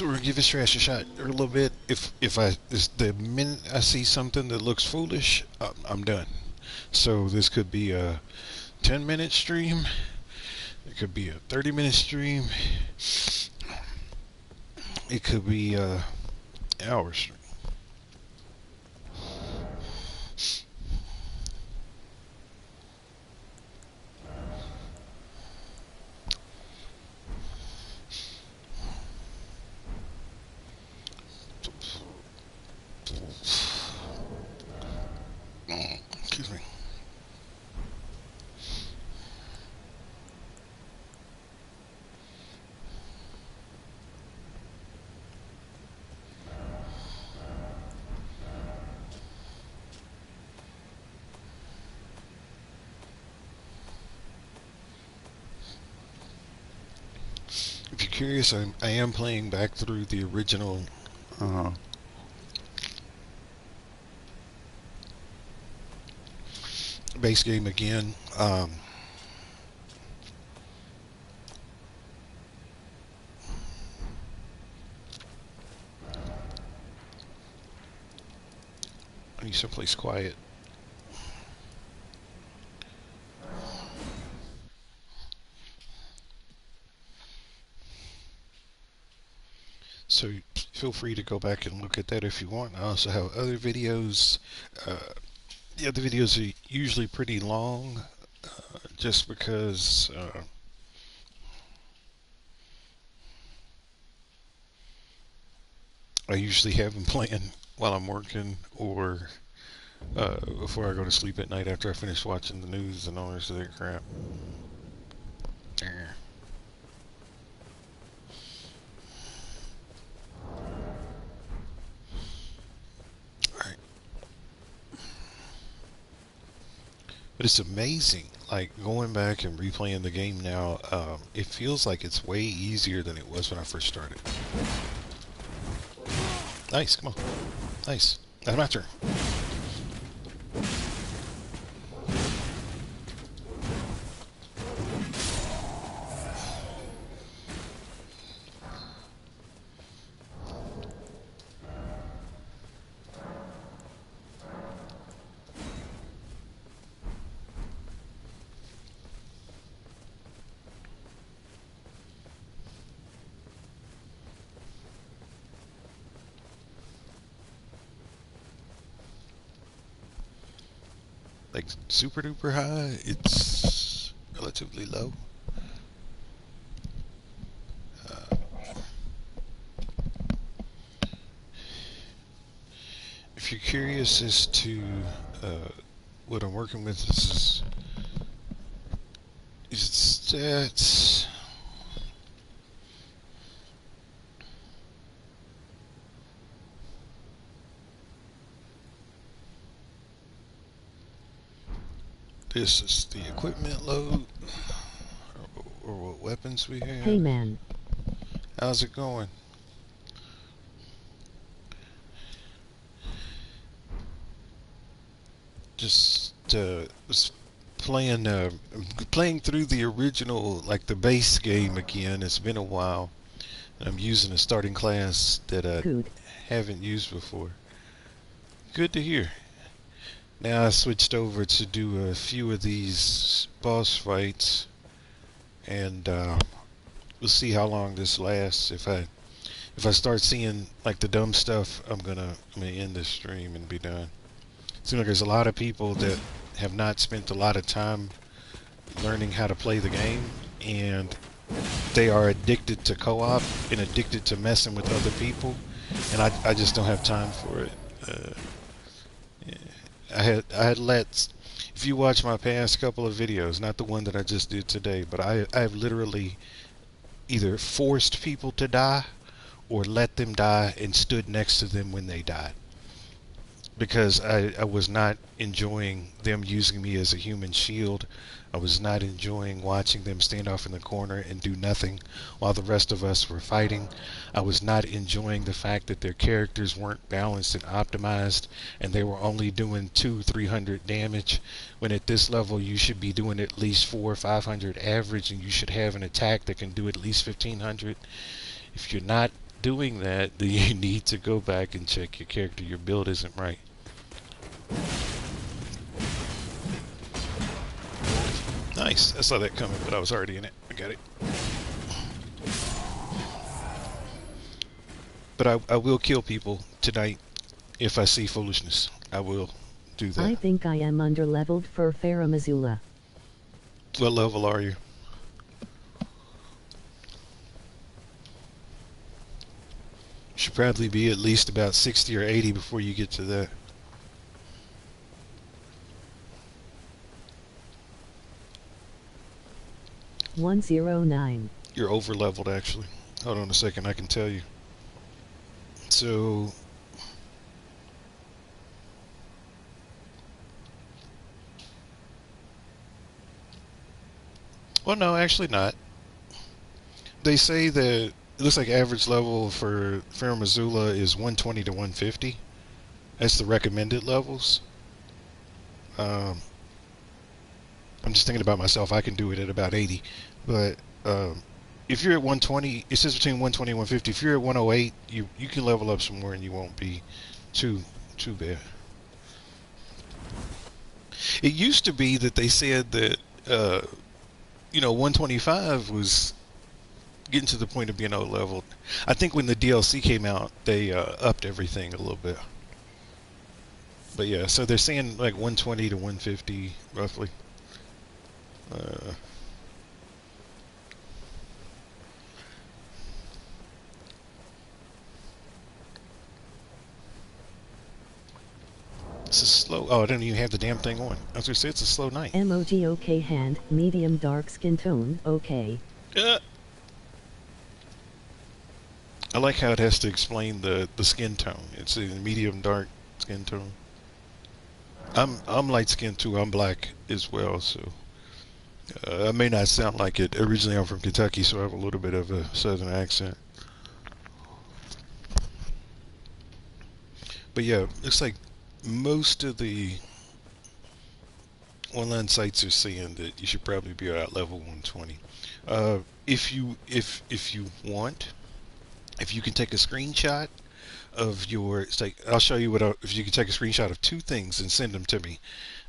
So we're gonna give this trash a shot a little bit. The minute I see something that looks foolish, I'm done. So this could be a 10-minute stream. It could be a 30-minute stream. It could be a hour stream. Excuse me. If you're curious, I am playing back through the original base game again. I need someplace quiet. So feel free to go back and look at that if you want. I also have other videos. The other videos are usually pretty long, just because I usually have them playing while I'm working or before I go to sleep at night after I finish watching the news and all this other crap. Alright. But it's amazing, like going back and replaying the game now, it feels like it's way easier than it was when I first started. Nice, come on. Nice. That's my turn. Like super duper high, it's relatively low. Uh, if you're curious as to what I'm working with, this is stats. This is the equipment load, or what weapons we have. Hey man. How's it going? Just was playing through the original, like the base game again. It's been a while. And I'm using a starting class that I haven't used before. Good to hear. Now I switched over to do a few of these boss fights, and we'll see how long this lasts. If I start seeing like the dumb stuff, I'm gonna end this stream and be done. Seems like there's a lot of people that have not spent a lot of time learning how to play the game, and they are addicted to co-op and addicted to messing with other people, and I just don't have time for it. Yeah. I had let, if you watch my past couple of videos, not the one that I just did today, but I've literally either forced people to die or let them die and stood next to them when they died, because I was not enjoying them using me as a human shield. I was not enjoying watching them stand off in the corner and do nothing while the rest of us were fighting. I was not enjoying the fact that their characters weren't balanced and optimized, and they were only doing 200-300 damage, when at this level you should be doing at least 400-500 average, and you should have an attack that can do at least 1500. If you're not doing that, then you need to go back and check your character. Your build isn't right. Nice. I saw that coming, but I was already in it. I got it. But I will kill people tonight if I see foolishness. I will do that. I think I am underleveled for Farah Missoula. What level are you? Should probably be at least about 60 or 80 before you get to that. $109. You're over leveled actually. Hold on a second, I can tell you. So well, no, actually not. They say that it looks like average level for Farah Missoula is 120 to 150. That's the recommended levels. I'm just thinking about myself. I can do it at about 80. But if you're at 120, it says between 120 and 150. If you're at 108, you can level up some more and you won't be too bad. It used to be that they said that 125 was getting to the point of being O-leveled. I think when the DLC came out, they upped everything a little bit. But yeah, so they're saying like 120 to 150 roughly. It's a slow. Oh, I didn't even have the damn thing on. I was gonna say it's a slow night. Emoji okay hand, medium dark skin tone, okay. I like how it has to explain the skin tone. It's a medium dark skin tone. I'm light skinned too. I'm black as well, so I may not sound like it. Originally, I'm from Kentucky, so I have a little bit of a southern accent. But yeah, looks like most of the online sites are saying that you should probably be at level 120. If you want, if you can take a screenshot of your, it's like, I'll show you if you can take a screenshot of 2 things and send them to me,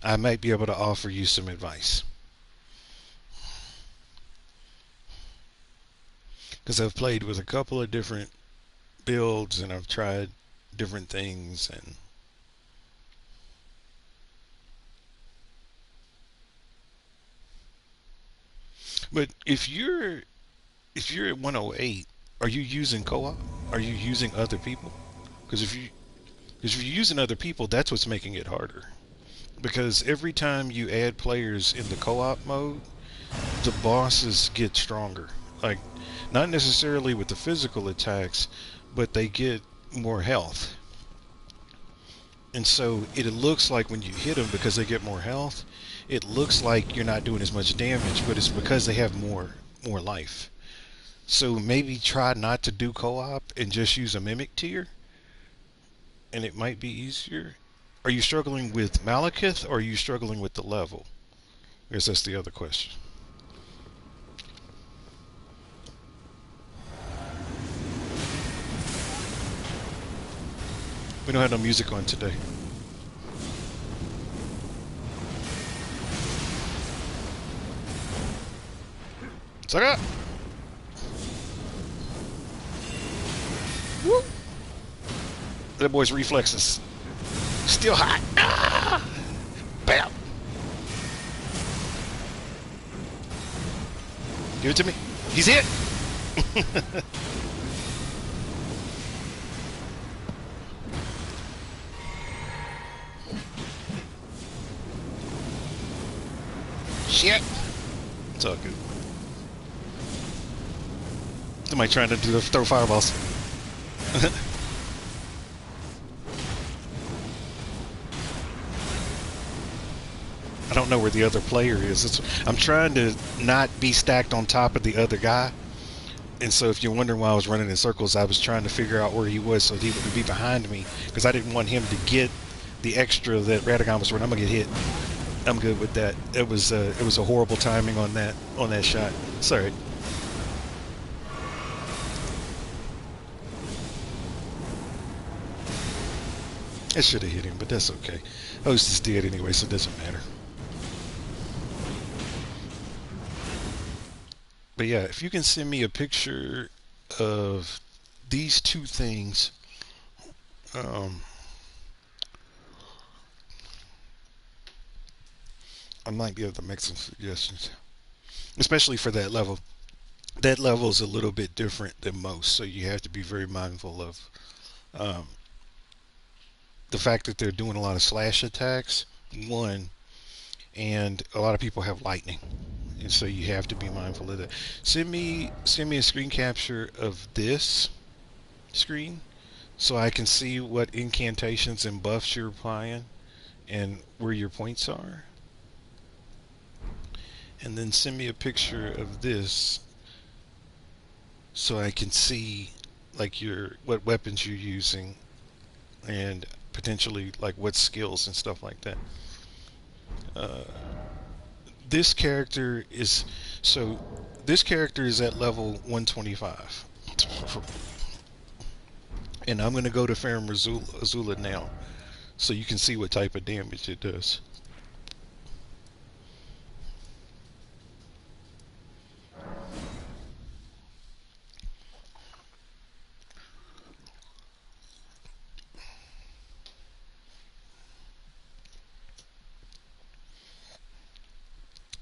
I might be able to offer you some advice. Because I've played with a couple of different builds and I've tried different things, and but if you're at 108, are you using co-op? Are you using other people? Because if you're using other people, that's what's making it harder. Because every time you add players in the co-op mode, the bosses get stronger. Like, not necessarily with the physical attacks, but they get more health. And so it looks like when you hit them, because they get more health, it looks like you're not doing as much damage, but it's because they have more life. So maybe try not to do co-op and just use a mimic tier, and it might be easier. Are you struggling with Malekith, or are you struggling with the level? I guess that's the other question. We don't have no music on today. Suck up! Woo! That boy's reflexes. Still hot. Ah! Bam! Give it to me. He's hit! Shit! It's all good. Somebody trying to throw fireballs. I don't know where the other player is. I'm trying to not be stacked on top of the other guy. And so if you're wondering why I was running in circles, I was trying to figure out where he was so he would be behind me, because I didn't want him to get the extra that Radagon was running. I'm gonna get hit. I'm good with that. It was a horrible timing on that shot. Sorry. I should have hit him, but that's okay. Host is dead anyway, so it doesn't matter. But yeah, if you can send me a picture of these two things, um, I might be able to make some suggestions, especially for that level. That level is a little bit different than most, so you have to be very mindful of um, the fact that they're doing a lot of slash attacks. One, and a lot of people have lightning, and so you have to be mindful of that. Send me a screen capture of this screen so I can see what incantations and buffs you're applying and where your points are. And then send me a picture of this so I can see like your what weapons you're using and potentially like what skills and stuff like that. Uh, this character is so this character is at level 125. And I'm going to go to Ferrum Azula now so you can see what type of damage it does.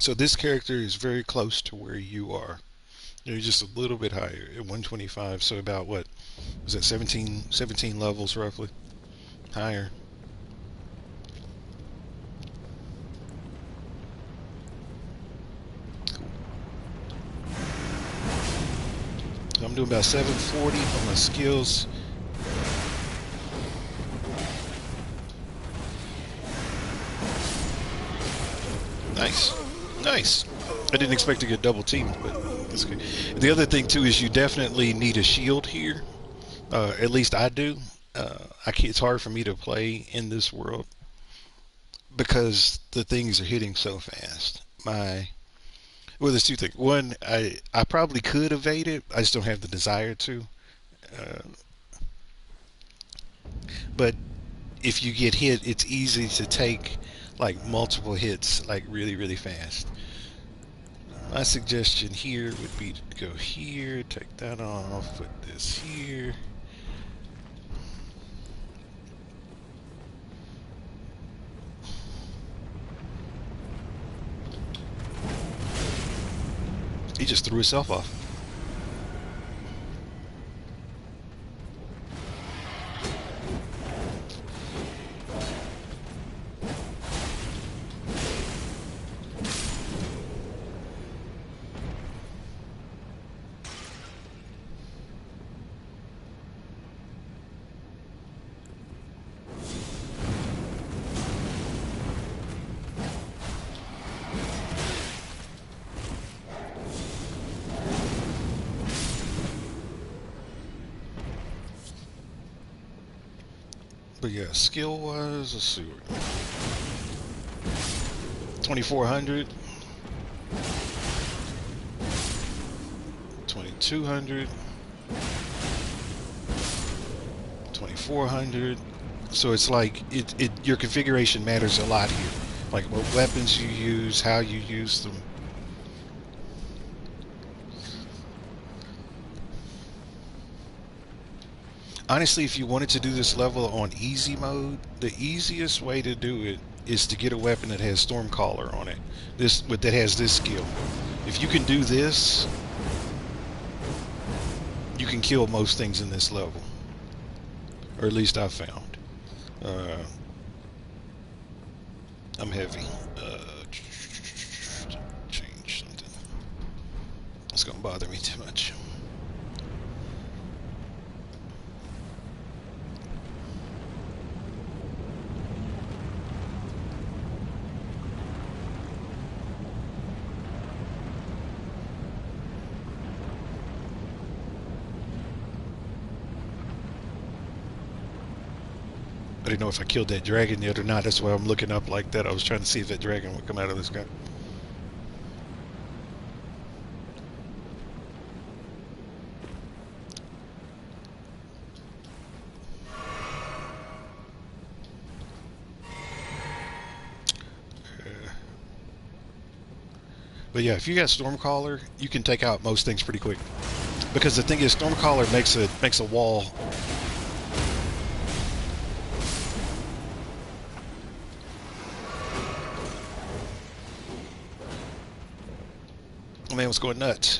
So this character is very close to where you are. You're just a little bit higher at 125. So about what? Was that 17 levels roughly? Higher. Cool. I'm doing about 740 on my skills. Nice. Nice. I didn't expect to get double teamed, but that's good. The other thing too is you definitely need a shield here. At least I do. It's hard for me to play in this world because the things are hitting so fast. Well, there's two things. One, I probably could evade it. I just don't have the desire to. Uh, but if you get hit, it's easy to take like multiple hits like really really fast. My suggestion here would be to go here, take that off, put this here. He just threw himself off. But yeah, skill wise, let's see. 2400, 2200, 2400. So it's like your configuration matters a lot here. Like what weapons you use, how you use them. Honestly, if you wanted to do this level on easy mode, the easiest way to do it is to get a weapon that has Stormcaller on it. That has this skill. If you can do this, you can kill most things in this level, or at least I've found. Uh, I'm heavy. Change something. It's gonna bother me too much. I didn't know if I killed that dragon yet or not. That's why I'm looking up like that. I was trying to see if that dragon would come out of this guy. But yeah, if you got Stormcaller, you can take out most things pretty quick. Because the thing is, Stormcaller makes a wall. Oh man, what's going nuts?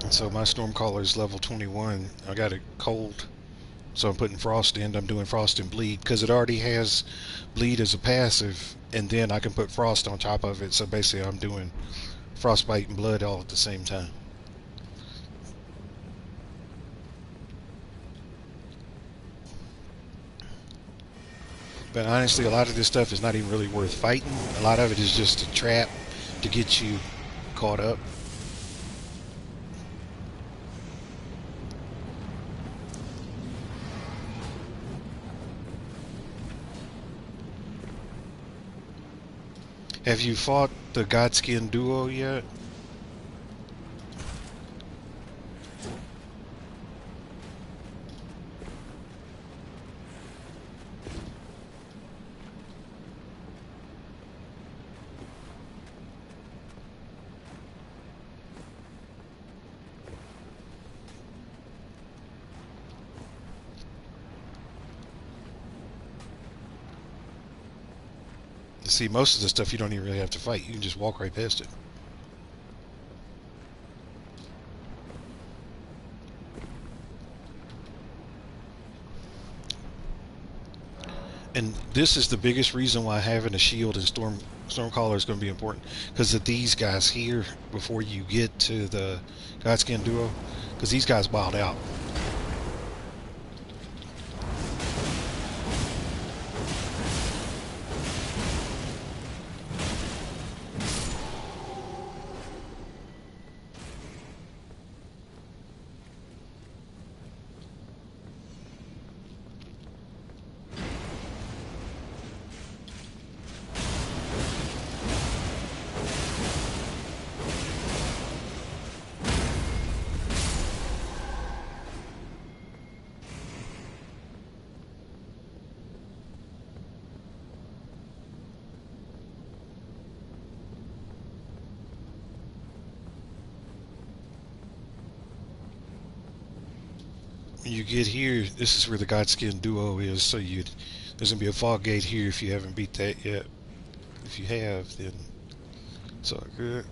And so my Stormcaller is level 21. I got it cold. So I'm putting Frost in. I'm doing Frost and Bleed because it already has Bleed as a passive, and then I can put Frost on top of it. So basically, I'm doing Frostbite and Blood all at the same time. But honestly, a lot of this stuff is not even really worth fighting. A lot of it is just a trap to get you caught up. Have you fought the Godskin duo yet? See, most of the stuff you don't even really have to fight. You can just walk right past it. And this is the biggest reason why having a shield and Stormcaller is going to be important, because of these guys here before you get to the Godskin duo, because these guys wild out. When you get here, this is where the Godskin duo is, so there's going to be a fog gate here if you haven't beat that yet. If you have, then it's all good.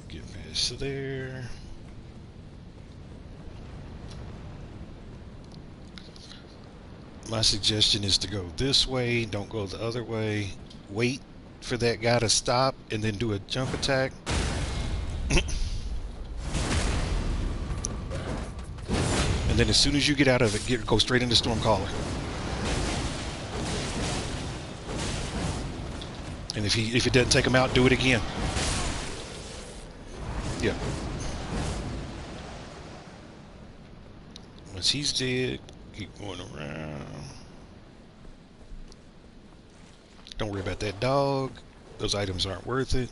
Get past there. My suggestion is to go this way, don't go the other way. Wait for that guy to stop and then do a jump attack. And then as soon as you get out of it, go straight into Stormcaller. And if it doesn't take him out, do it again. Yeah. Once he's dead, keep going around. Don't worry about that dog. Those items aren't worth it.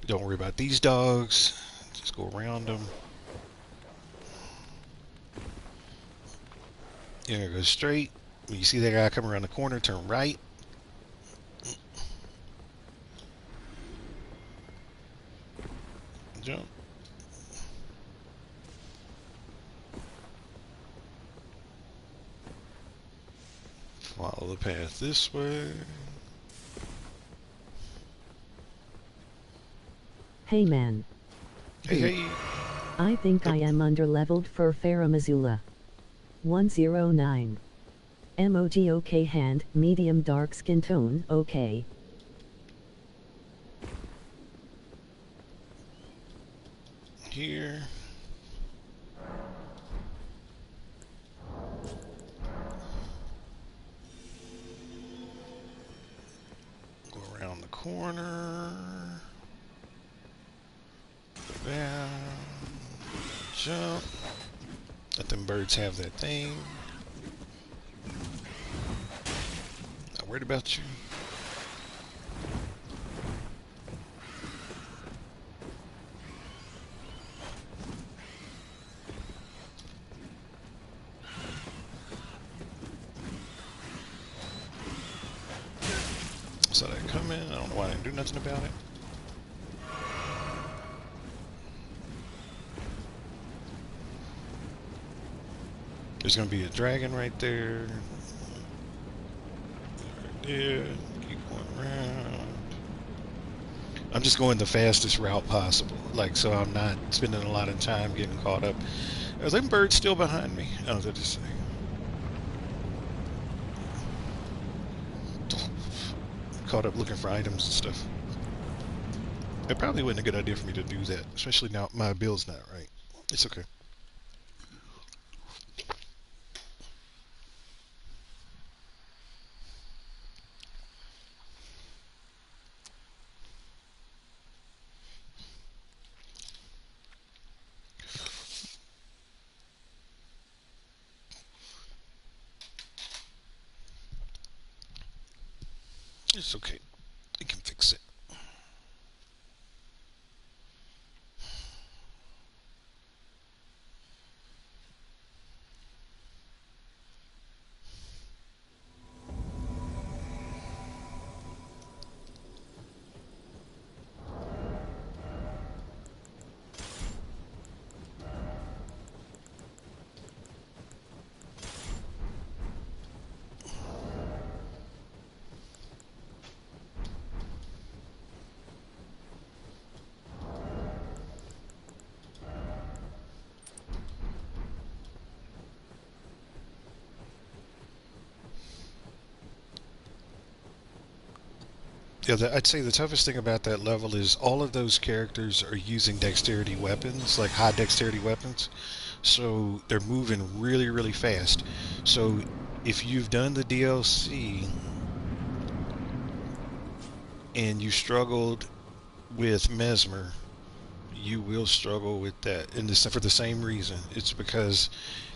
Don't worry about these dogs. Just go around them. You're gonna go straight. When you see that guy come around the corner, turn right. Jump. Follow the path this way. Hey man. Hey. I think I am underleveled for Faramazula. 109. Emoji okay, hand, medium dark skin tone, okay. Here. Go around the corner. Go down. Jump. Let them birds have that thing. Not worried about you. Saw that coming. I don't know why I didn't do nothing about it. There's gonna be a dragon right there. Right there. Keep going around. I'm just going the fastest route possible, like, so I'm not spending a lot of time getting caught up. Are them birds still behind me? Oh, they're just caught up looking for items and stuff. It probably wasn't a good idea for me to do that, especially now my bill's not right. It's okay. It's okay. We can fix it. Yeah, I'd say the toughest thing about that level is all of those characters are using dexterity weapons, like high dexterity weapons. So they're moving really, really fast. So if you've done the DLC and you struggled with Mesmer, you will struggle with that. And this for the same reason. It's because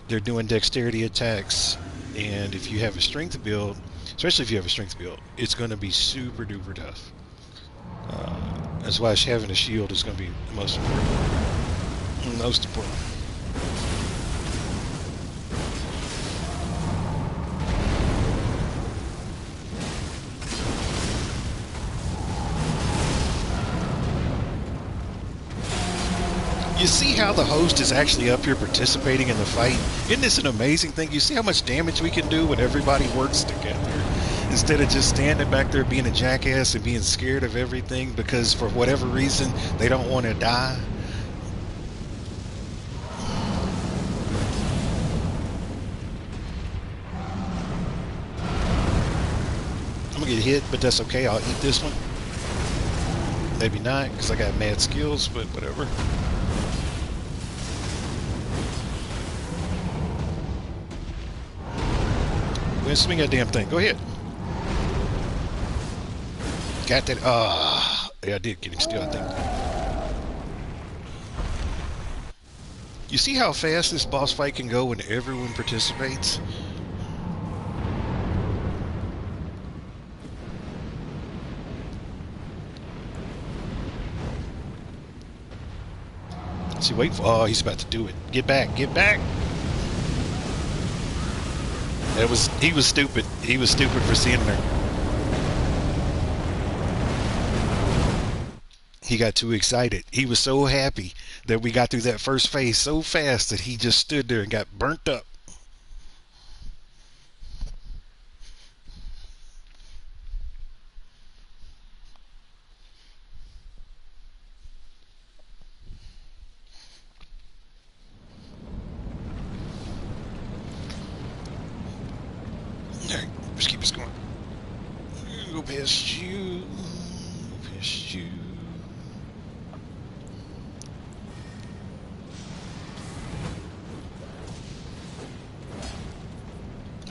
they're doing dexterity attacks, and if you have a strength build, especially if you have a strength build, it's going to be super duper tough. That's why having a shield is going to be the most important. Most important. You see how the host is actually up here participating in the fight? Isn't this an amazing thing? You see how much damage we can do when everybody works together? Instead of just standing back there being a jackass and being scared of everything because for whatever reason they don't want to die. I'm gonna get hit, but that's okay. I'll eat this one. Maybe not, because I got mad skills, but whatever. Go ahead, swing that damn thing. Go ahead. Got that. Yeah, I did get him still, I think. You see how fast this boss fight can go when everyone participates? See, wait for. Oh, he's about to do it. Get back, get back. He was stupid. He was stupid for seeing her. He got too excited. He was so happy that we got through that first phase so fast that he just stood there and got burnt up. Alright, let's keep this going. Go past you. Go past you.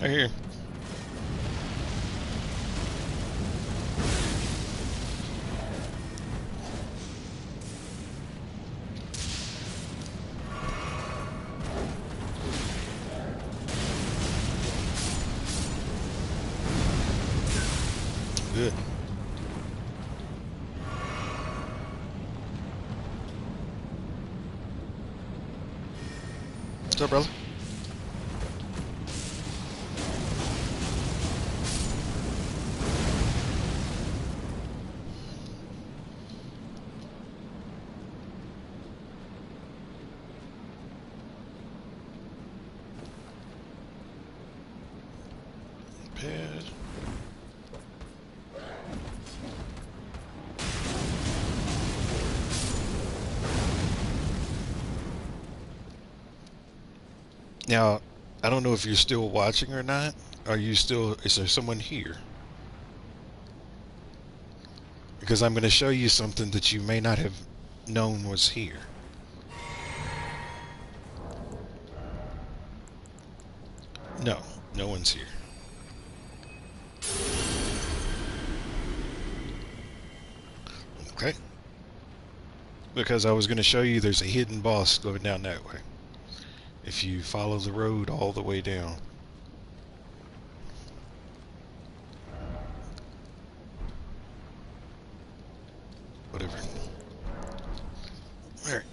Right here. Good. What's up, brother? pad. Now, I don't know if you're still watching or not. Are you still, is there someone here? Because I'm going to show you something that you may not have known was here. No, no one's here. Okay. Because I was going to show you there's a hidden boss going down that way. If you follow the road all the way down. Whatever. Alright.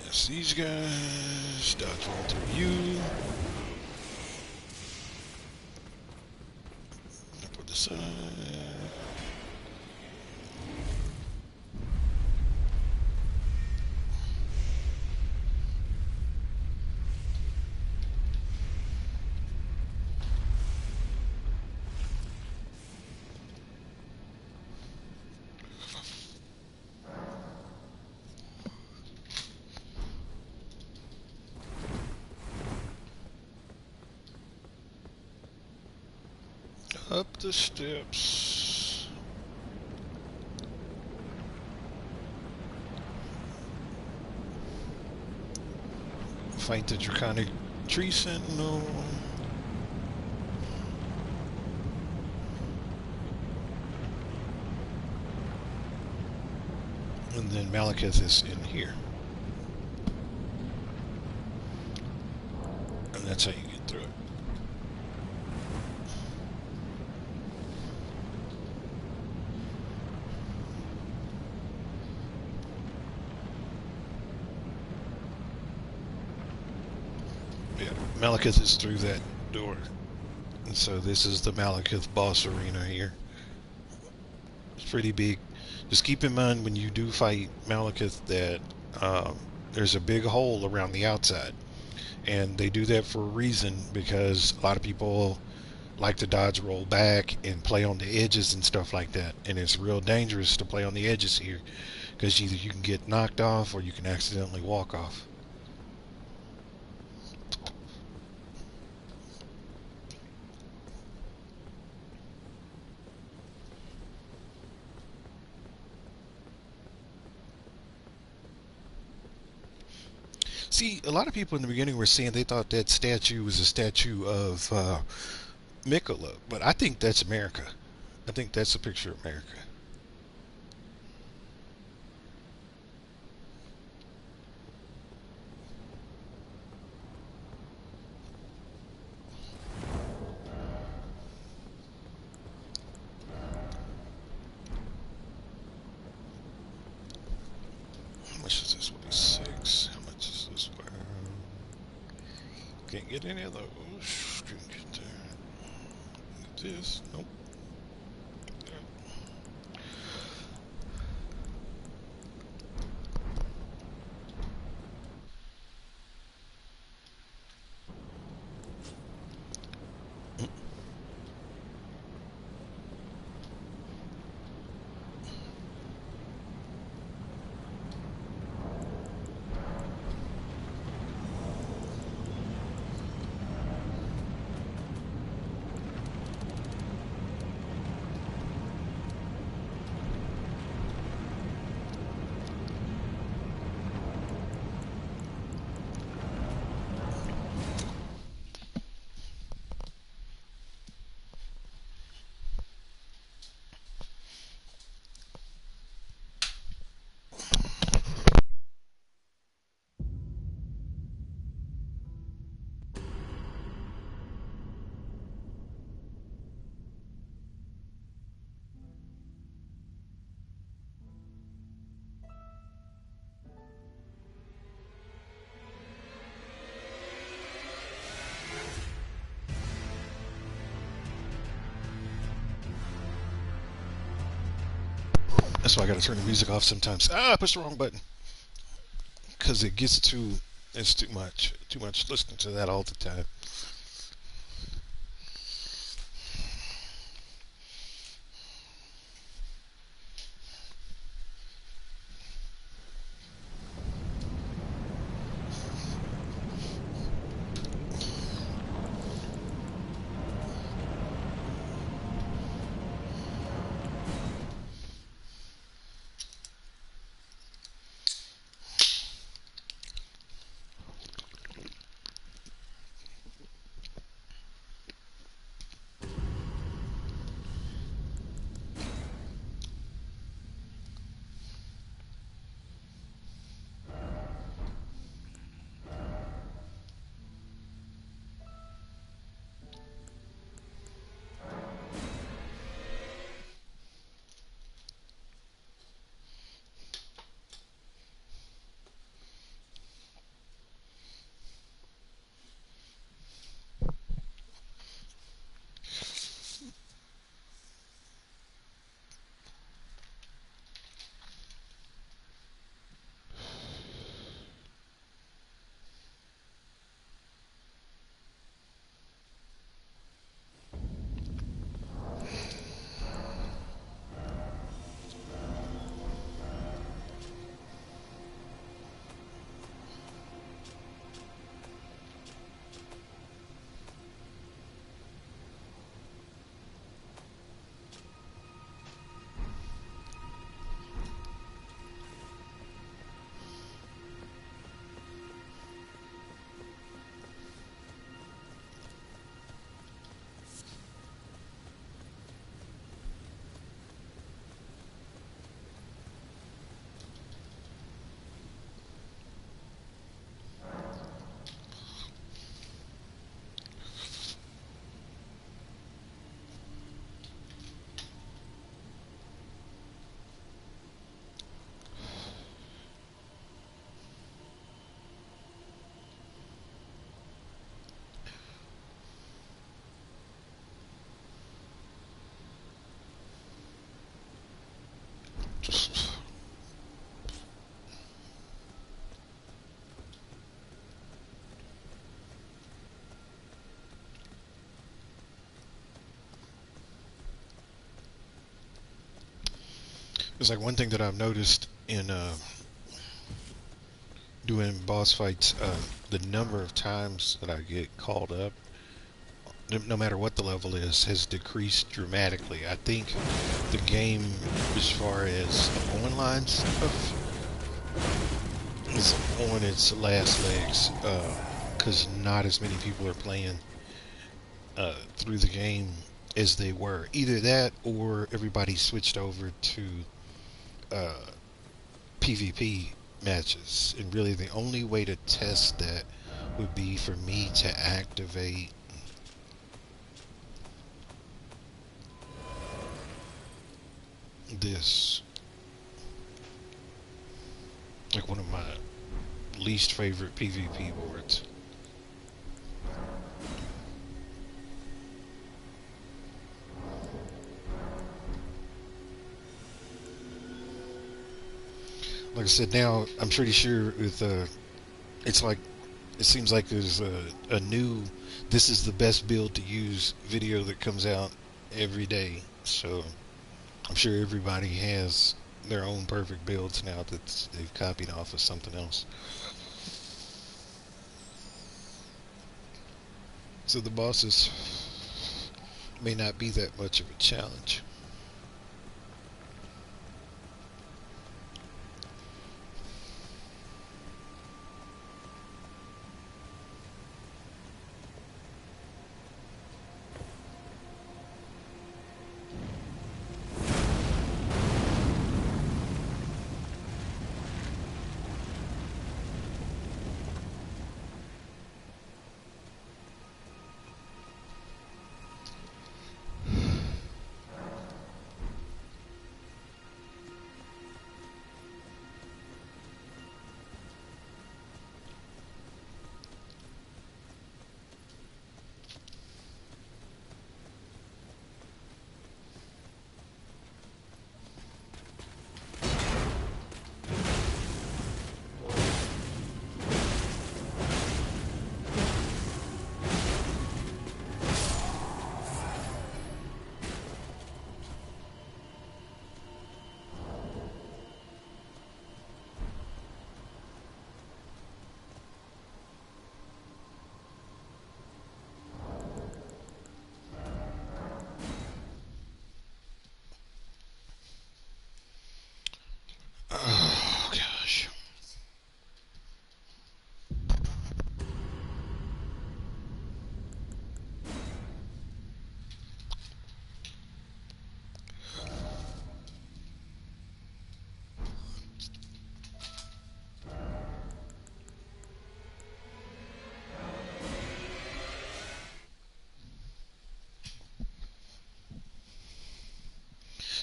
Pass these guys. Dodge roll through you. Put this side. Up the steps. Fight the draconic tree sentinel. And then Malekith is in here. And that's how you get through it. Yeah, Malekith is through that door. And so this is the Malekith boss arena here. It's pretty big. Just keep in mind when you do fight Malekith that there's a big hole around the outside. And they do that for a reason, because a lot of people like to dodge roll back and play on the edges and stuff like that. And it's real dangerous to play on the edges here, because either you can get knocked off or you can accidentally walk off. See, a lot of people in the beginning were saying they thought that statue was a statue of Mikola, but I think that's America. I think that's a picture of America. How much is this one? 6. How much is this one? Can't get any of those. Can't get there. Get this. Nope. That's why I gotta turn the music off sometimes. Ah, I pushed the wrong button. because it gets too, it's too much listening to that all the time. Just it's like one thing that I've noticed in doing boss fights, the number of times that I get called up, no matter what the level is, has decreased dramatically. I think the game, as far as online stuff, is on its last legs, because not as many people are playing through the game as they were. Either that, or everybody switched over to uh, PvP matches. And really, the only way to test that would be for me to activate this, like one of my least favorite PvP boards. Like I said, now I'm pretty sure with it's like it seems like there's a new "this is the best build to use" video that comes out every day. So I'm sure everybody has their own perfect builds now that they've copied off of something else. So the bosses may not be that much of a challenge.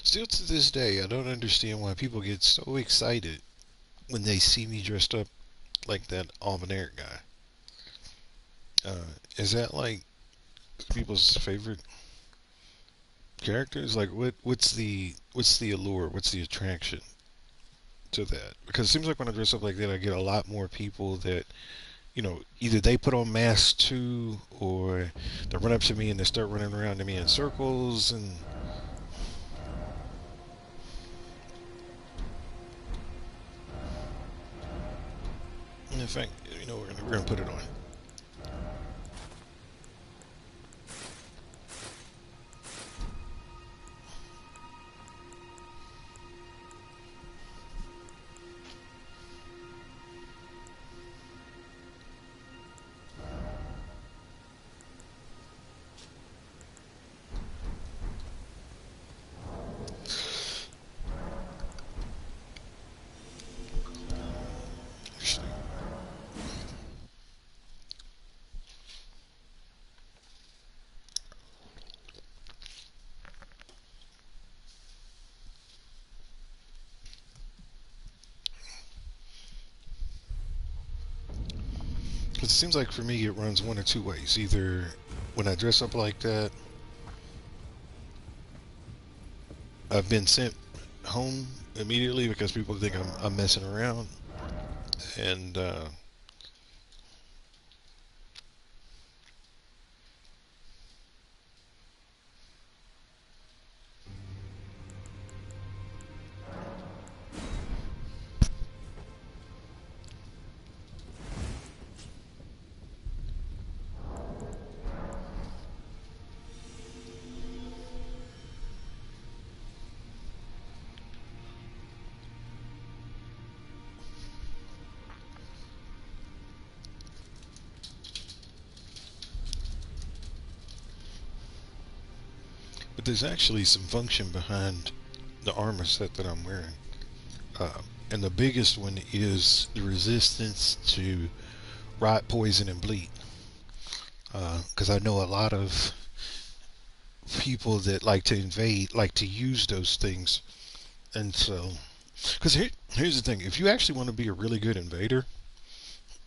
Still to this day, I don't understand why people get so excited when they see me dressed up like that Alvin guy. Is that like people's favorite characters? Like, what's the allure? What's the attraction to that? Because it seems like when I dress up like that, I get a lot more people that either they put on masks too, or they run up to me and they start running around to me in circles. And in fact, we're gonna put it on. Because it seems like for me, it runs one or two ways. Either when I dress up like that, I've been sent home immediately because people think I'm messing around, and but there's actually some function behind the armor set that I'm wearing. Uh, and the biggest one is the resistance to rot, poison, and bleed. Because I know a lot of people that like to invade like to use those things. And so, because here's the thing: if you actually want to be a really good invader,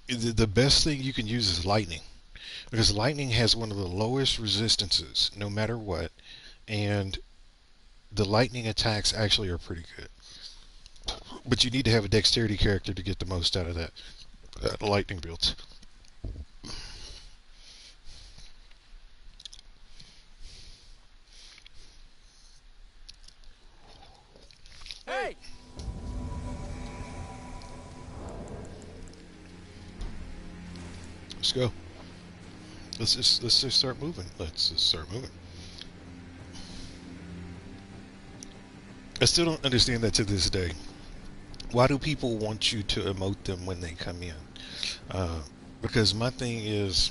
the best thing you can use is lightning. Because lightning has one of the lowest resistances, no matter what, and the lightning attacks actually are pretty good. But you need to have a dexterity character to get the most out of that lightning build. Hey! Let's go. Let's just start moving. Let's just start moving. I still don't understand that to this day. Why do people want you to emote them when they come in? Uh, because my thing is,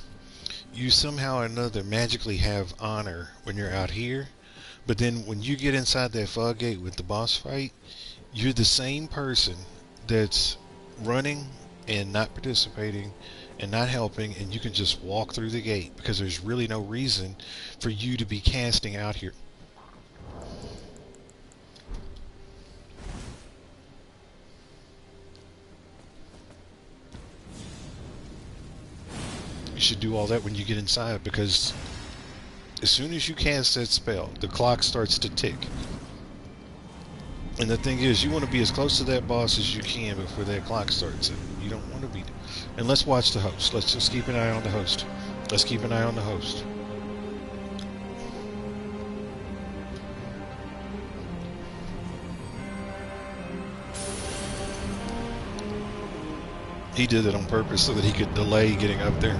you somehow or another magically have honor when you're out here, but then when you get inside that fog gate with the boss fight, you're the same person that's running and not participating and not helping, and you can just walk through the gate because there's really no reason for you to be casting out here. You should do all that when you get inside, because as soon as you cast that spell, the clock starts to tick. And the thing is, you want to be as close to that boss as you can before that clock starts. And you don't want to be. And let's watch the host. Let's just keep an eye on the host. Let's keep an eye on the host. He did it on purpose so that he could delay getting up there.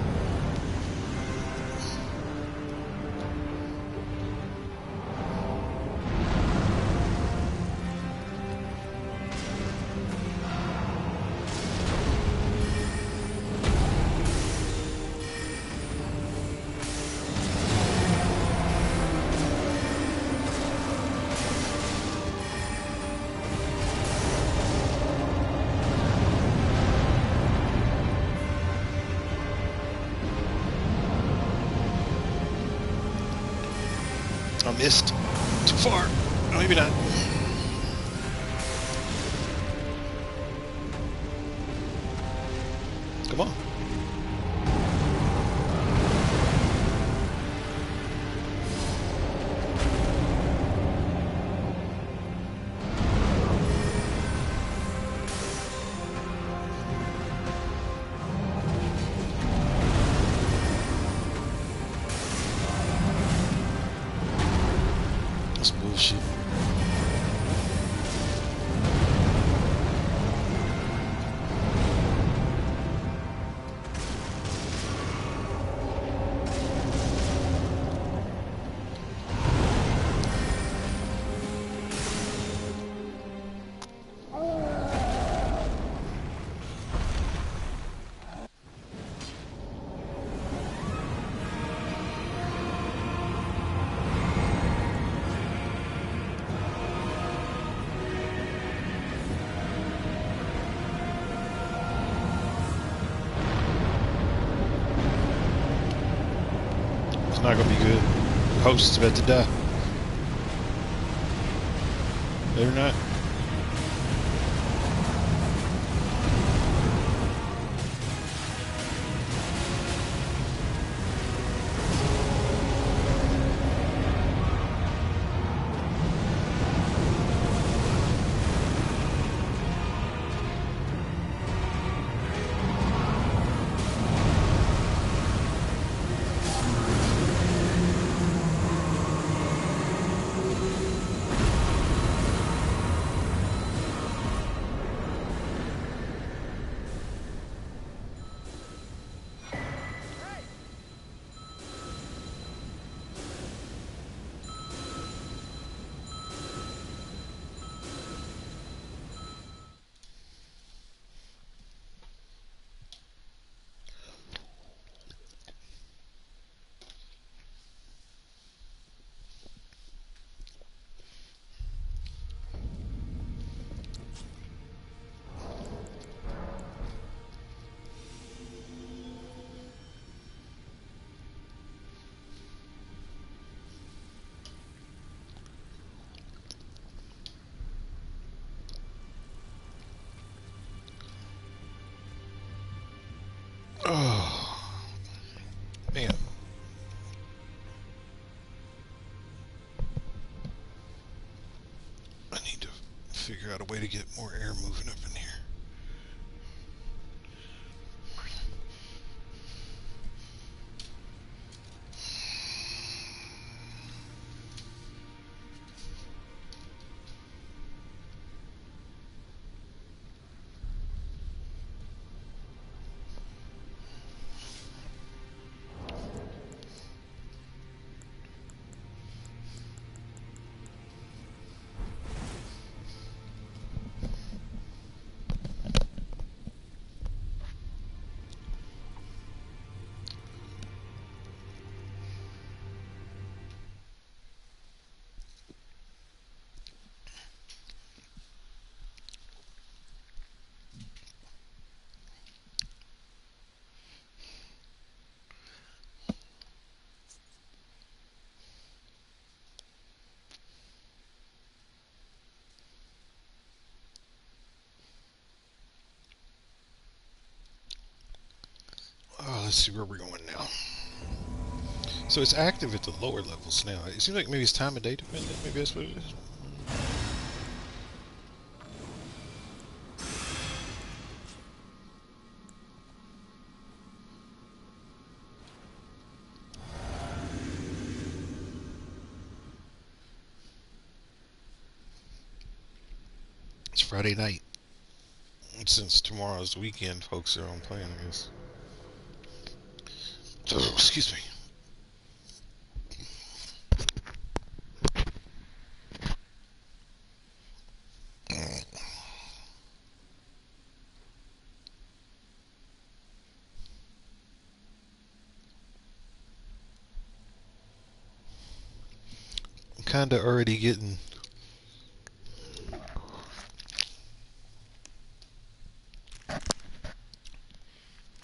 I missed. Too far. Maybe not. Come on. That's bullshit. It's not gonna be good. Host's about to die. They're not. Oh, man. I need to figure out a way to get more air moving up in here. Oh, let's see where we're going now. So it's active at the lower levels now. It seems like maybe it's time of day dependent. Maybe that's what it is. It's Friday night. Since tomorrow's the weekend, folks are on playing, I guess. So, excuse me. I'm kind of already getting.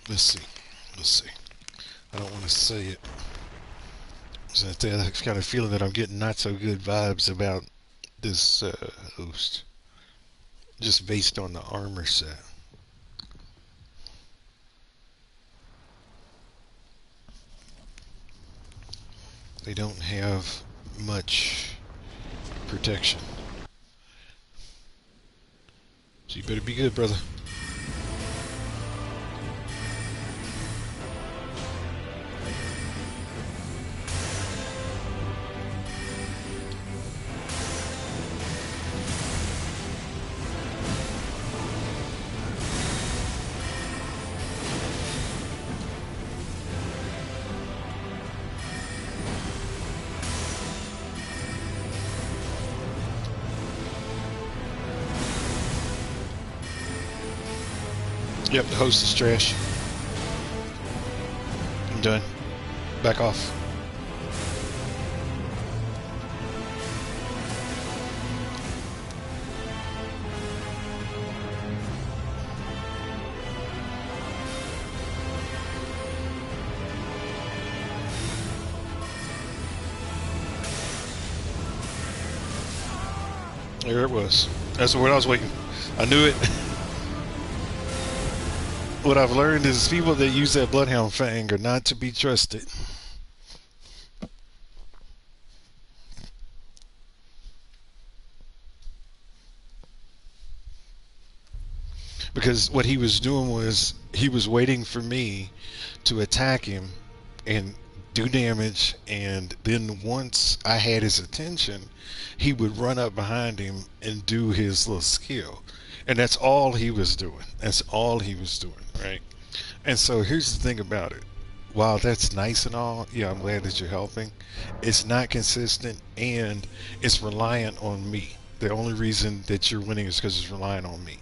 Let's see. Let's see. I don't want to say it. So I have kind of feeling that I'm getting not so good vibes about this host just based on the armor set. They don't have much protection. So you better be good, brother. Yep, the host is trash. I'm done. Back off. There it was. That's what I was waiting. I knew it. What I've learned is people that use that Bloodhound Fang are not to be trusted. Because what he was doing was he was waiting for me to attack him and do damage, and then once I had his attention, he would run up behind him and do his little skill. And that's all he was doing. That's all he was doing, right? And so here's the thing about it. While that's nice and all, yeah, I'm glad that you're helping. It's not consistent and it's reliant on me. The only reason that you're winning is because it's relying on me.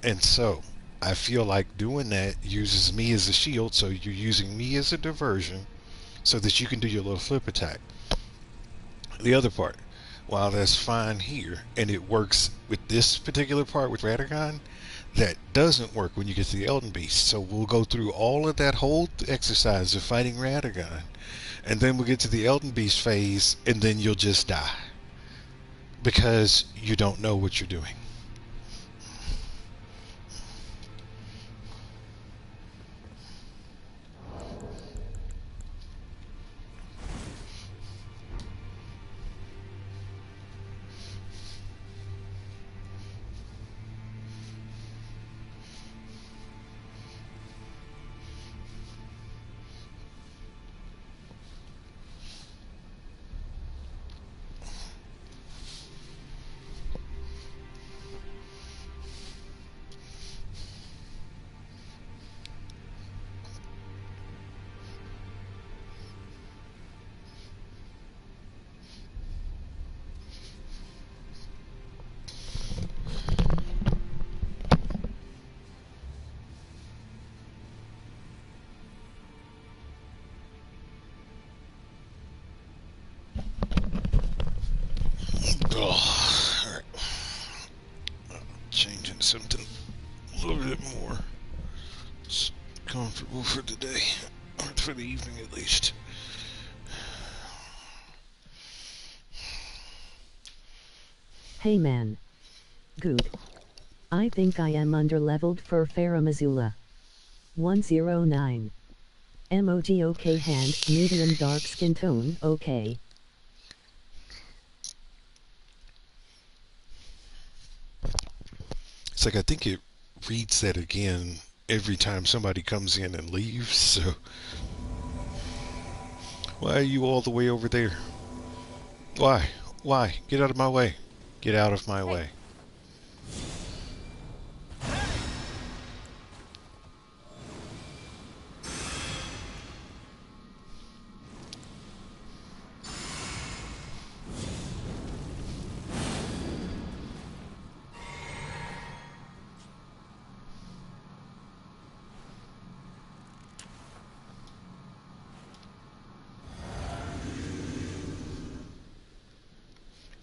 And so I feel like doing that uses me as a shield, so you're using me as a diversion so that you can do your little flip attack. The other part, while that's fine here, and it works with this particular part with Radagon, that doesn't work when you get to the Elden Beast. So we'll go through all of that whole exercise of fighting Radagon, and then we'll get to the Elden Beast phase, and then you'll just die. Because you don't know what you're doing. Oh, all right. Changing something a little bit more comfortable for today, or for the evening at least. Hey man. Good. I think I am underleveled for Farah Missoula. 109. Emoji okay, hand, medium dark skin tone, okay. It's like I think it reads that again every time somebody comes in and leaves, so why are you all the way over there? Why? Why? Get out of my way. Get out of my way.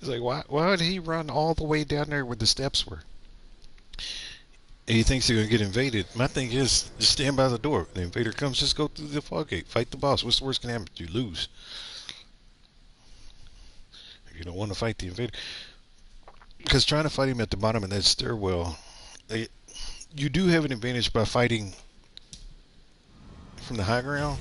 It's like, why would he run all the way down there where the steps were? And he thinks he's going to get invaded. My thing is, just stand by the door. The invader comes, just go through the fog gate. Fight the boss. What's the worst can happen? You lose. You don't want to fight the invader. Because trying to fight him at the bottom of that stairwell, they, you do have an advantage by fighting from the high ground.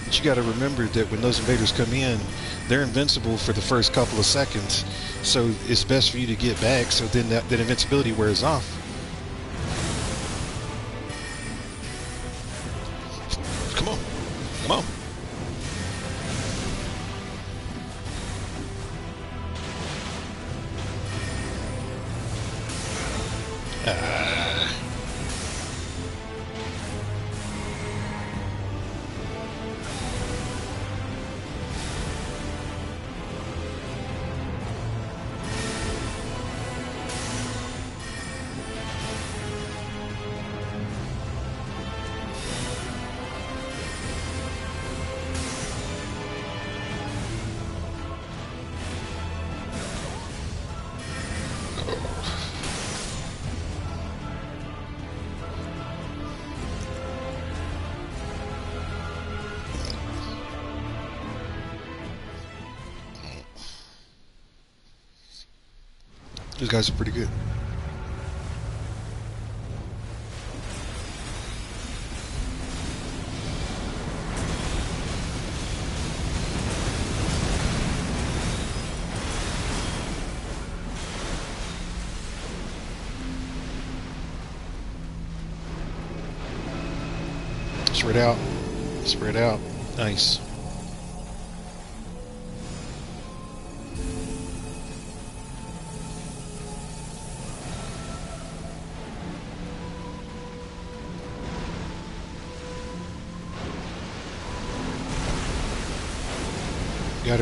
But you got to remember that when those invaders come in, they're invincible for the first couple of seconds. So it's best for you to get back so then that invincibility wears off. Come on. Come on. These guys are pretty good. Spread out. Spread out. Nice.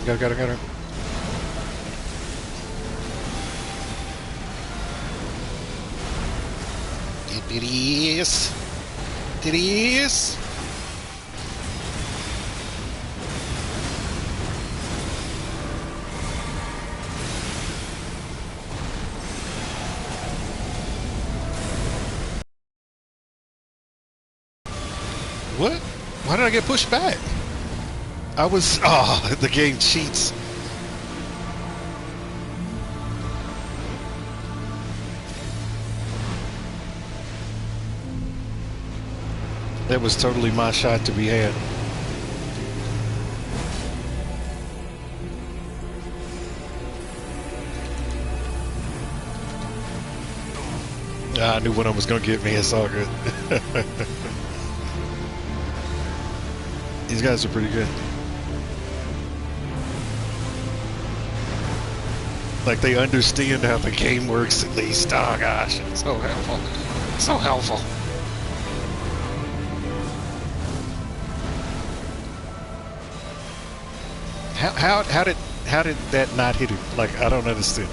Got him. It is. It is. What? Why did I get pushed back? I was... Oh, the game cheats. That was totally my shot to be had. I knew one of them was going to get me. It's all good. These guys are pretty good. Like, they understand how the game works at least. Oh, gosh. It's so helpful. So helpful. How did that not hit him? Like, I don't understand.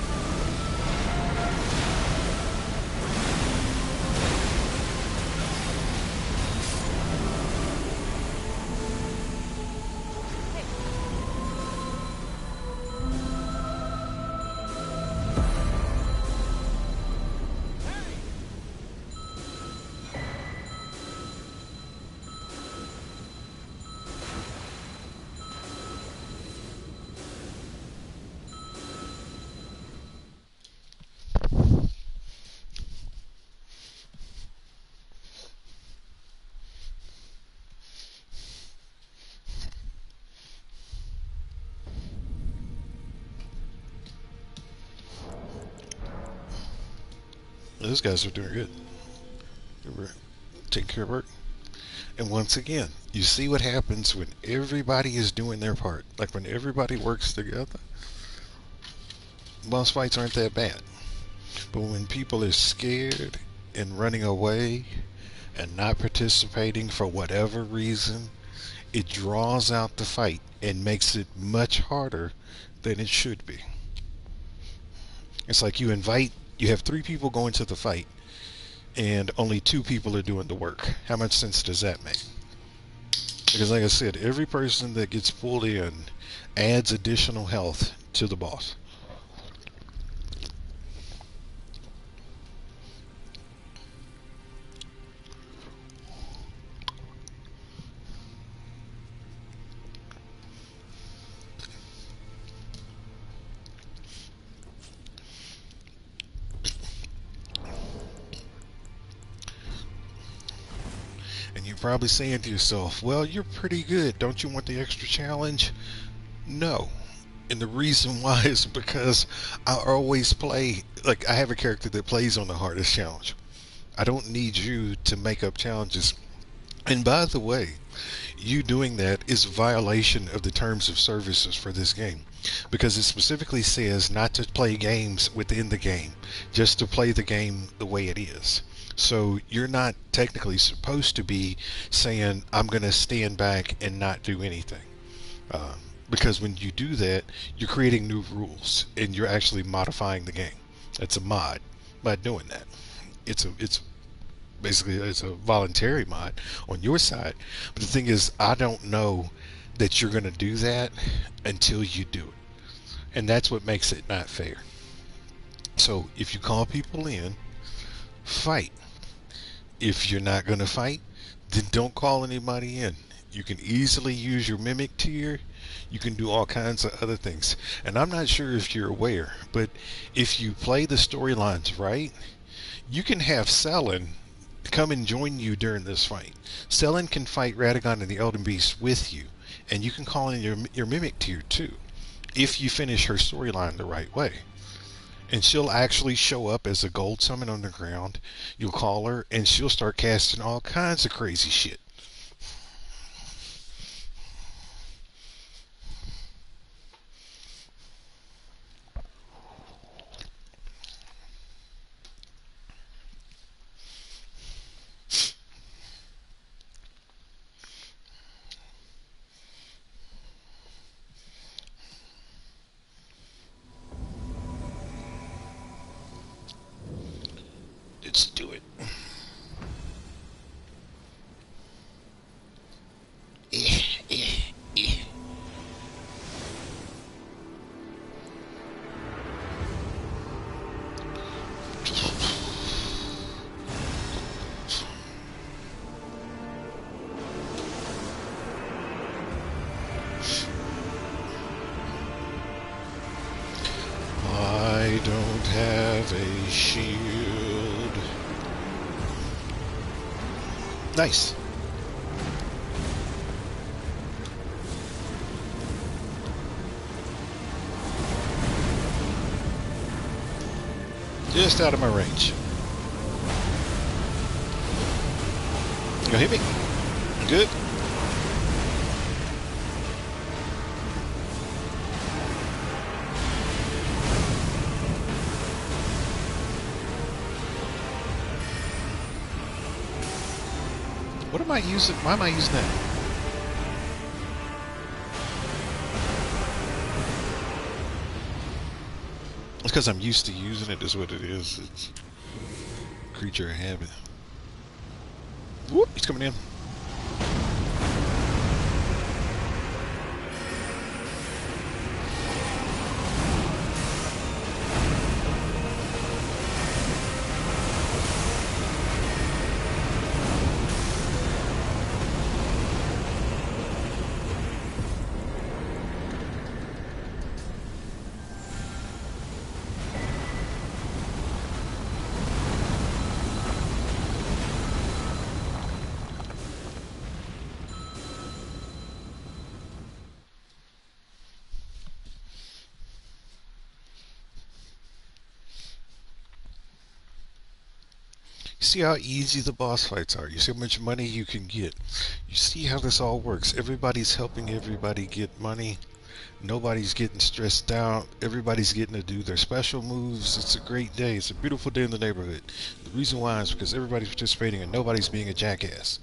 Those guys are doing good. They were taking care of work. And once again, you see what happens when everybody is doing their part. Like when everybody works together, boss fights aren't that bad. But when people are scared and running away and not participating for whatever reason, it draws out the fight and makes it much harder than it should be. It's like you have 3 people going to the fight and only 2 people are doing the work. How much sense does that make? Because like I said, every person that gets pulled in adds additional health to the boss. And you're probably saying to yourself, well, you're pretty good. Don't you want the extra challenge? No. And the reason why is because I always play, like, I have a character that plays on the hardest challenge. I don't need you to make up challenges. And by the way, you doing that is a violation of the terms of services for this game, because it specifically says not to play games within the game, just to play the game the way it is. So you're not technically supposed to be saying, I'm going to stand back and not do anything. Uh, because when you do that, you're creating new rules and you're actually modifying the game. That's a mod by doing that. It's basically it's a voluntary mod on your side. But the thing is, I don't know that you're going to do that until you do it, and that's what makes it not fair. So if you call people in, fight. If you're not going to fight, then don't call anybody in. You can easily use your mimic tier. You can do all kinds of other things. And I'm not sure if you're aware, but if you play the storylines right, you can have Selin come and join you during this fight. Selin can fight Radagon and the Elden Beast with you, and you can call in your mimic tier too, if you finish her storyline the right way. And she'll actually show up as a gold summon on the ground. You'll call her, and she'll start casting all kinds of crazy shit. Let's do it. I don't have a shield. Nice. Just out of my range. You hit me? Good. What am I using? Why am I using that? It's because I'm used to using it, is what it is. It's creature of habit. Whoop, he's coming in. See how easy the boss fights are. You see how much money you can get. You see how this all works. Everybody's helping everybody get money. Nobody's getting stressed out. Everybody's getting to do their special moves. It's a great day. It's a beautiful day in the neighborhood. The reason why is because everybody's participating and nobody's being a jackass.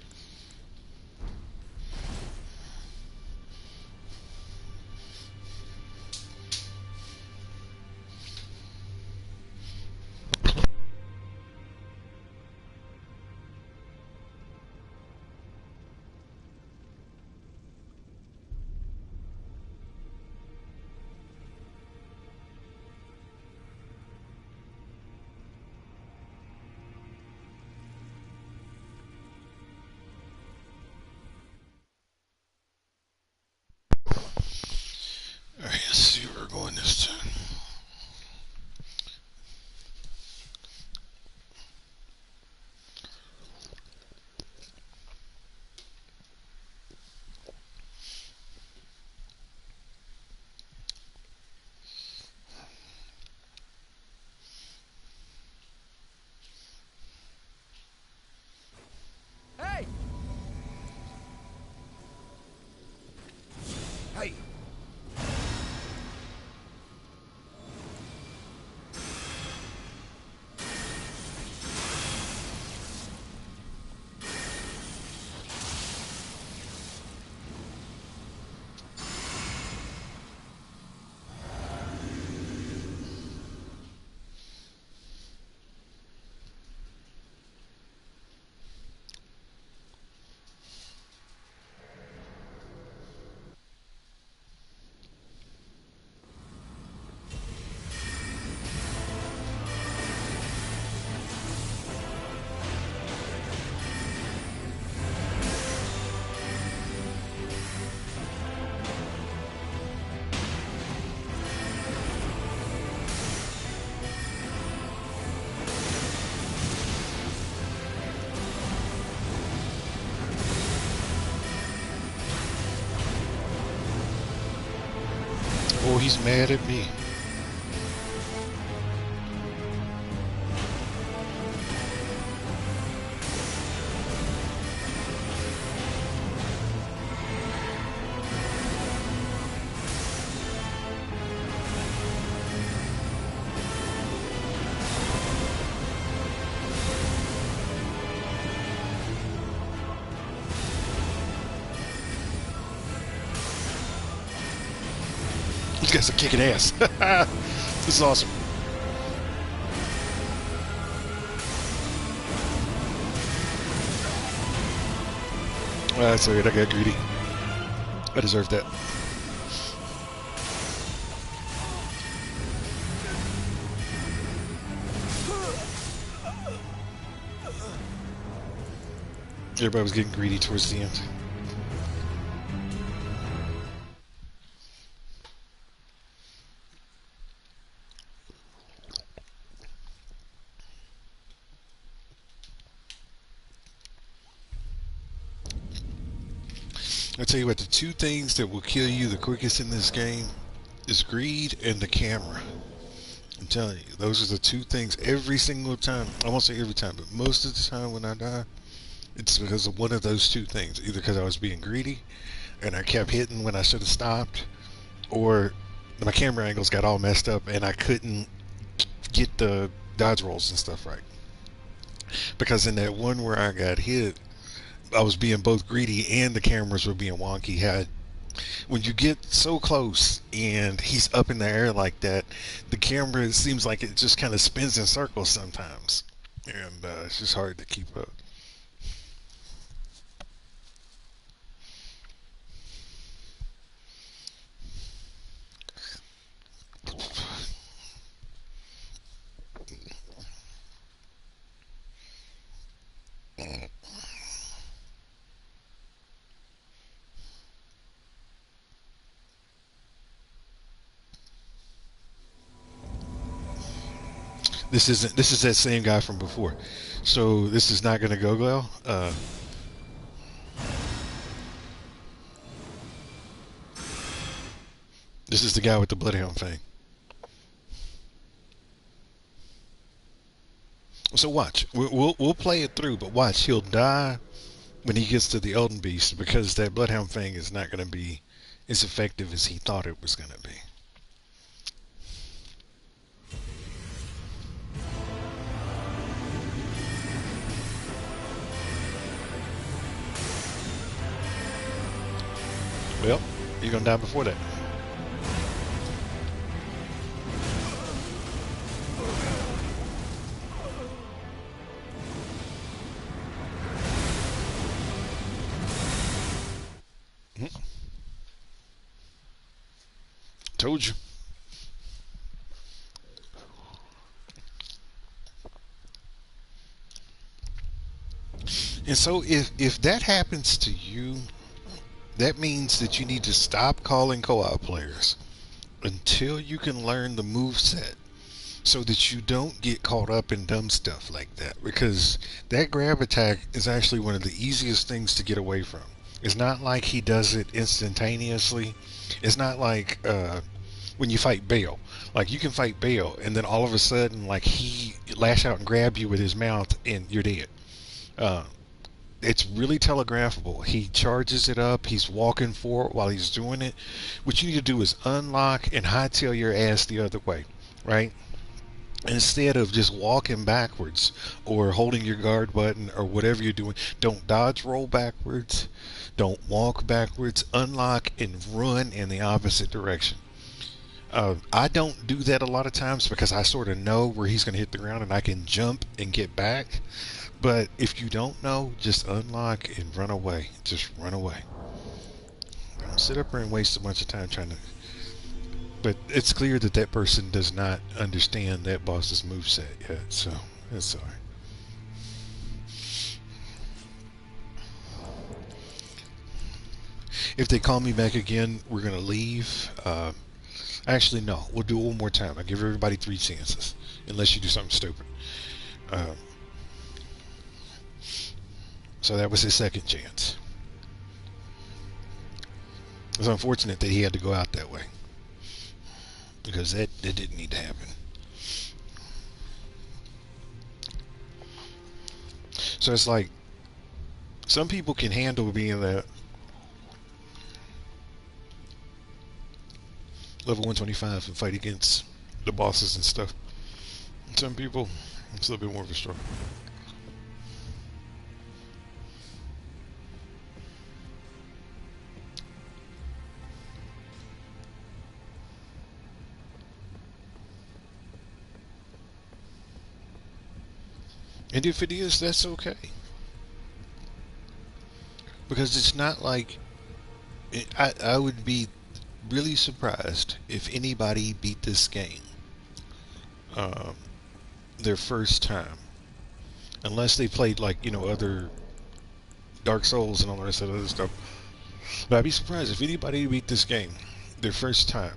he's mad at me. You guys are kicking ass. This is awesome. That's alright, I got greedy. I deserve that. Everybody was getting greedy towards the end. I tell you what, the two things that will kill you the quickest in this game is greed and the camera. I'm telling you, those are the two things every single time. I won't say every time, but most of the time when I die, it's because of one of those two things. Either because I was being greedy and I kept hitting when I should have stopped, or my camera angles got all messed up and I couldn't get the dodge rolls and stuff right. Because in that one where I got hit, I was being both greedy and the cameras were being wonky. When you get so close and he's up in the air like that, the camera seems like it just kind of spins in circles sometimes, and it's just hard to keep up. This isn't. This is that same guy from before, so this is not going to go well. This is the guy with the bloodhound fang. So watch. We'll play it through, but watch. He'll die when he gets to the Elden Beast because that bloodhound fang is not going to be as effective as he thought it was going to be. Well, you're going to die before that. Told you. And so if that happens to you, that means that you need to stop calling co-op players until you can learn the move set so that you don't get caught up in dumb stuff like that, because that grab attack is actually one of the easiest things to get away from. It's not like he does it instantaneously. It's not like when you fight Bale. Like, you can fight Bale and then all of a sudden, like, he lash out and grab you with his mouth and you're dead. It's really telegraphable. He charges it up. He's walking for it while he's doing it. What you need to do is unlock and hightail your ass the other way, right? Instead of just walking backwards or holding your guard button or whatever you're doing, don't dodge roll backwards. Don't walk backwards. Unlock and run in the opposite direction. I don't do that a lot of times because I sort of know where he's going to hit the ground and I can jump and get back. But if you don't know, just unlock and run away. Just run away. Don't sit up there and waste a bunch of time trying to... But it's clear that that person does not understand that boss's moveset yet, so that's alright. If they call me back again, we're going to leave. Actually, no. We'll do it one more time. I give everybody 3 chances, unless you do something stupid. So that was his second chance. It's unfortunate that he had to go out that way. because that didn't need to happen. So it's like some people can handle being that level 125 and fight against the bosses and stuff. And some people, it's a little bit more of a struggle. And if it is, that's okay. Because it's not like I would be really surprised if anybody beat this game um, their first time, unless they played like other Dark Souls and all the rest of the other stuff. But I'd be surprised if anybody beat this game their first time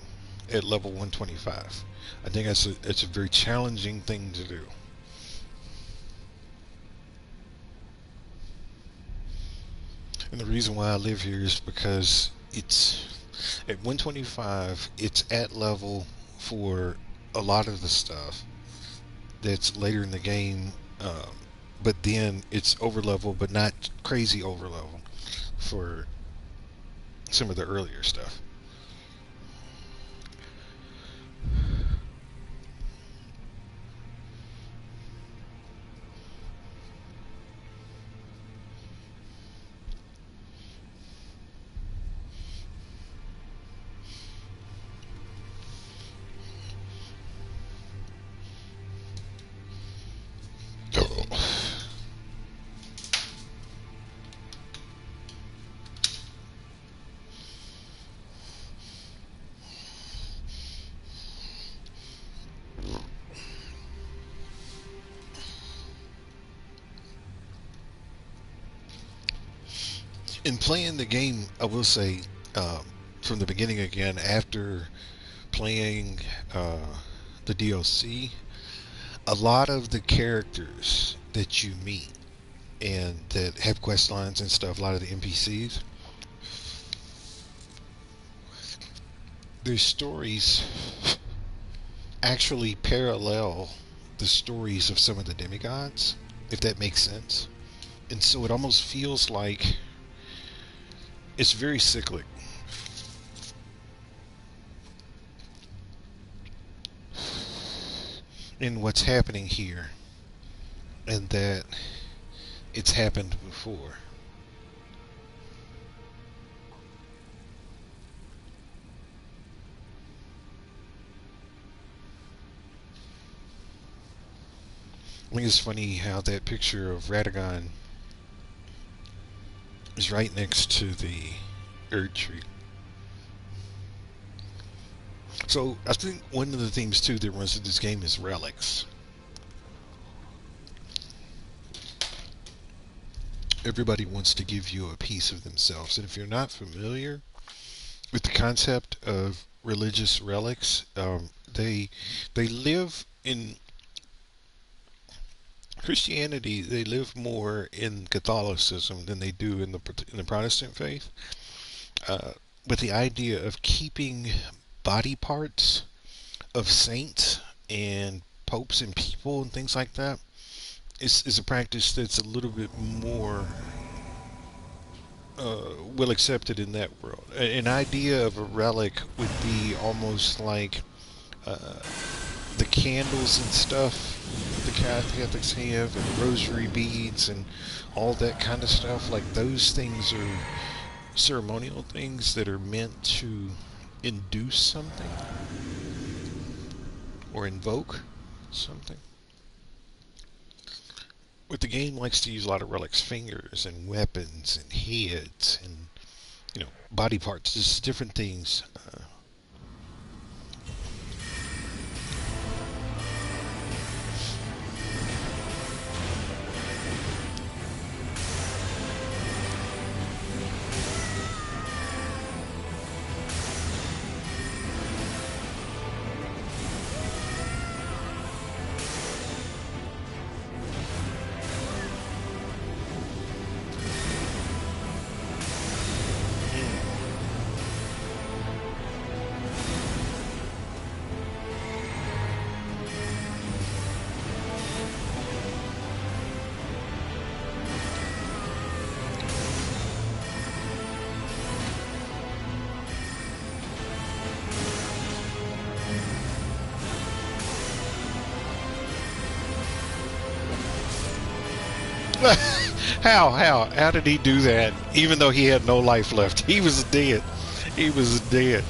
at level 125. I think it's a very challenging thing to do. And the reason why I live here is because it's at 125, it's at level for a lot of the stuff that's later in the game, but then it's over level, but not crazy over level for some of the earlier stuff. In playing the game, I will say, from the beginning again, after playing the DLC, a lot of the characters that you meet and that have quest lines and stuff, a lot of the NPCs, their stories actually parallel the stories of some of the demigods, if that makes sense. And so it almost feels like it's very cyclic. In what's happening here, and that it's happened before. I think it's funny how that picture of Radagon is right next to the Erd tree. So I think one of the themes too that runs through this game is relics. Everybody wants to give you a piece of themselves, and if you're not familiar with the concept of religious relics, they live in Christianity. They live more in Catholicism than they do in the Protestant faith. Uh, but the idea of keeping body parts of saints and popes and people and things like that is a practice that's a little bit more well accepted in that world. An idea of a relic would be almost like uh, the candles and stuff the Catholics have, and rosary beads and all that kind of stuff. Like those things are ceremonial things that are meant to induce something or invoke something. But the game likes to use a lot of relics, fingers and weapons and heads and body parts, just different things. How did he do that? Even though he had no life left, he was dead. He was dead.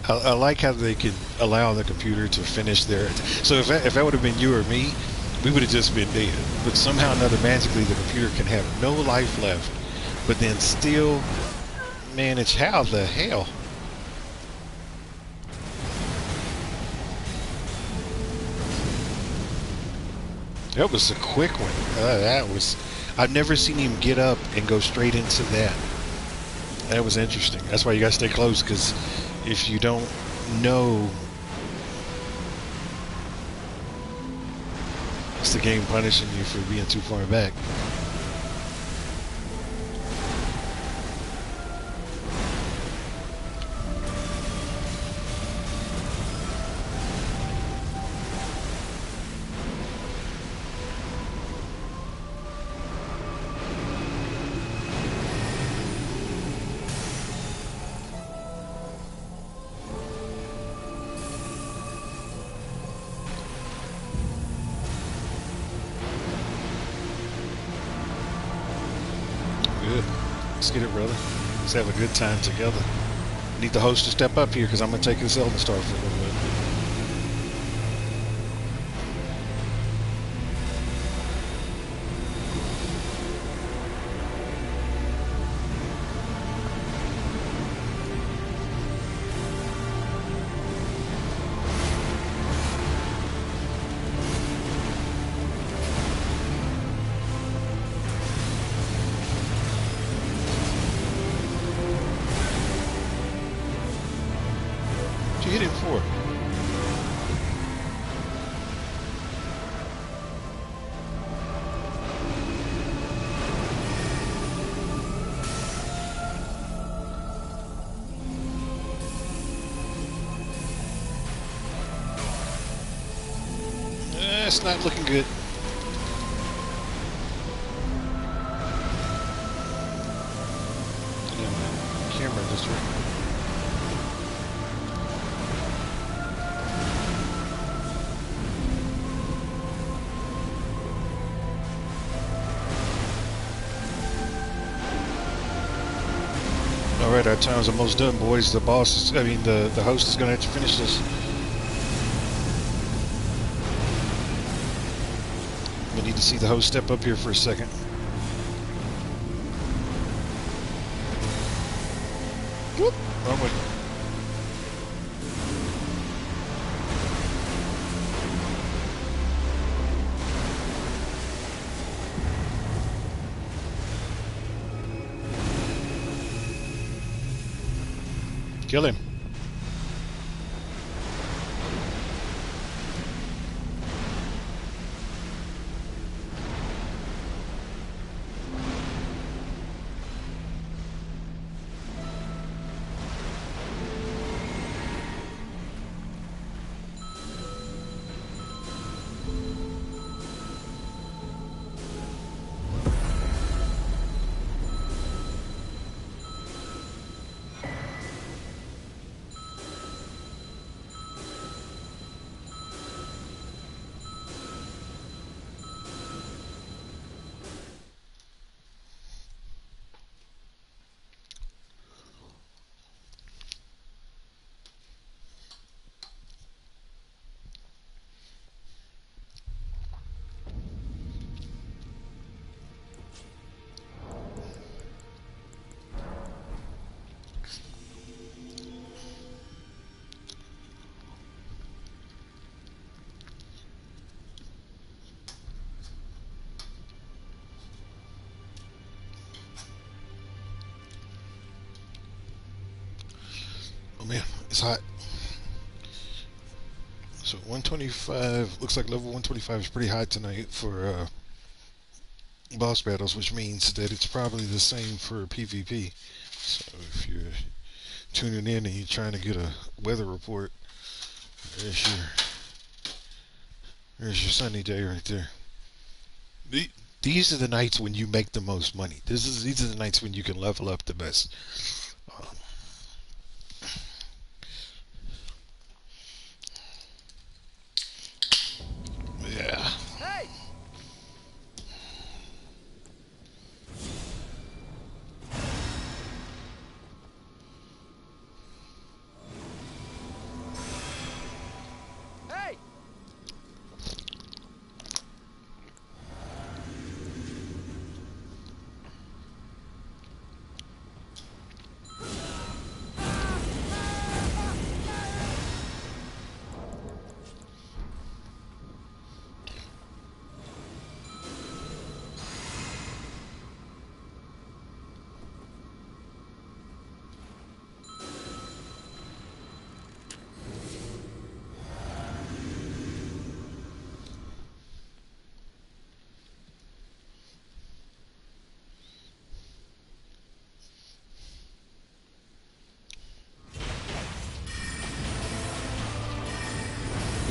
I like how they could allow the computer to finish their. So if that would have been you or me, we would have just been dead. But somehow or another, magically, the computer can have no life left, but then still manage. How the hell? That was a quick one. That was. I've never seen him get up and go straight into that. That was interesting. That's why you gotta stay close, because if you don't know, it's the game punishing you for being too far back. Good. Let's get it, brother. Let's have a good time together. Need the host to step up here, because I'm going to take this Elden Star for a little bit. What you hit him for? It's not looking good. Camera just right. Alright, our time's almost done, boys. The boss is, the host is going to have to finish this. We need to see the host step up here for a second. Whoop! Wrong way. Kill him. Oh man, it's hot. So 125, looks like level 125 is pretty high tonight for boss battles, which means that it's probably the same for PvP. So if you're tuning in and you're trying to get a weather report, there's your sunny day right there. These are the nights when you make the most money. These are the nights when you can level up the best. Um,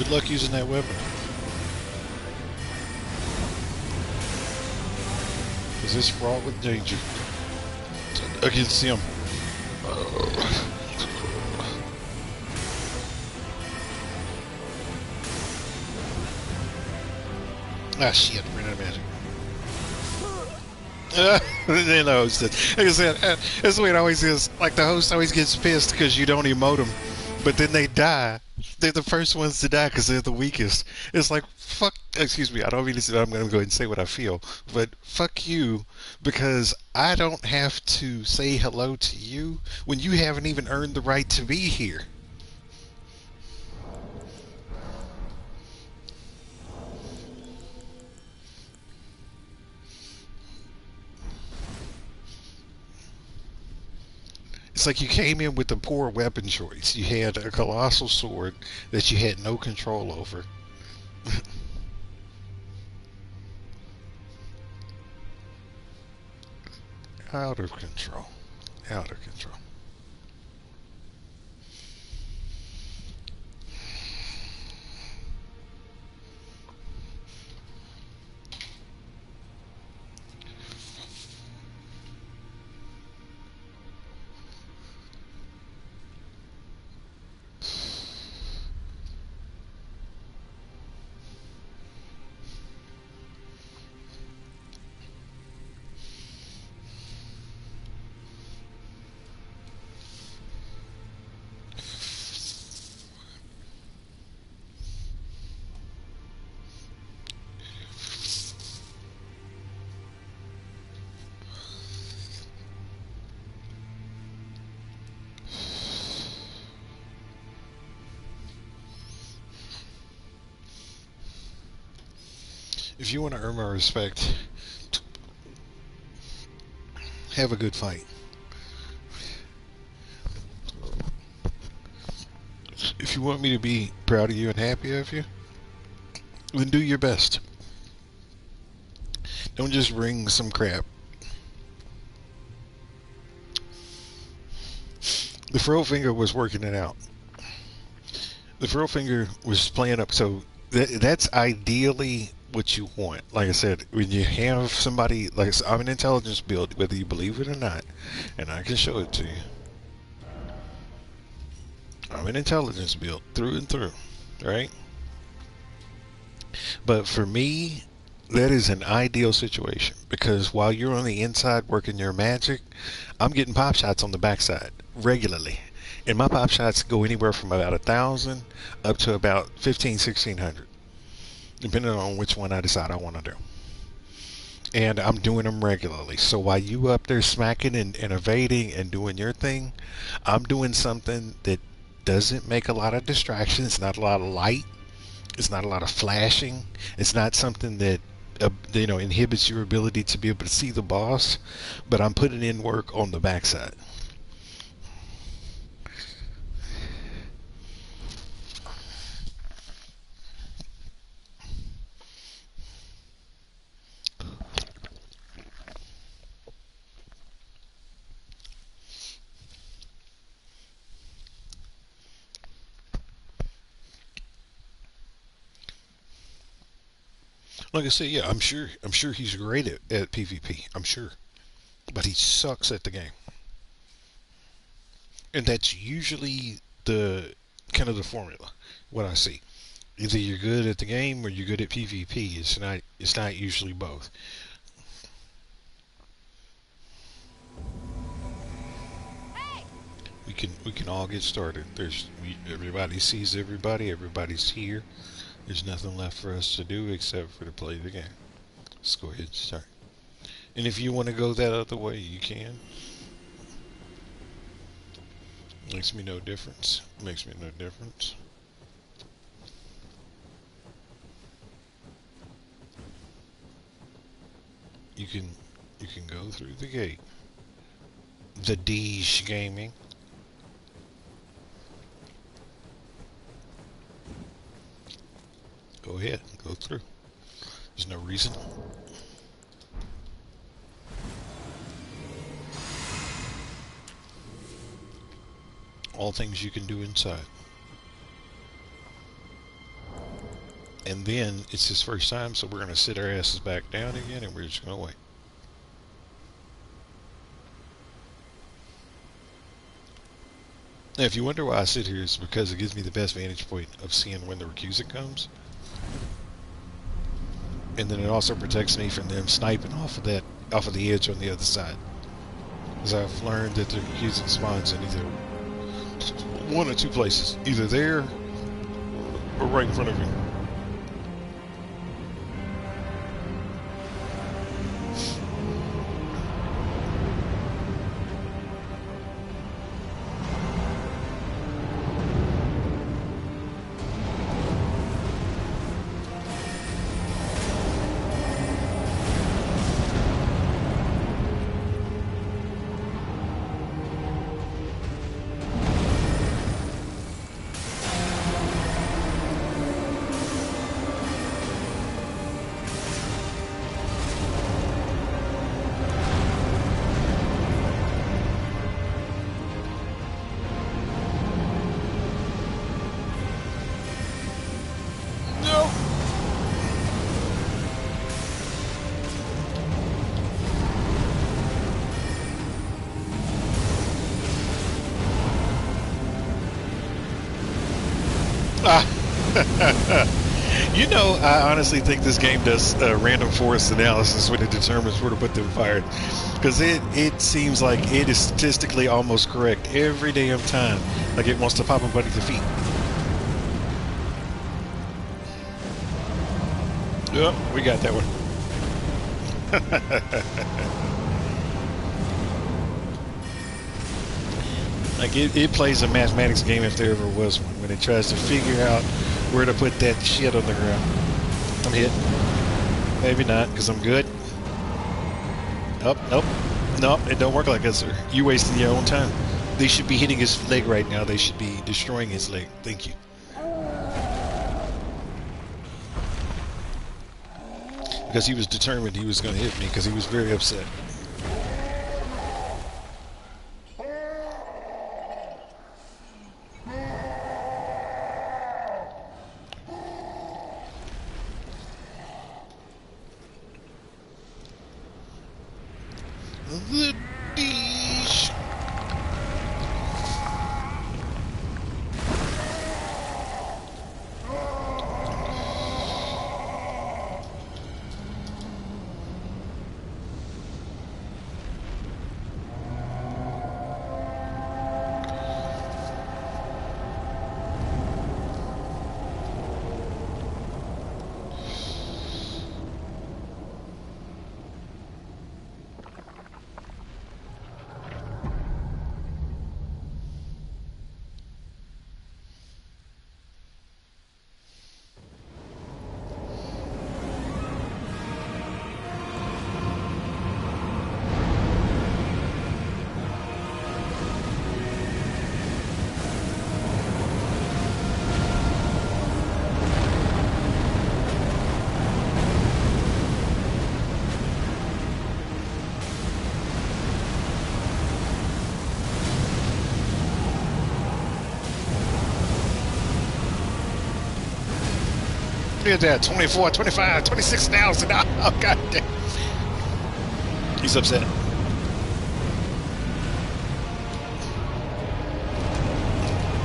Good luck using that weapon. Because it's fraught with danger against him. Ah, shit, ran out of magic. You know, it's just, like I said, that's the way it always is. Like, the host always gets pissed because you don't emote them, but then they die. They're the first ones to die because they're the weakest. It's like, fuck, excuse me, I don't mean to say, I'm going to go ahead and say what I feel, but fuck you, because I don't have to say hello to you when you haven't even earned the right to be here. It's like you came in with a poor weapon choice. You had a colossal sword that you had no control over. Out of control. Out of control. If you want to earn my respect, have a good fight. If you want me to be proud of you and happy of you, then do your best. Don't just bring some crap. The Furrow Finger was working it out. The Furrow Finger was playing up, so that's ideally what you want. Like I said, when you have somebody, like I'm an intelligence build, whether you believe it or not, and I can show it to you. I'm an intelligence build through and through, right? But for me, that is an ideal situation because while you're on the inside working your magic, I'm getting pop shots on the backside regularly. And my pop shots go anywhere from about 1,000 up to about 15, 1,600, depending on which one I decide I want to do. And I'm doing them regularly. So while you up there smacking and evading and doing your thing, I'm doing something that doesn't make a lot of distractions, not a lot of light, it's not a lot of flashing, it's not something that inhibits your ability to be able to see the boss, but I'm putting in work on the backside. Like I said, yeah, I'm sure he's great at PvP. I'm sure, but he sucks at the game, and that's usually the kind of the formula. What I see, either you're good at the game or you're good at PvP. It's not usually both. Hey! We can all get started. Everybody sees everybody. Everybody's here. There's nothing left for us to do except for to play the game. Let's go ahead and start. And if you want to go that other way, you can. Makes me no difference. Makes me no difference. You can go through the gate. The D's Gaming. Go ahead, go through. There's no reason. All things you can do inside. And then it's his first time, so we're going to sit our asses back down again and we're just going to wait. Now, if you wonder why I sit here, it's because it gives me the best vantage point of seeing when the recusant comes. And then it also protects me from them sniping off of the edge on the other side. Because I've learned that the recusant spawns in either one or two places. Either there or right in front of you. You know, I honestly think this game does random forest analysis when it determines where to put them fired. Because it seems like it is statistically almost correct every damn time. Like it wants to pop a buddy to feet. Yep, we got that one. Like it plays a mathematics game if there ever was one. When it tries to figure out where to put that shit on the ground. I'm hit. Maybe not, because I'm good. Nope, nope. Nope, it don't work like that, sir. You wasting your own time. They should be hitting his leg right now. They should be destroying his leg. Thank you. Because he was determined he was going to hit me, because he was very upset. The dish. Look at that, 24, 25, 26,000. Oh, god damn. He's upset.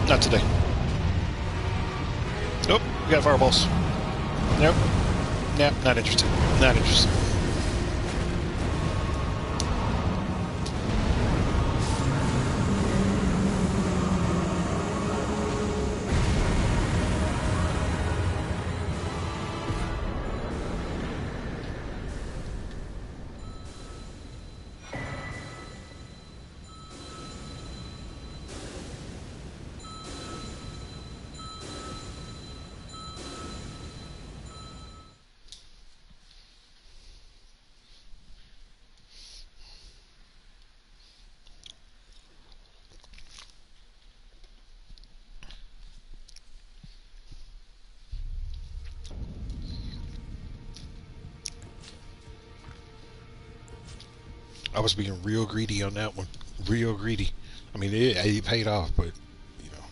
Not today. Nope, we got fireballs. Nope. Nope, not interested. Not interested. I was being real greedy on that one. Real greedy. I mean, it paid off, but, you know.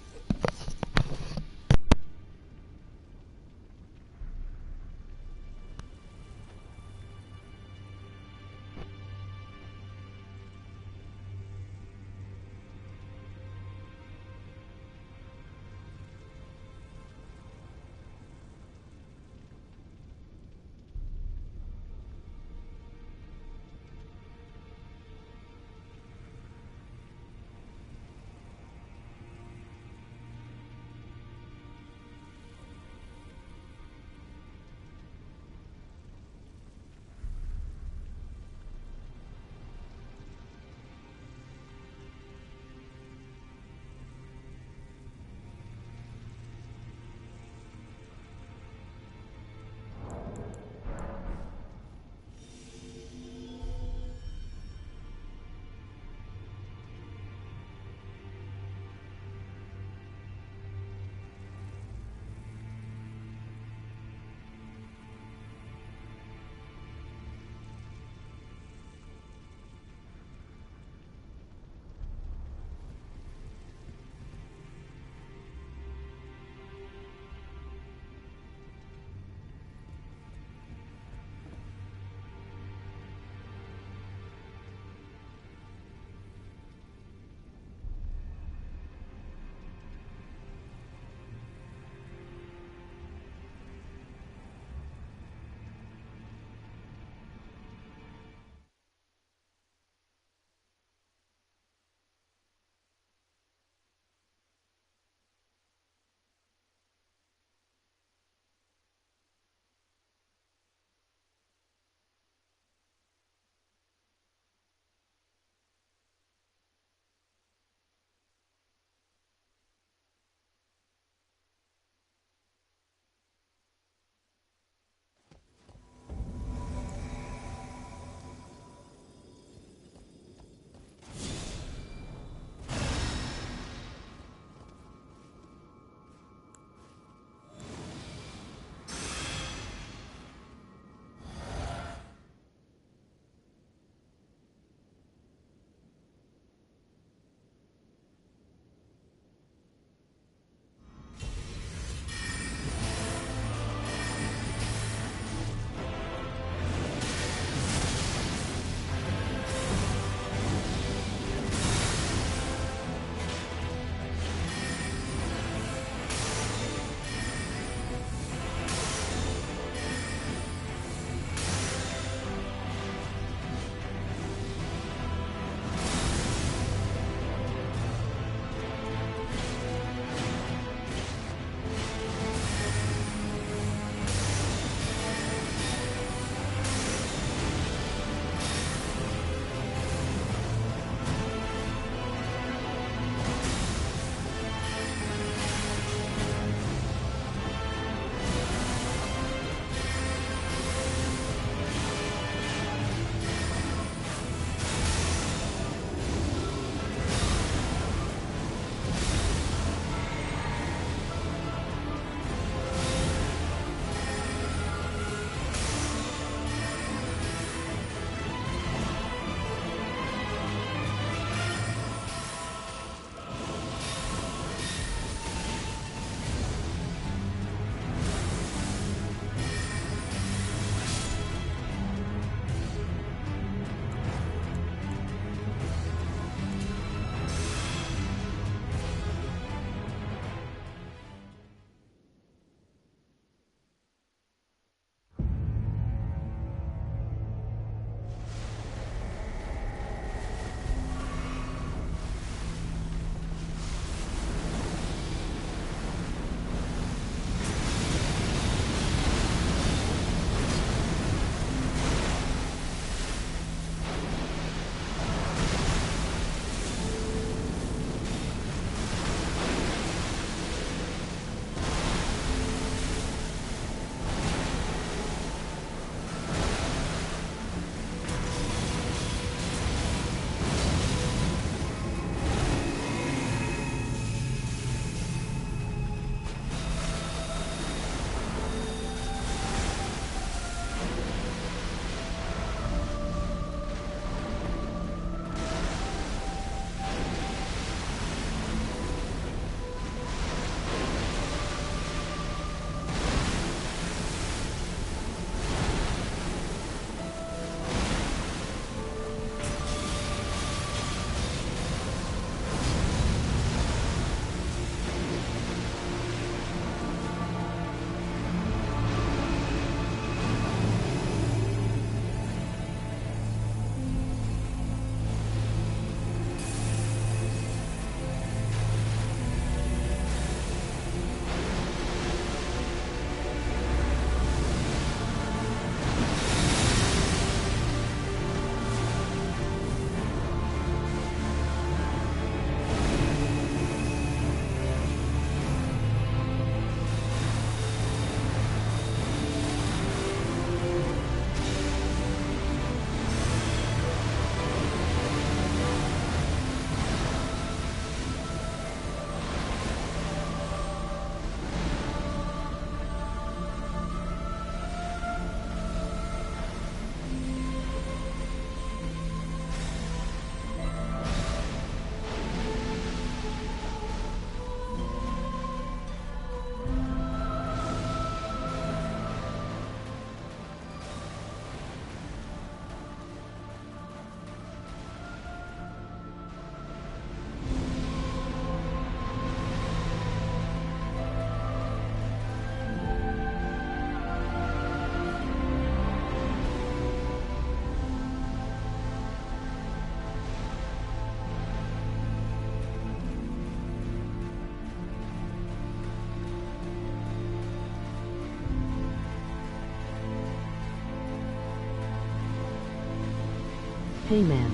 Hey man.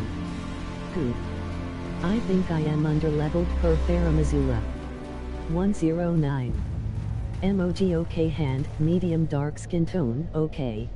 Good. I think I am underleveled per Farah Missoula. 109. Emoji okay hand, medium dark skin tone, okay.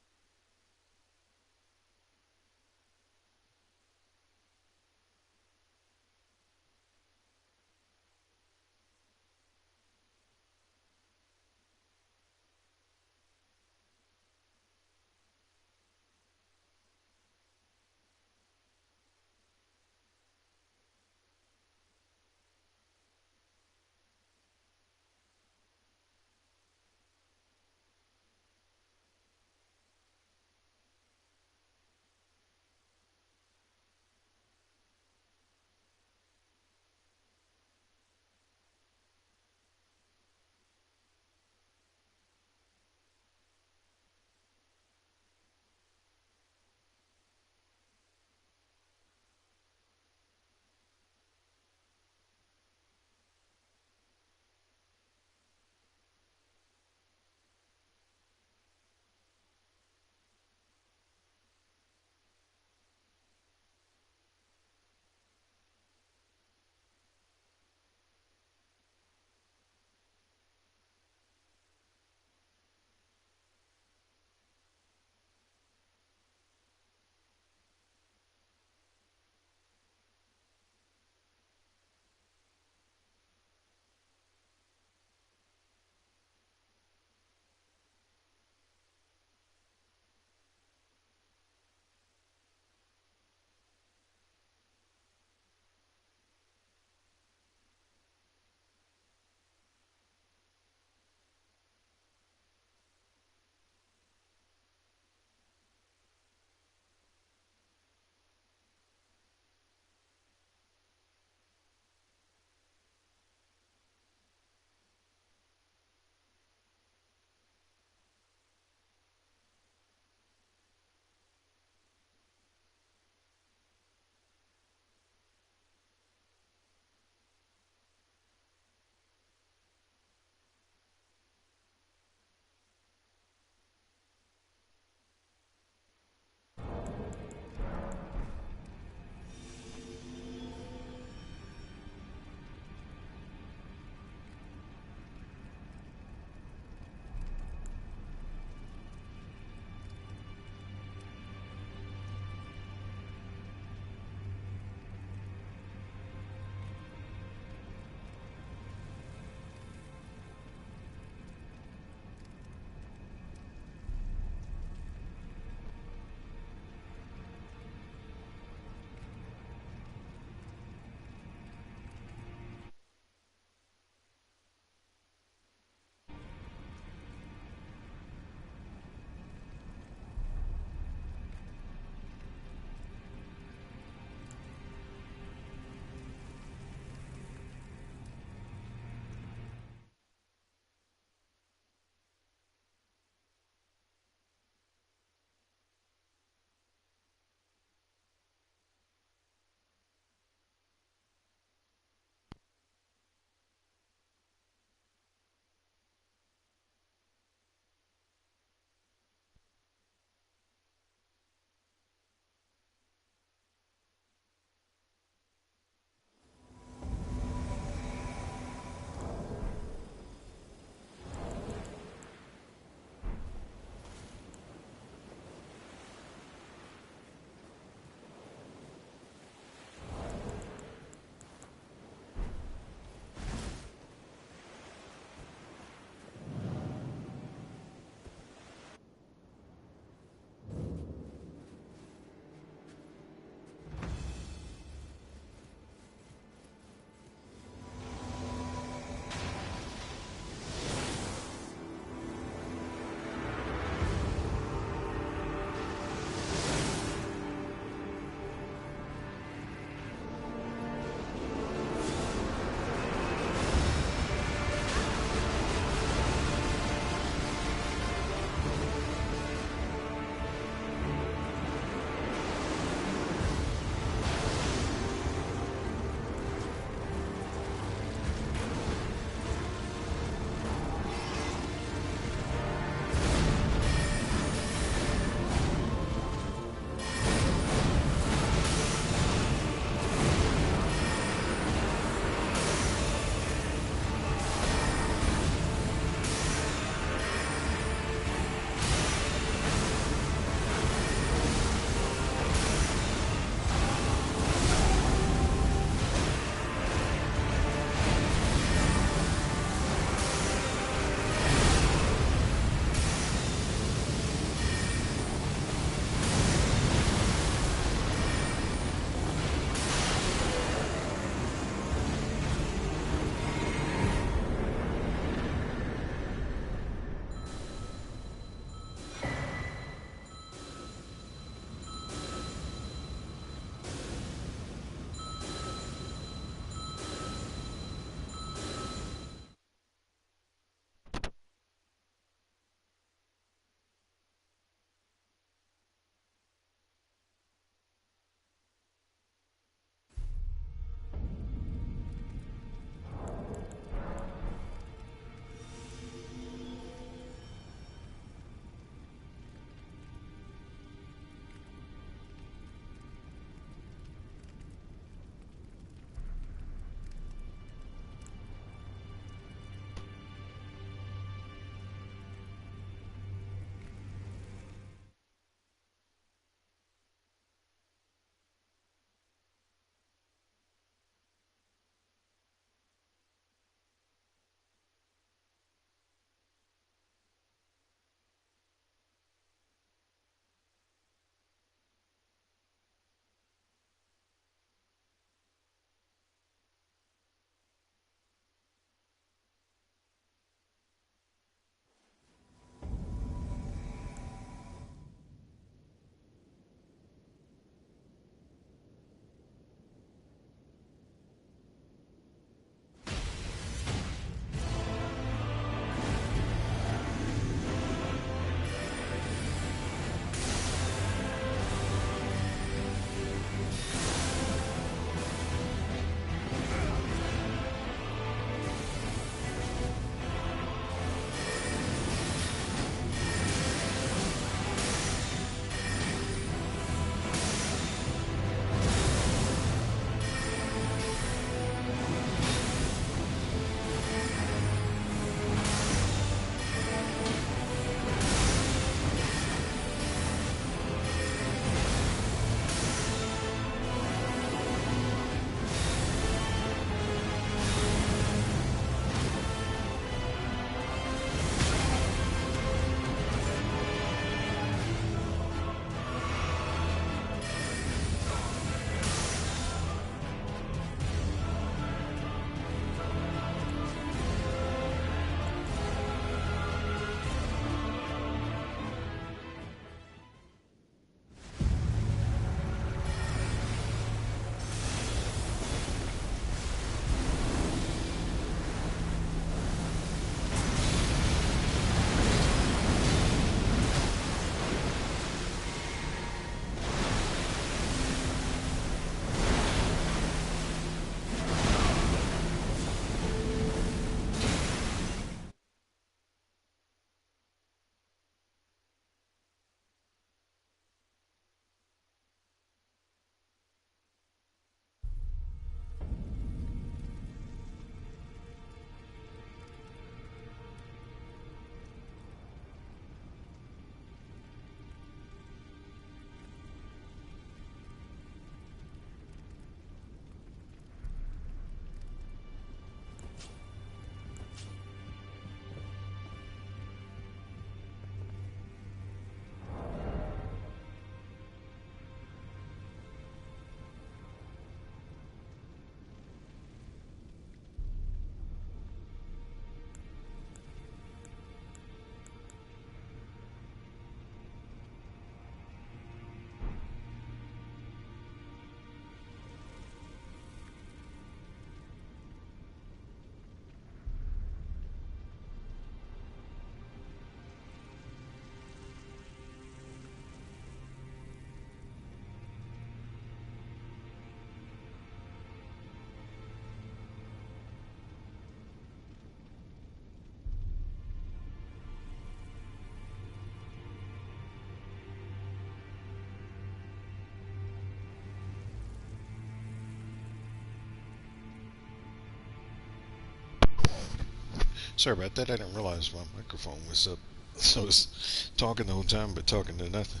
Sorry about that. I didn't realize my microphone was up. So it's talking the whole time, but talking to nothing.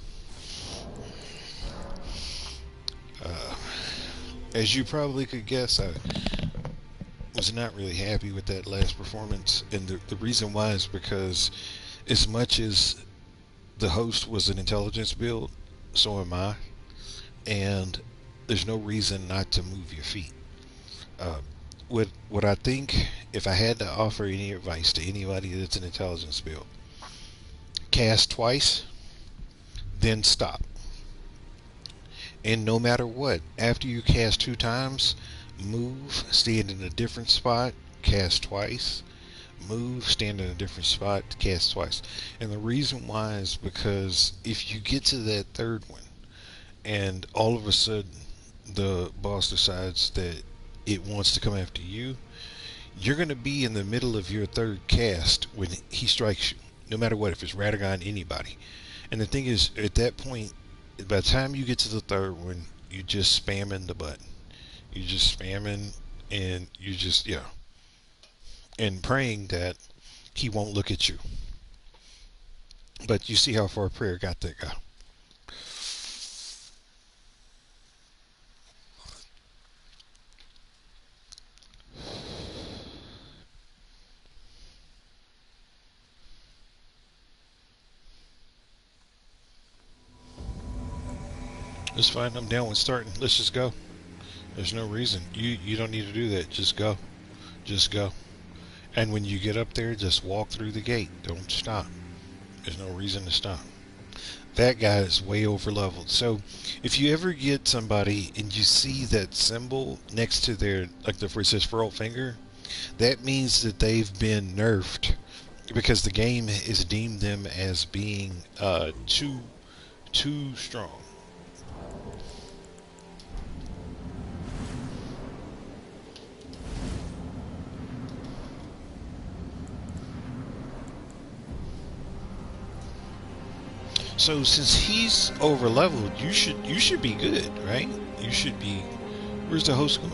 Uh, as you probably could guess, I was not really happy with that last performance. And the reason why is because, as much as the host was an intelligence build, so am I. And there's no reason not to move your feet. Uh, what I think, if I had to offer any advice to anybody that's an intelligence build, cast twice, then stop. And no matter what, after you cast two times, move, stand in a different spot, cast twice, move, stand in a different spot, cast twice. And the reason why is because if you get to that third one and all of a sudden the boss decides that it wants to come after you, you're going to be in the middle of your third cast when he strikes you, no matter what, if it's Radagon, anybody. And the thing is, at that point, by the time you get to the third one, you're just spamming the button. You're just spamming, and you just, yeah, and praying that he won't look at you. But you see how far prayer got that guy. It's fine. I'm down with starting. Let's just go. There's no reason. You don't need to do that. Just go. Just go. And when you get up there, just walk through the gate. Don't stop. There's no reason to stop. That guy is way over leveled. So if you ever get somebody and you see that symbol next to their, like the, where it says furled finger, that means that they've been nerfed because the game has deemed them as being too strong. So since he's over leveled, you should be good, right? You should be. Where's the host going?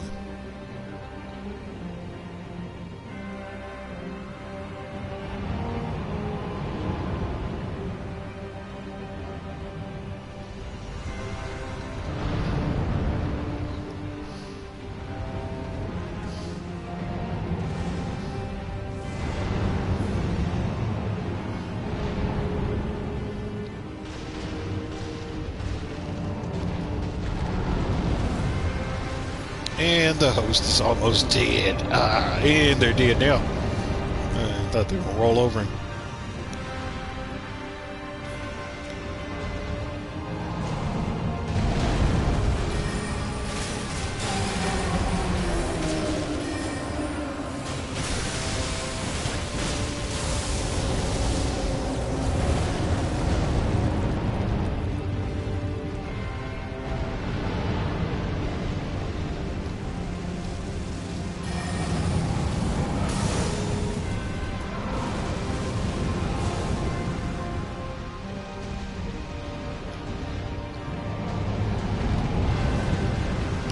And the host is almost dead. And they're dead now. I thought they were gonna roll over him.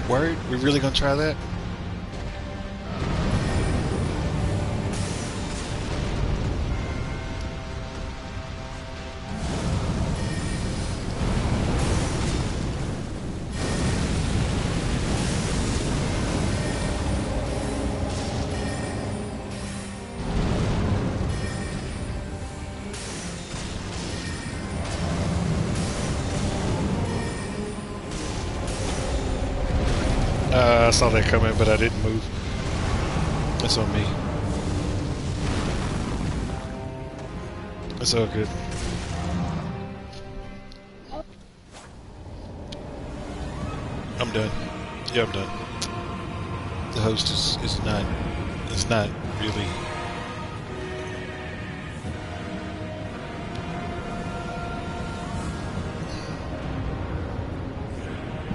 Word? We really gonna try that? I saw that coming, but I didn't move. That's on me. It's all good. I'm done. Yeah, I'm done. The host is not really.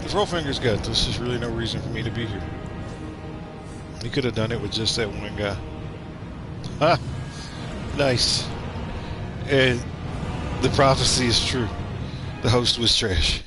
The roll finger's good. There's just really no reason for me to be here. He could have done it with just that one guy. Ha! Nice. And the prophecy is true. The host was trash.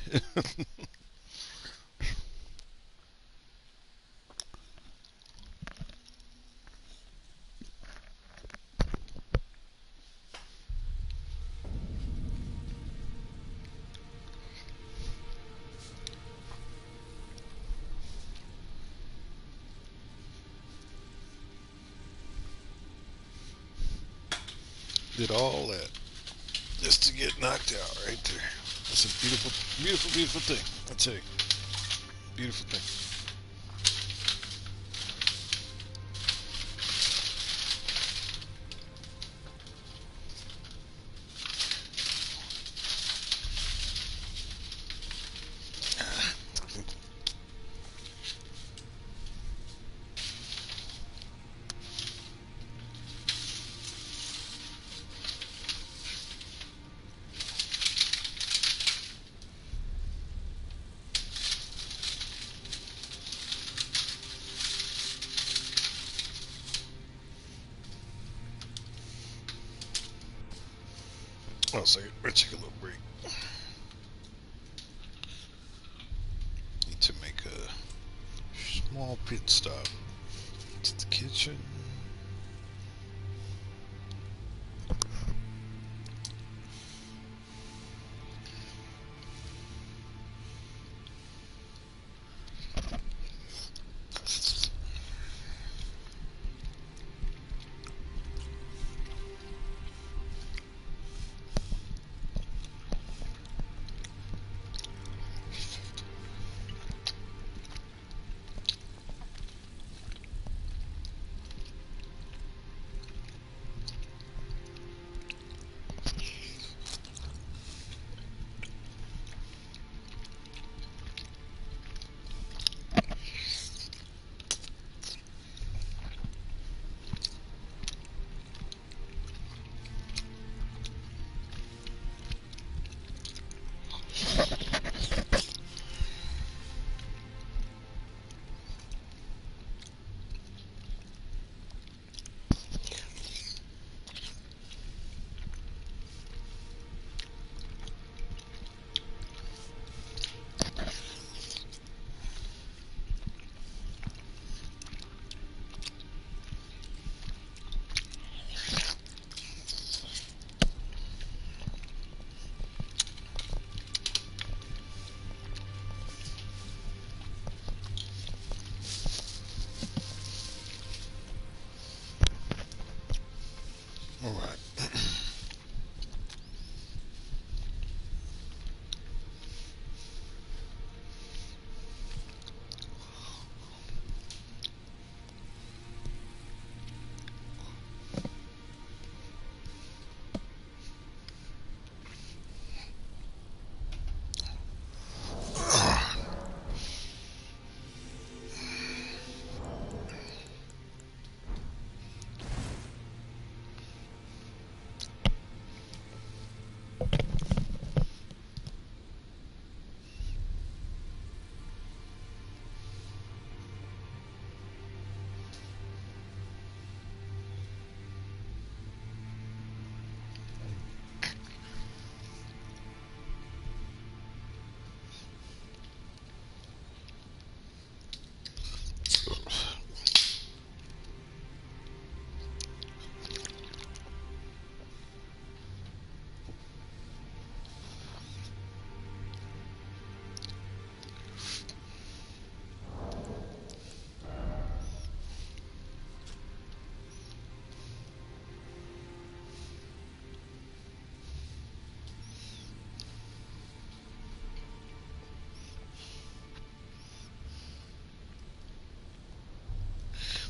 Did all that just to get knocked out right there. That's a beautiful, beautiful, beautiful thing. I tell you, beautiful thing. One second, let's take a little break. Need to make a small pit stop to the kitchen. All right.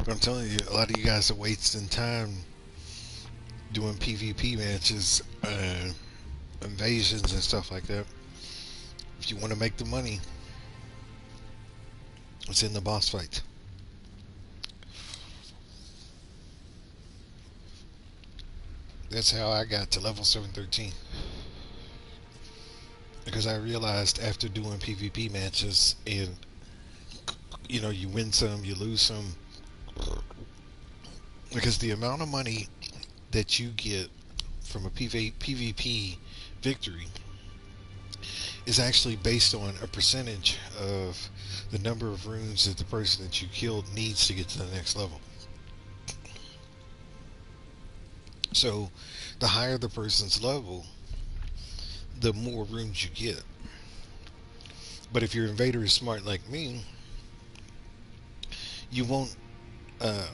But I'm telling you, a lot of you guys are wasting time doing PvP matches, invasions, and stuff like that. If you want to make the money, it's in the boss fight. That's how I got to level 713. Because I realized after doing PvP matches, and you win some, you lose some, because the amount of money that you get from a PvP victory is actually based on a percentage of the number of runes that the person that you killed needs to get to the next level. So, the higher the person's level, the more runes you get. But if your invader is smart like me, you won't uh,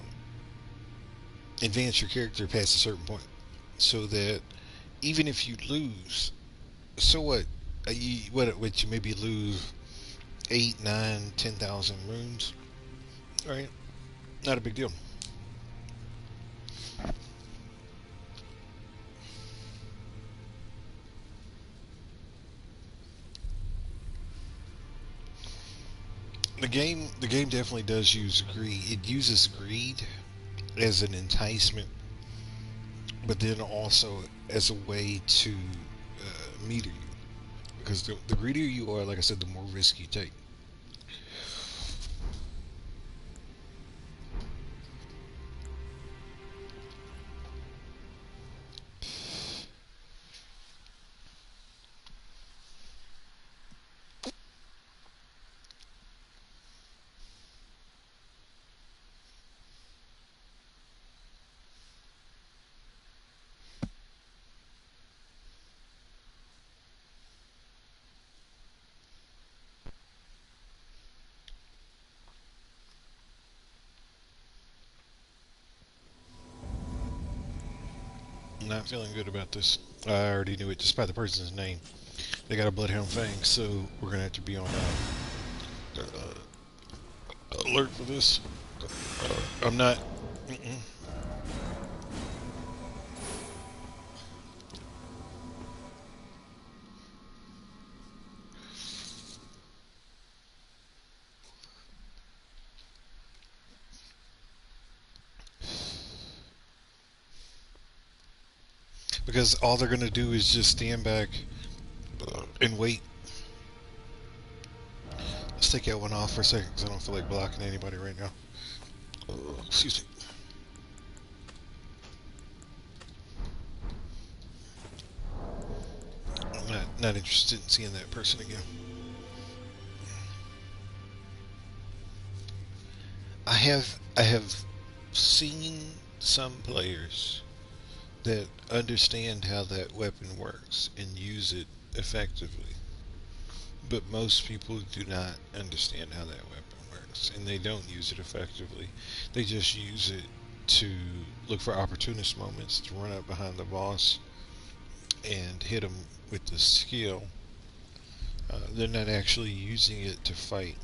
advance your character past a certain point. so that even if you lose, so what? What you maybe lose 8, 9, 10,000 runes, right? Not a big deal. The game definitely does use greed. It uses greed as an enticement, but then also as a way to meter you. Because the greedier you are, like I said, the more risk you take. I'm not feeling good about this. I already knew it just by the person's name. They got a Bloodhound Fang, so we're gonna have to be on alert for this. I'm not. Mm-mm. Because all they're gonna do is just stand back and wait. Let's take that one off for a second because I don't feel like blocking anybody right now. Excuse me. I'm not interested in seeing that person again. I have seen some players that understand how that weapon works and use it effectively. But most people do not understand how that weapon works and they don't use it effectively. They just use it to look for opportunist moments to run up behind the boss and hit them with the skill. They're not actually using it to fight.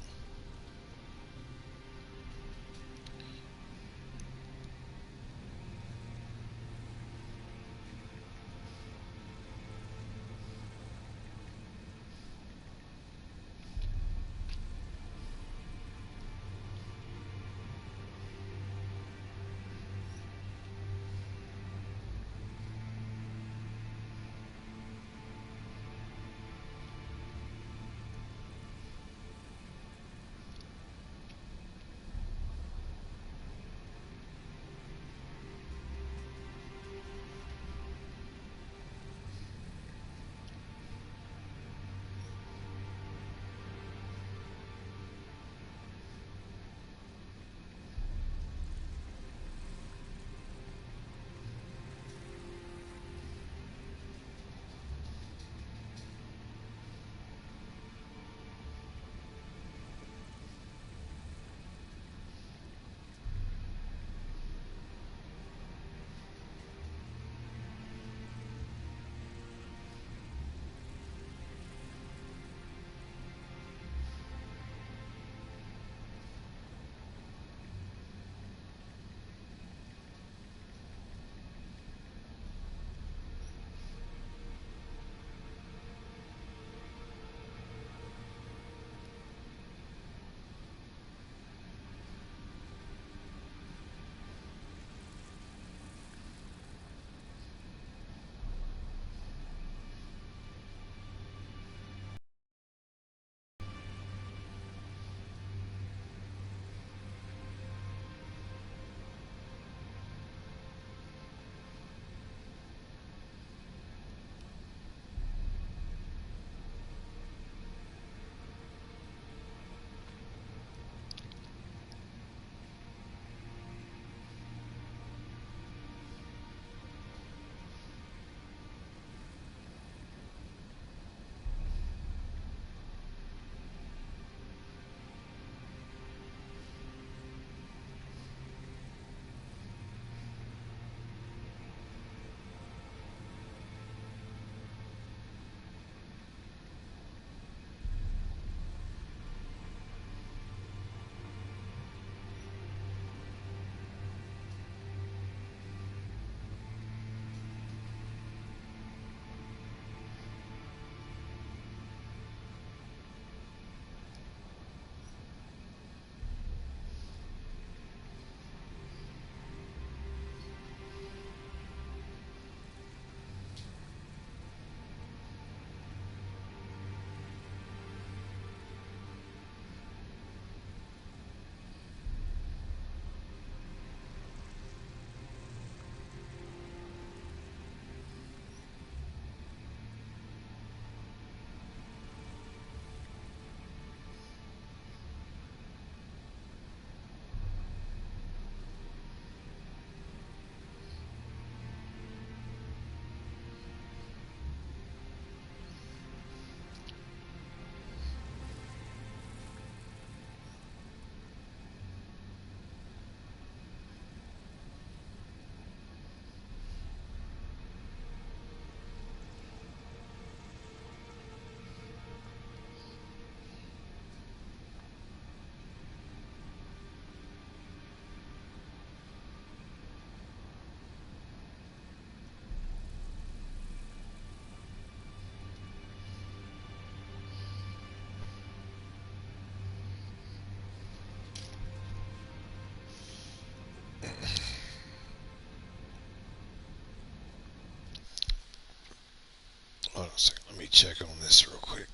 Hold on a second. Let me check on this real quick.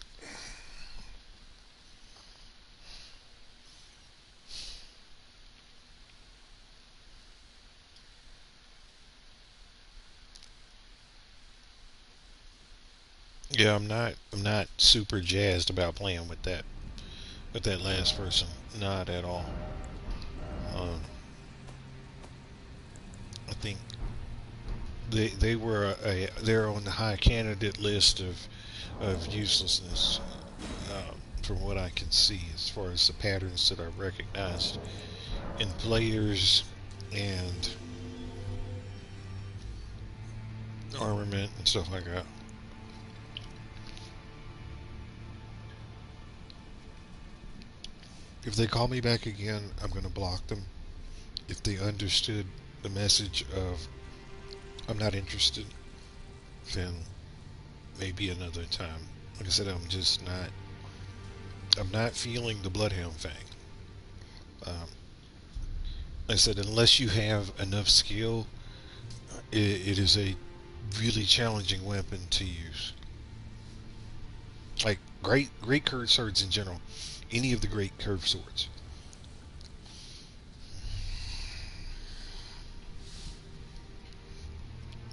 Yeah, I'm not super jazzed about playing with that last person. Not at all. Um, I think they were they're on the high candidate list of uselessness, from what I can see, as far as the patterns that I've recognized in players and armament and stuff like that. If they call me back again, I'm going to block them. If they understood the message of I'm not interested, then maybe another time. Like I said, I'm not feeling the Bloodhound thing. Um, like I said, unless you have enough skill, it is a really challenging weapon to use. Like great curved swords in general, any of the great curved swords.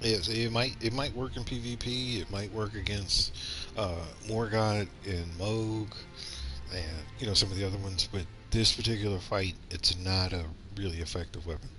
Yes, it might work in PvP. It might work against Morgott and Moog, and some of the other ones. But this particular fight, it's not a really effective weapon.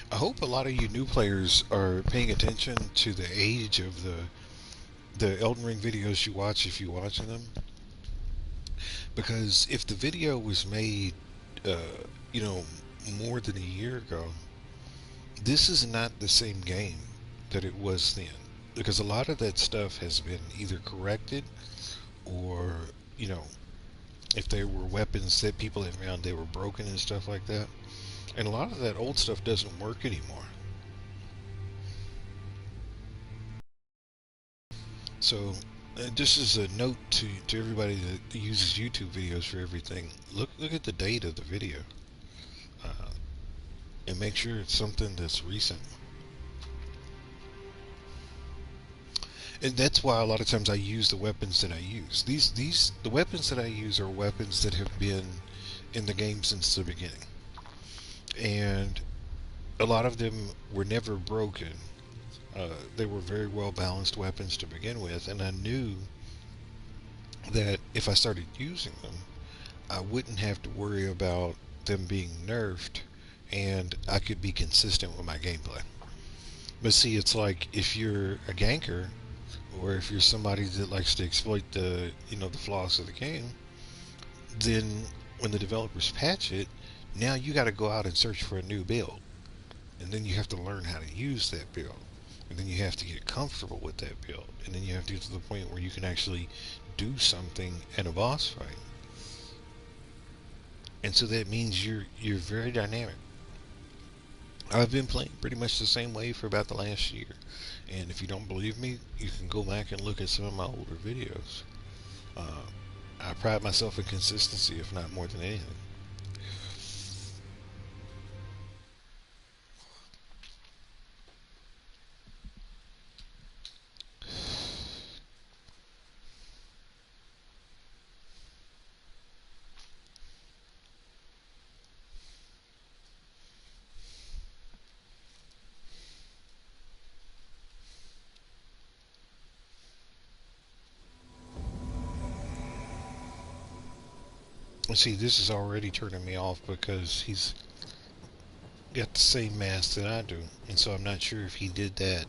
I hope a lot of you new players are paying attention to the age of the Elden Ring videos you watch if you're watching them, because if the video was made, uh, you know, more than a year ago, this is not the same game that it was then. Because a lot of that stuff has been either corrected or, you know, if there were weapons that people had found they were broken and stuff like that. And a lot of that old stuff doesn't work anymore. So, this is a note to everybody that uses YouTube videos for everything. Look at the date of the video, uh, and make sure it's something that's recent. And that's why a lot of times I use the weapons that I use. The weapons that I use are weapons that have been in the game since the beginning, and a lot of them were never broken. They were very well balanced weapons to begin with, and I knew that if I started using them, I wouldn't have to worry about them being nerfed, and I could be consistent with my gameplay. But see, it's like if you're a ganker, or if you're somebody that likes to exploit the flaws of the game, then when the developers patch it, now you got to go out and search for a new build, and then you have to learn how to use that build, and then you have to get comfortable with that build, and then you have to get to the point where you can actually do something in a boss fight. And so that means you're very dynamic. I've been playing pretty much the same way for about the last year, and if you don't believe me, you can go back and look at some of my older videos. Uh, I pride myself in consistency, if not more than anything. And see, this is already turning me off because he's got the same mask that I do, and so I'm not sure if he did that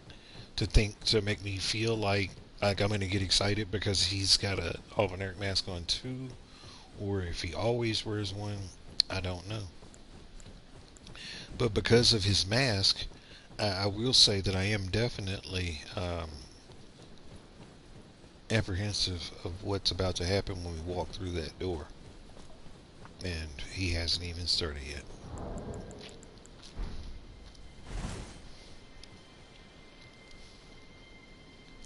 to make me feel like Like I'm gonna get excited because he's got a Alvineric mask on too, or if he always wears one, I don't know. But because of his mask, I will say that I am definitely apprehensive of what's about to happen when we walk through that door. And he hasn't even started yet.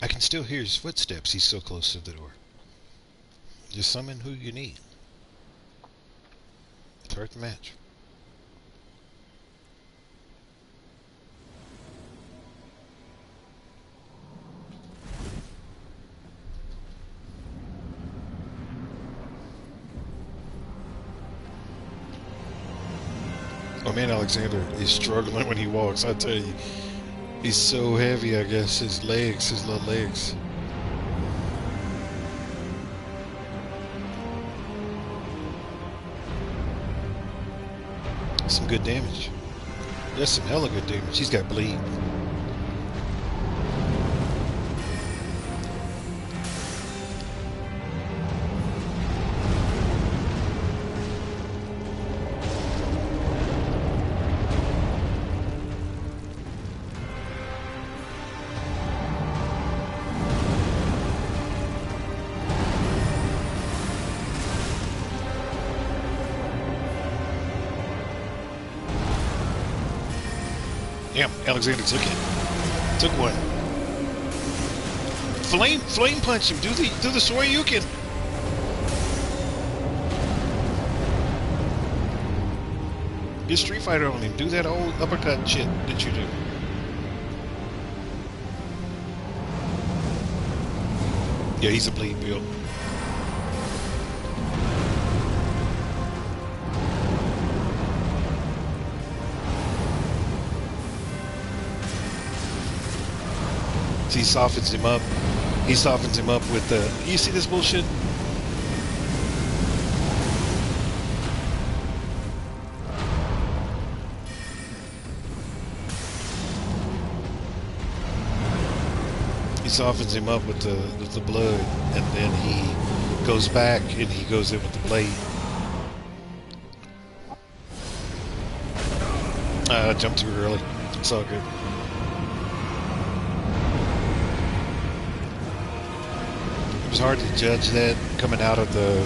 I can still hear his footsteps. He's so close to the door. Just summon who you need. Start the match. Oh man, Alexander is struggling when he walks. I tell you, he's so heavy. I guess his legs, his little legs. Some good damage. That's some hella good damage. He's got bleed. Damn, Alexander took it. Took one. Flame punch him. Do the Soryuken. Get Street Fighter on him. Do that old uppercut shit that you do. Yeah, he's a bleed build. He softens him up. He softens him up with the. You see this bullshit? He softens him up with the blood, and then he goes back and he goes in with the blade. I jumped too early. It's all good. It was hard to judge that coming out of the.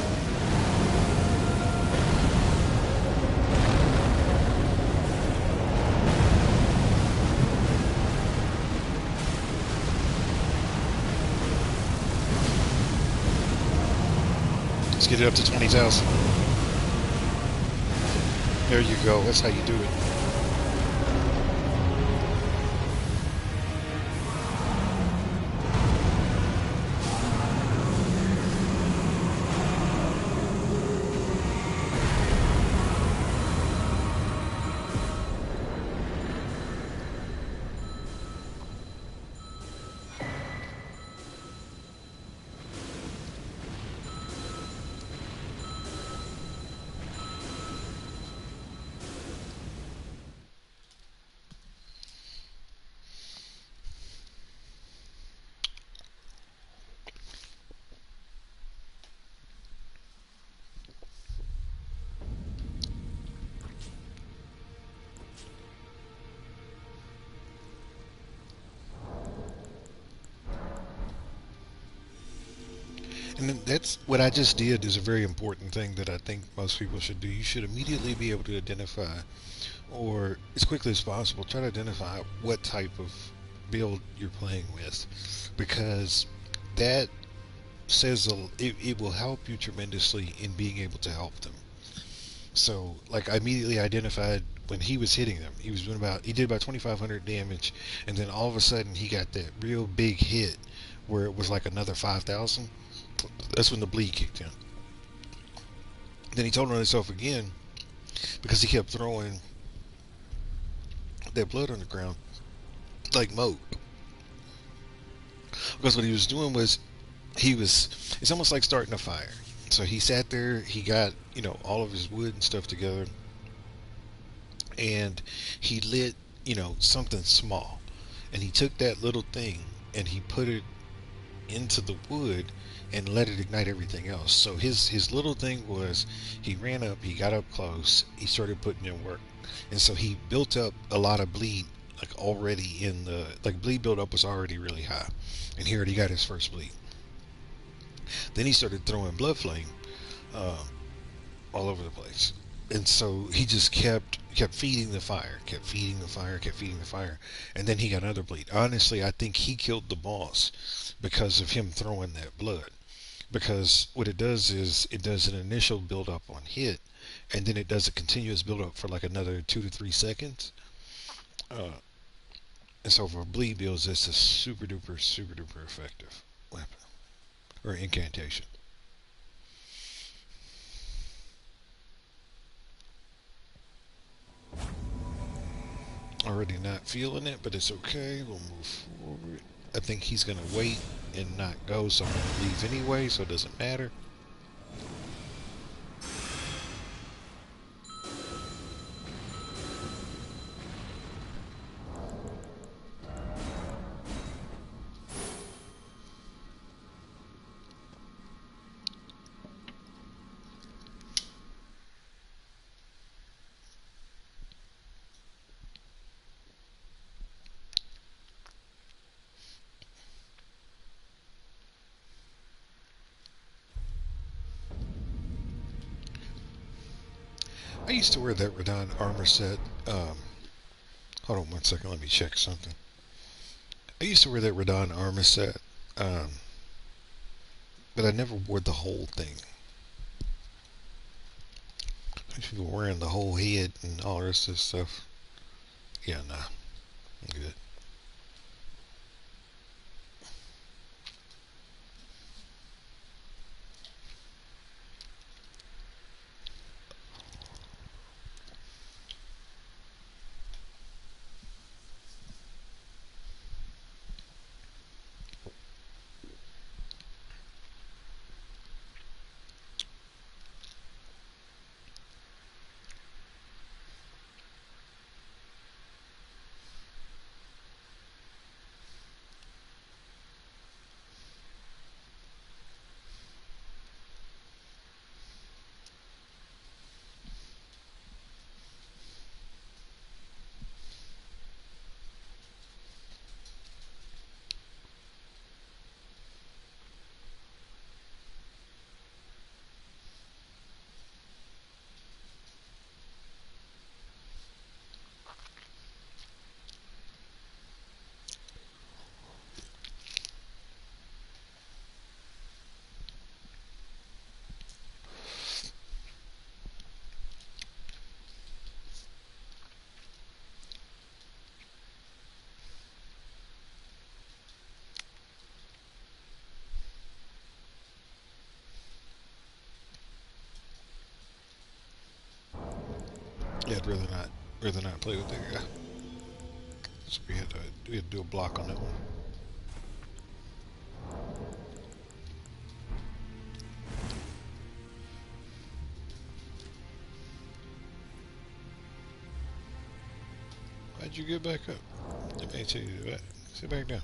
Let's get it up to 20,000. There you go. That's how you do it. And that's what I just did is a very important thing that I think most people should do. You should immediately be able to identify, or as quickly as possible, try to identify what type of build you're playing with, because that it will help you tremendously in being able to help them. So, like, I immediately identified when he was hitting them, he did about 2,500 damage, and then all of a sudden he got that real big hit where it was like another 5,000. That's when the bleed kicked in. Then he told on himself again because he kept throwing that blood on the ground like Mo. Because what he was doing was it's almost like starting a fire. So he sat there, he got, all of his wood and stuff together, and he lit, something small. And he took that little thing and he put it into the wood and let it ignite everything else. So his little thing was he ran up, he got up close, he started putting in work, and so he built up a lot of bleed like already in the like bleed buildup was already really high, and he already got his first bleed. Then he started throwing blood flame uh, all over the place. And so he just kept feeding the fire, kept feeding the fire, kept feeding the fire, and then he got another bleed. Honestly, I think he killed the boss because of him throwing that blood. Because what it does is it does an initial build up on hit, and then it does a continuous build up for like another 2 to 3 seconds. Uh, and so for bleed builds, it's a super duper effective weapon or incantation. Already not feeling it, but it's okay. We'll move forward. I think he's going to wait and not go, so I'm going to leave anyway, so it doesn't matter. I used to wear that Radon armor set. Hold on 1 second, let me check something. I used to wear that Radon armor set, um, but I never wore the whole thing. People wearing the whole head and all the rest of this stuff. Yeah, nah, I'm good. Yeah, I'd rather not play with that guy. So we had to do a block on that one. Why'd you get back up? Let me tell you that. Sit back down.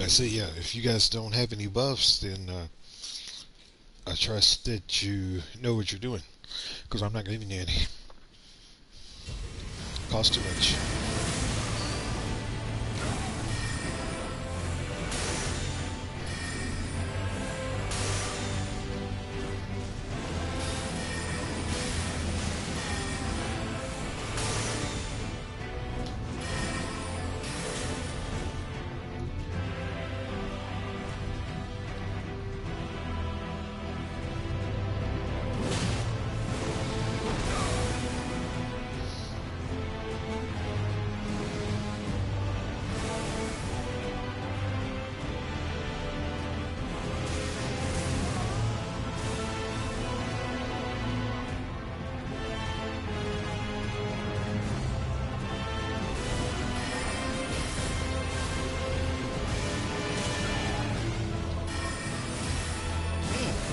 I say, yeah, if you guys don't have any buffs, then I trust that you know what you're doing. Because I'm not giving you any. Cost too much.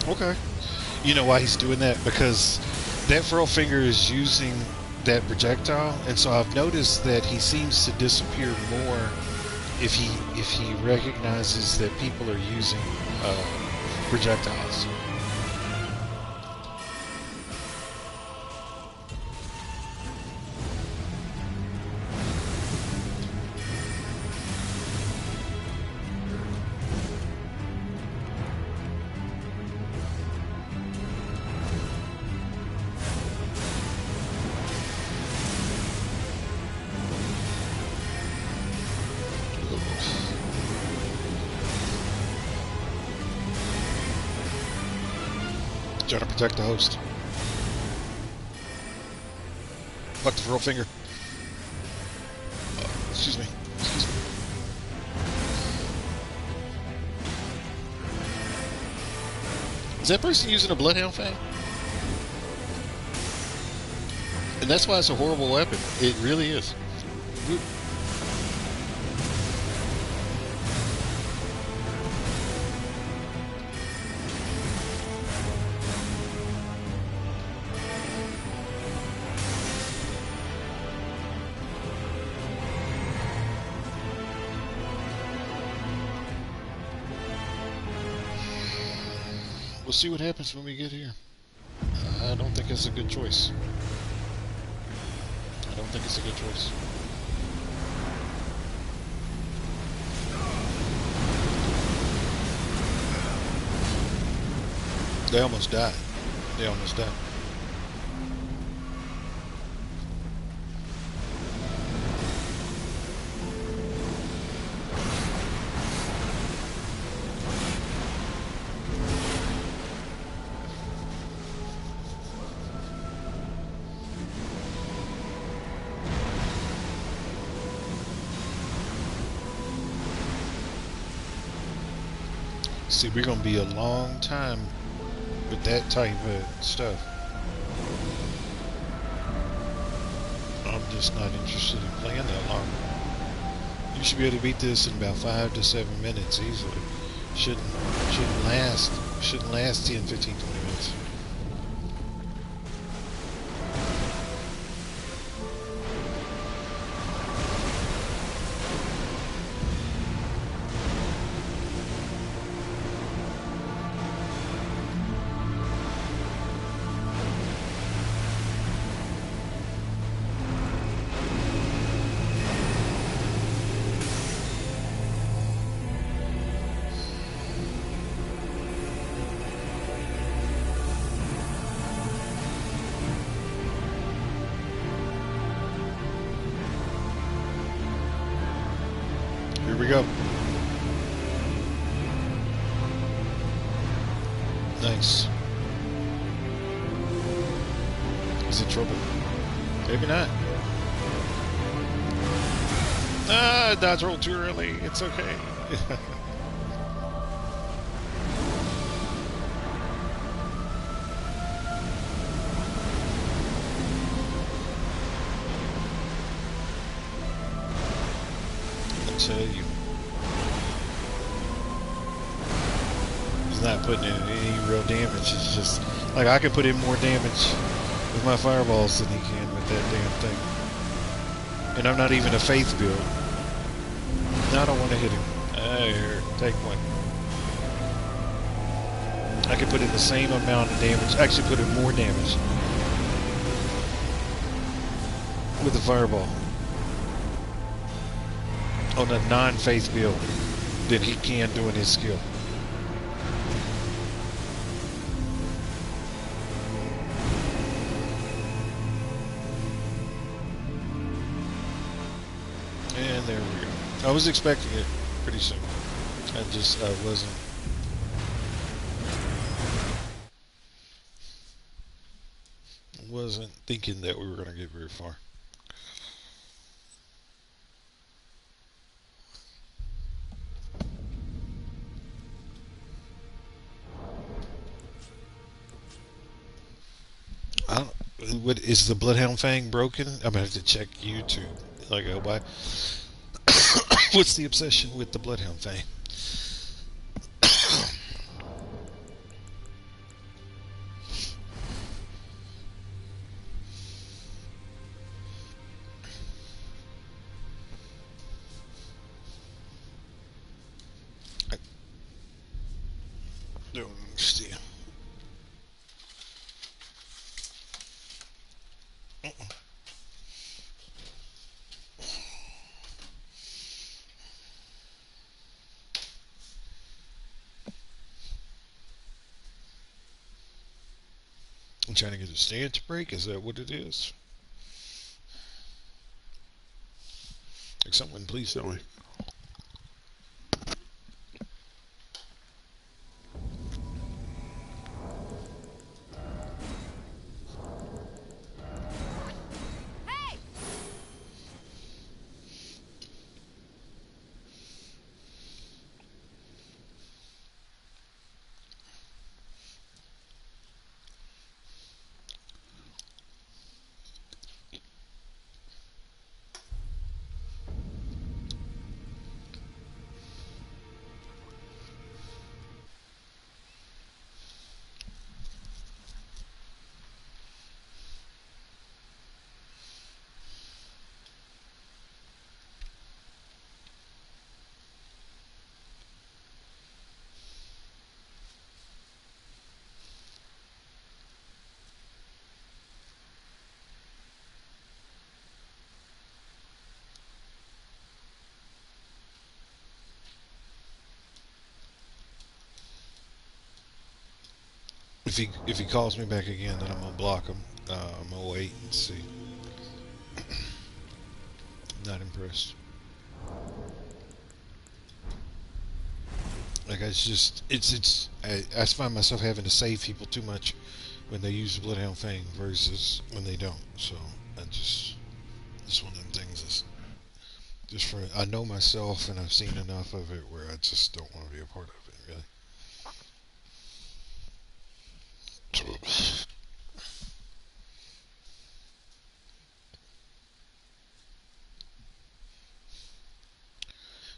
Okay. You know why he's doing that? Because that Furl Finger is using that projectile, and so I've noticed that he seems to disappear more if he recognizes that people are using projectiles. Trying to protect the host. Fuck the Furl Finger. Excuse me. Excuse me. Is that person using a Bloodhound Fang? And that's why it's a horrible weapon. It really is. We'll see what happens when we get here. I don't think it's a good choice. I don't think it's a good choice. They almost died. They almost died. See, we're going to be a long time with that type of stuff. I'm just not interested in playing that long. You should be able to beat this in about 5 to 7 minutes easily. Shouldn't last 10, 15, 20 minutes. Here we go. Nice. Is it trouble? Maybe not. Ah, dodge roll too early. It's okay. I tell you. He's not putting in any real damage. It's just like I can put in more damage with my fireballs than he can with that damn thing. And I'm not even a faith build. No, I don't want to hit him. Here, take one. I can put in the same amount of damage. Actually, put in more damage with a fireball on a non-faith build than he can doing his skill. And there we go. I was expecting it pretty soon. I wasn't thinking that we were going to get very far. I don't, what is the Bloodhound Fang broken? I'm gonna have to check YouTube. Like, oh, why? What's the obsession with the Bloodhound Fang? I don't understand. I'm trying to get a stand to break. Is that what it is? Like, someone please tell me. Hey! If he calls me back again, then I'm gonna block him. I'm gonna wait and see. Not impressed. Like, I find myself having to save people too much when they use the Bloodhound Fang versus when they don't. So it's one of them things. Is just for I know myself and I've seen enough of it where I just don't want to be a part of it. Really.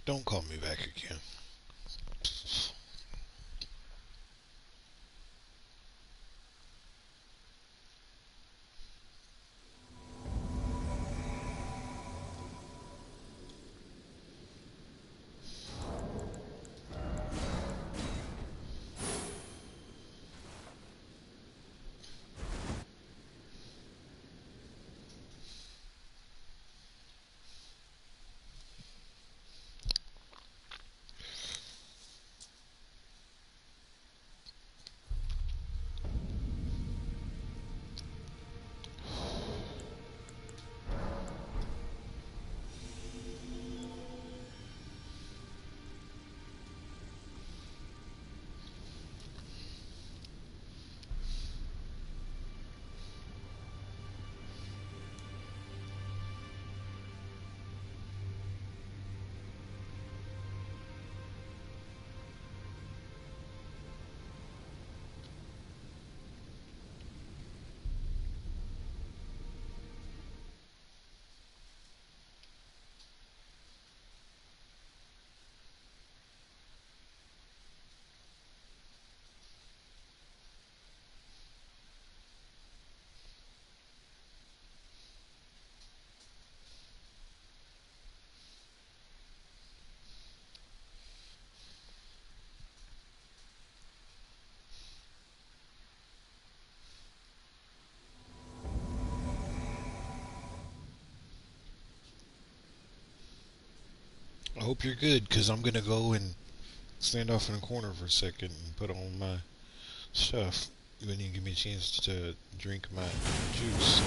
Don't call me back again. hope you're good, because I'm going to go and stand off in the corner for a second and put on my stuff. You didn't give me a chance to drink my juice. So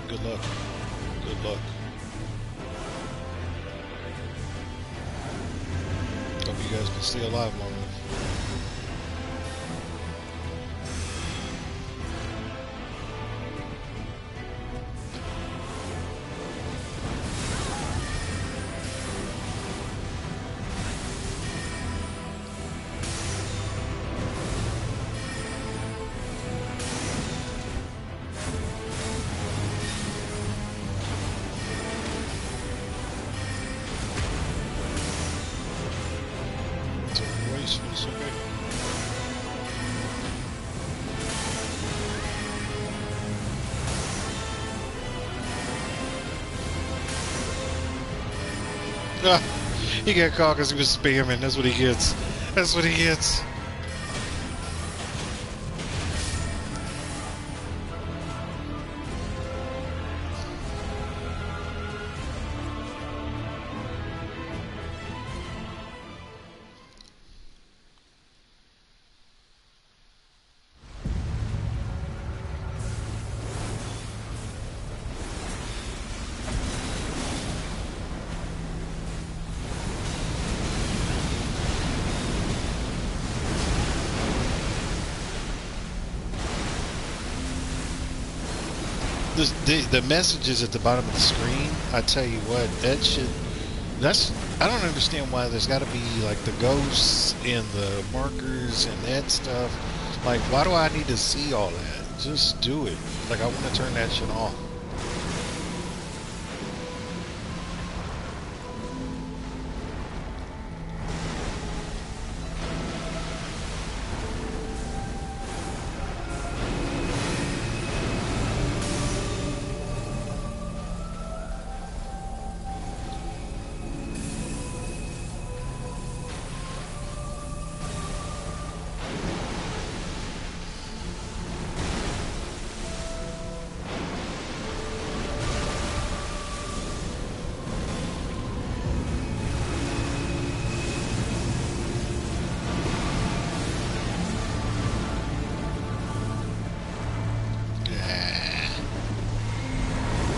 good luck. Good luck. Hope you guys can stay alive long enough. It's okay. Ah, he got caught because he was spamming. That's what he gets. That's what he gets. The messages at the bottom of the screen, I tell you what, I don't understand why there's got to be like the ghosts and the markers and that stuff. Like, why do I need to see all that? Just do it. Like, I want to turn that shit off.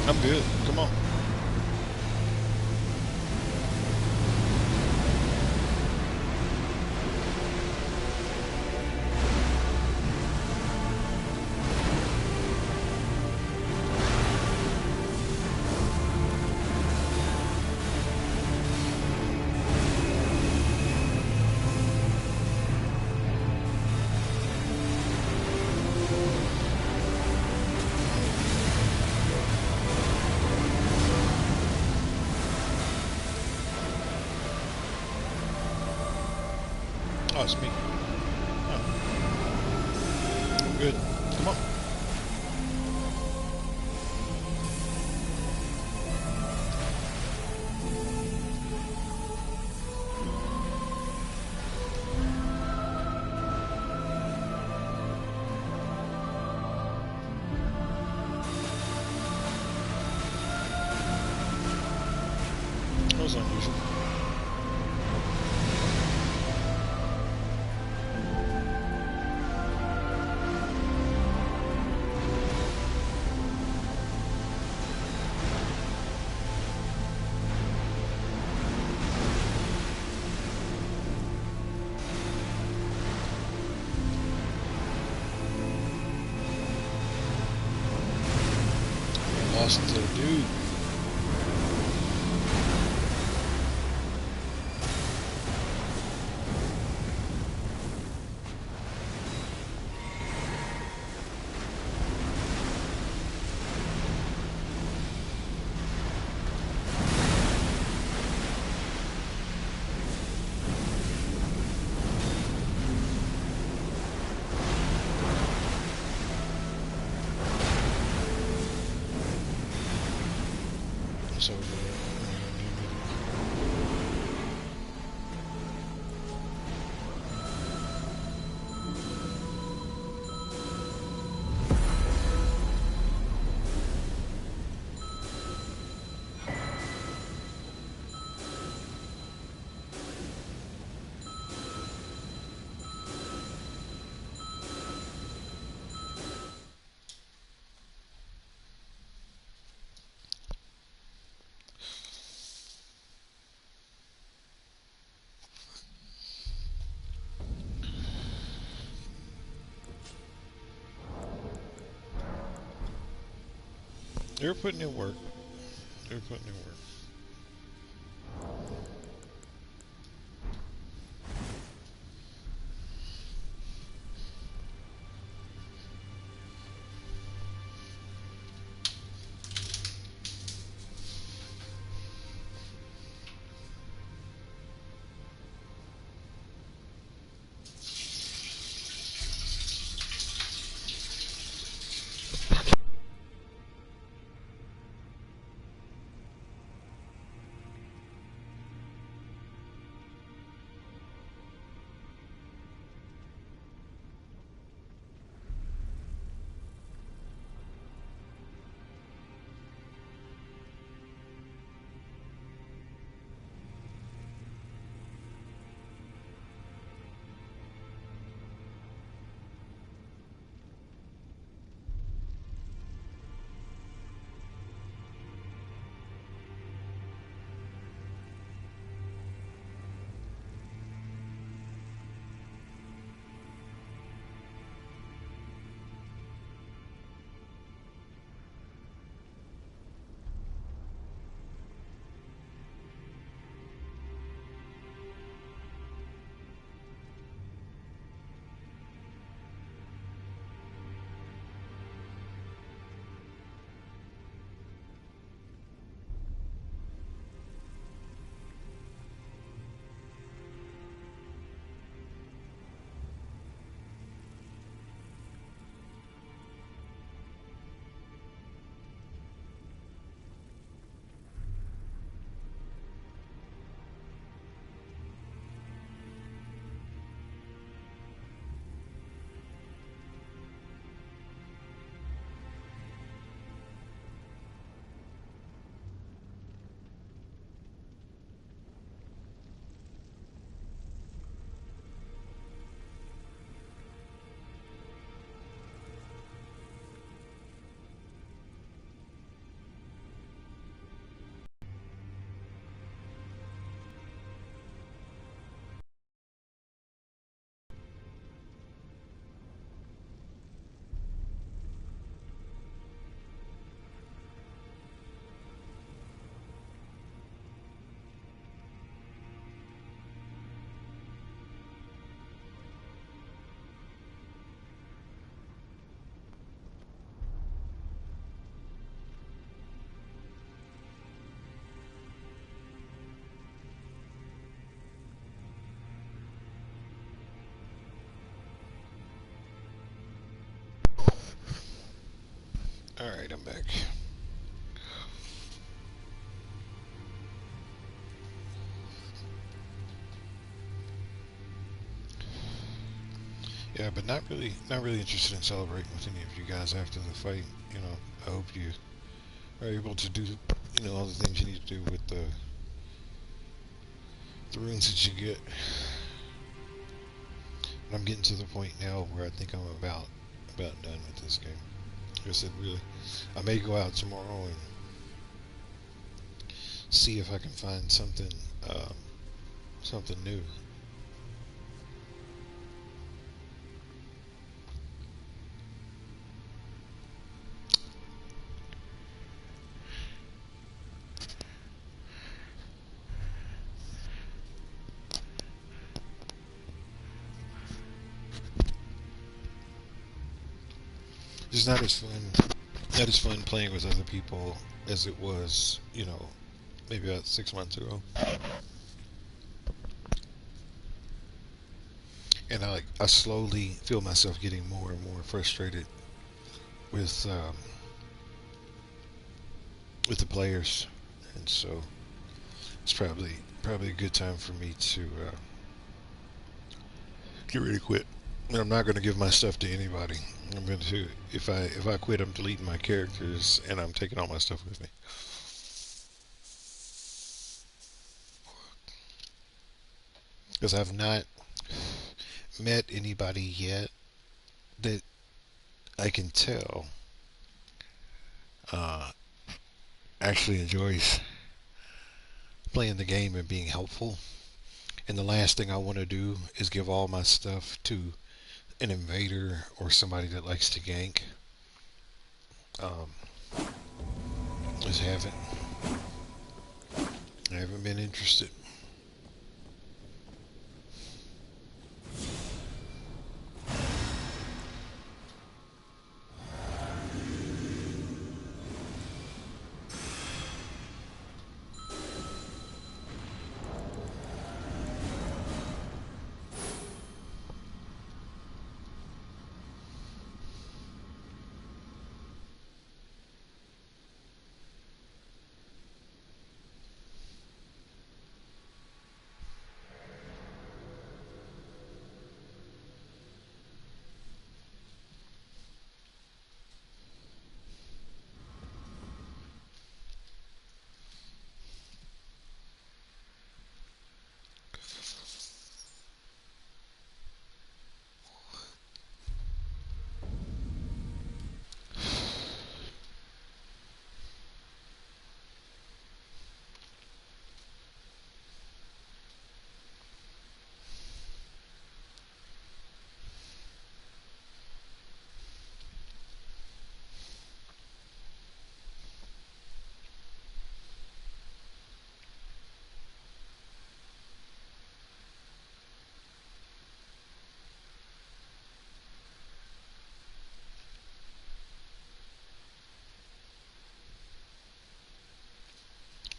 I'm good. Come on. Oh, it's me. Oh. I'm good. Come on. That was unusual. Lost the dude. So They're putting in work. They're putting in work. All right, I'm back. Yeah, but not really interested in celebrating with any of you guys after the fight. You know, I hope you are able to do, all the things you need to do with the runes that you get. And I'm getting to the point now where I think I'm about done with this game. Like I said, really, I may go out tomorrow and see if I can find um, something new. It's not as fun playing with other people as it was, maybe about 6 months ago. And I slowly feel myself getting more and more frustrated with with the players, and so it's probably a good time for me to get ready to quit. And I'm not going to give my stuff to anybody. I'm going to if I quit, I'm deleting my characters and I'm taking all my stuff with me. Because I've not met anybody yet that I can tell uh, actually enjoys playing the game and being helpful. And the last thing I want to do is give all my stuff to an invader or somebody that likes to gank. Um, Just haven't been interested.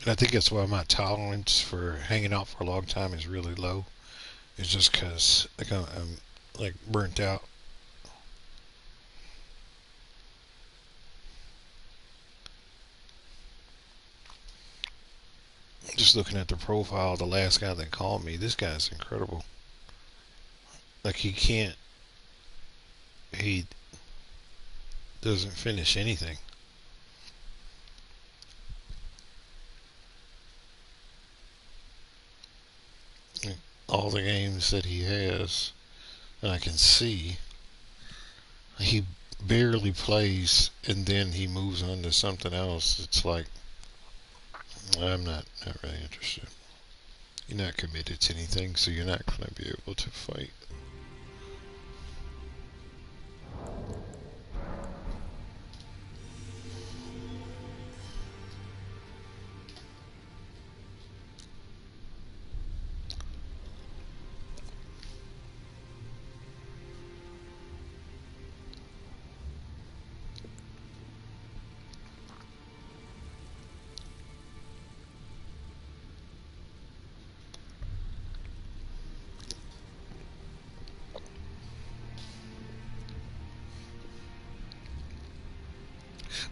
And I think that's why my tolerance for hanging out for a long time is really low. It's just because like I'm like burnt out. Just looking at the profile of the last guy that called me, this guy's incredible. Like he doesn't finish anything. All the games that he has, and I can see he barely plays, and then he moves on to something else. It's like I'm not really interested. You're not committed to anything, so you're not going to be able to fight.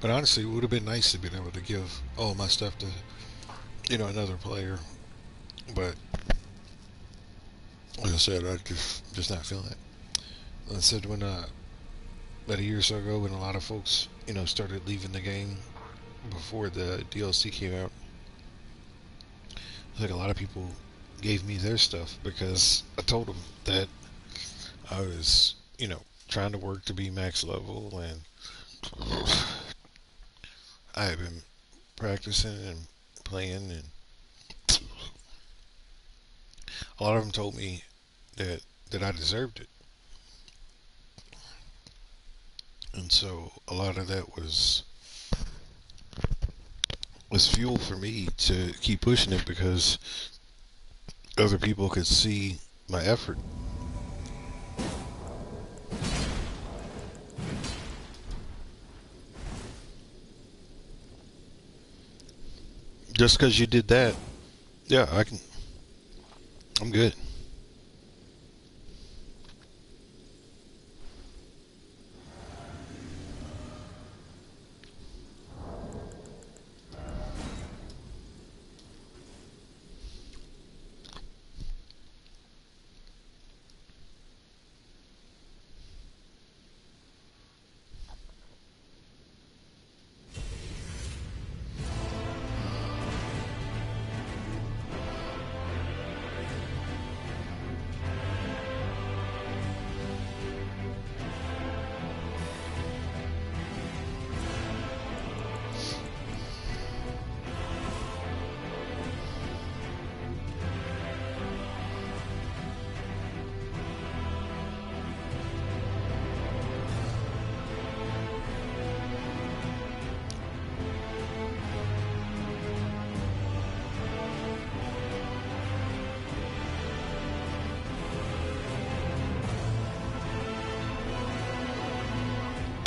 But honestly, it would have been nice to be able to give all my stuff to another player. But like I said, I just not feeling it. Like I said when about a year or so ago, when a lot of folks started leaving the game before the DLC came out, like a lot of people gave me their stuff because I told them that I was trying to work to be max level, and I had been practicing and playing, and a lot of them told me that I deserved it. And so a lot of that was fuel for me to keep pushing it because other people could see my effort. Just because you did that, yeah, I'm good.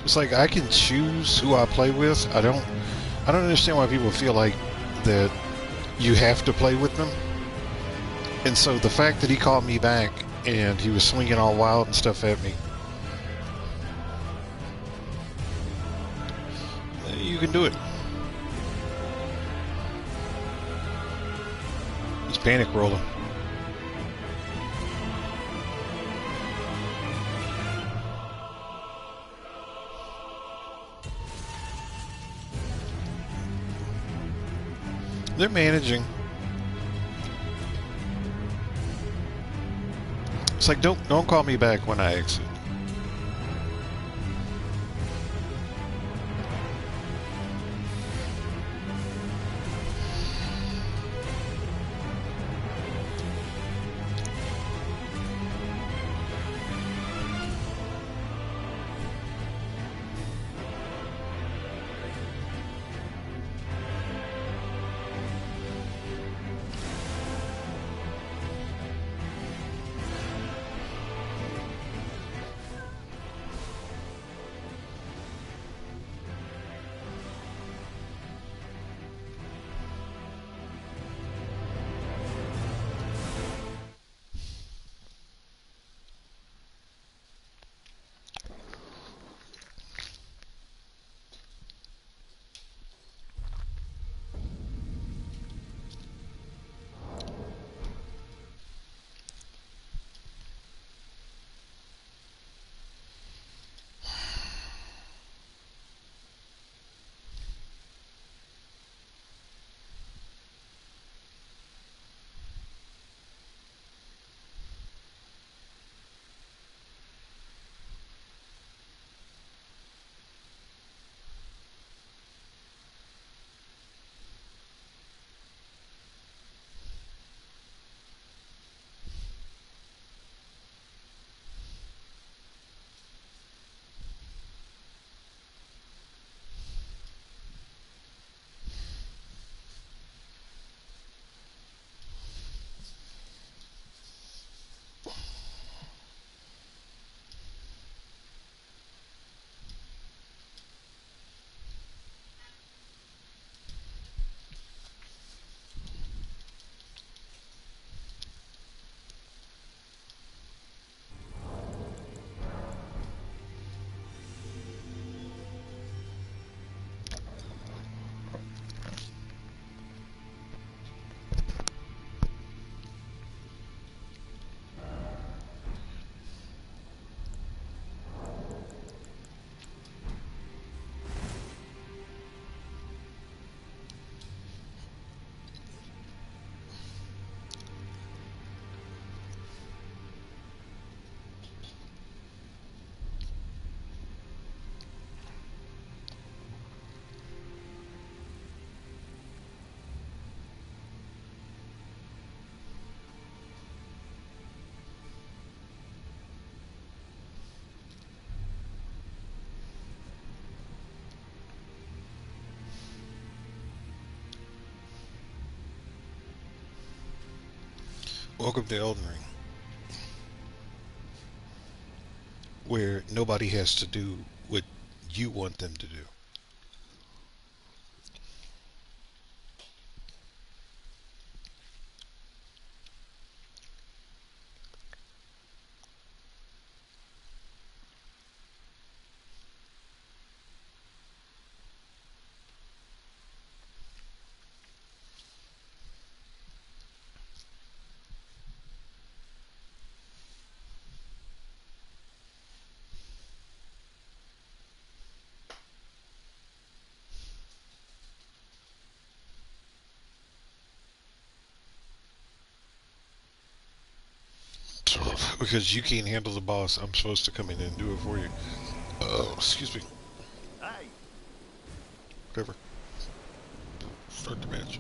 It's like I can choose who I play with. I don't understand why people feel like that you have to play with them. And so the fact that he called me back and he was swinging all wild and stuff at me, you can do it. He's panic rolling. They're managing. It's like don't call me back when I exit. Welcome to Elden Ring, where nobody has to do what you want them to do. So, because you can't handle the boss, I'm supposed to come in and do it for you. Oh, excuse me. Hey, Whatever. Start the match.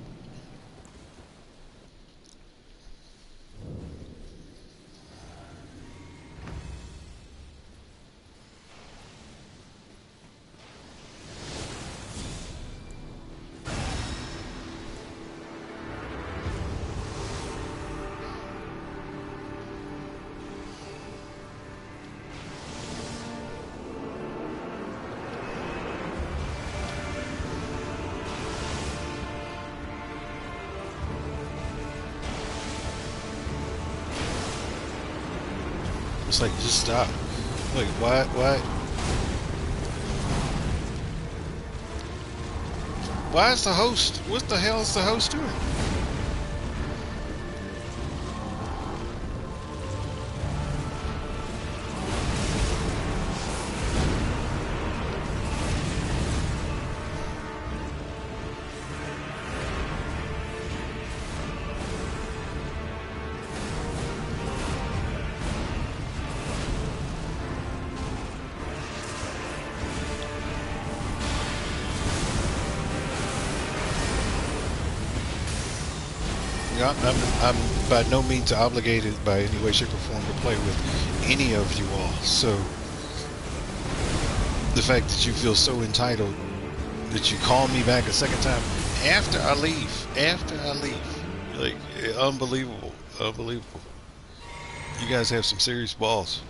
It's like, just stop. Like, why is the host, what the hell is the host doing? I'm by no means obligated by any way, shape, or form to play with any of you all. So the fact that you feel so entitled that you call me back a second time after I leave, like, unbelievable, unbelievable. You guys have some serious balls.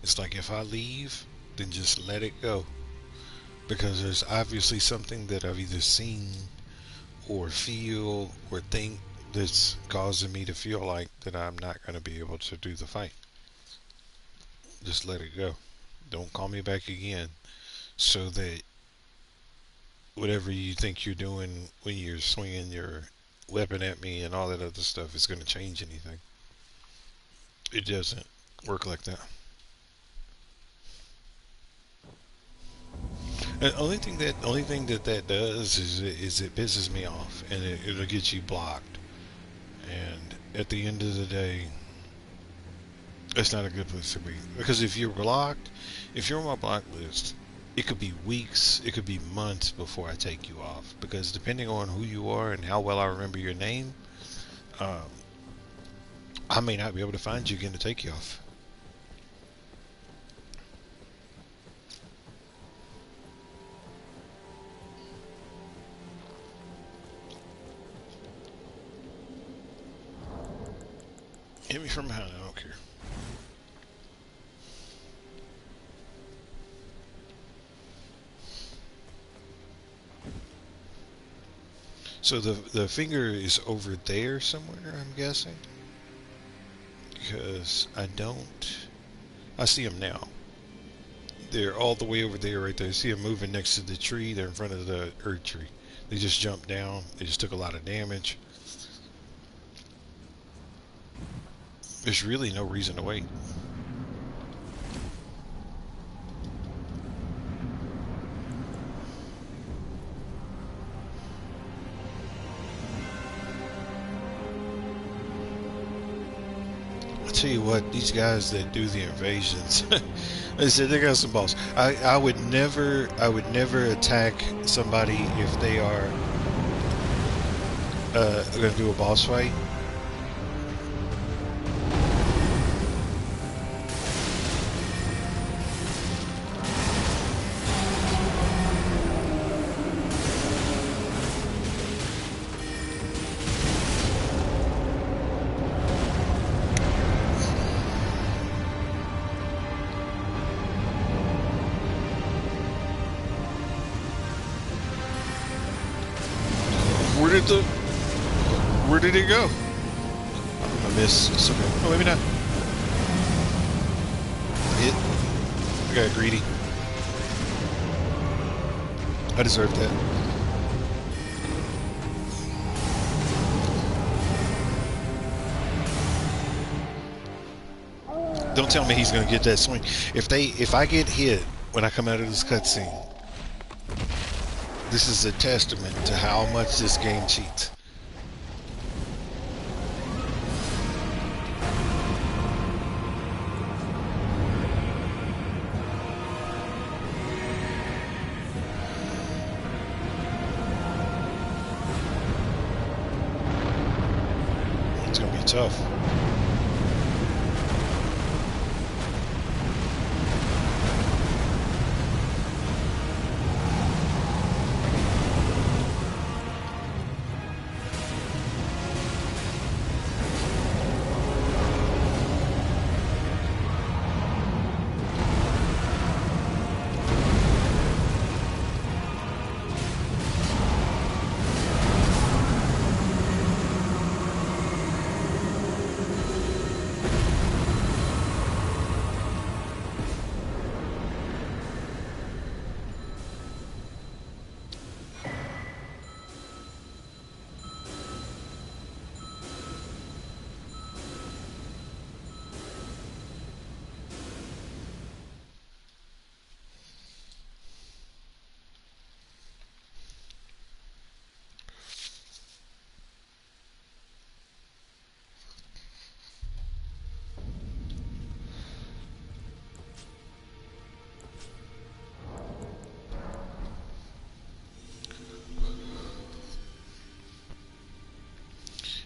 It's like, if I leave, then just let it go. Because there's obviously something that I've either seen or feel or think that's causing me to feel like that I'm not going to be able to do the fight. Just let it go. Don't call me back again, so that whatever you think you're doing when you're swinging your weapon at me and all that other stuff is going to change anything. It doesn't work like that. The only thing that does is it pisses me off, and it'll get you blocked. And at the end of the day, it's not a good place to be, because if you're on my block list, it could be weeks, it could be months before I take you off, because depending on who you are and how well I remember your name, um, I may not be able to find you again to take you off. Hit me from behind, I don't care. So the finger is over there somewhere, I'm guessing, because I see them now. They're all the way over there, right there. See them moving next to the tree. They're in front of the earth tree. They just jumped down. They just took a lot of damage. There's really no reason to wait. tell you what, these guys that do the invasions, they said they got some balls. I would never attack somebody if they are gonna do a boss fight. Where did the where did it go? I missed. It's okay. Oh, maybe not. Hit. I got greedy. I deserved that. Don't tell me he's gonna get that swing. If I get hit when I come out of this cutscene, this is a testament to how much this game cheats. It's gonna be tough.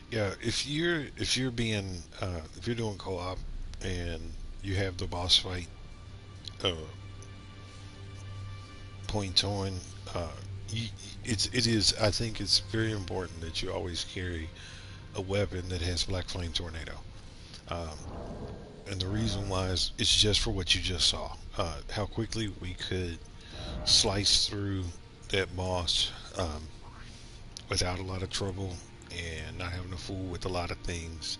Yeah, if you're doing co-op and you have the boss fight uh, point on, uh, it is I think it's very important that you always carry a weapon that has Black Flame Tornado. Um, and the reason why is it's just for what you just saw. How quickly we could slice through that boss without a lot of trouble and not having to fool with a lot of things.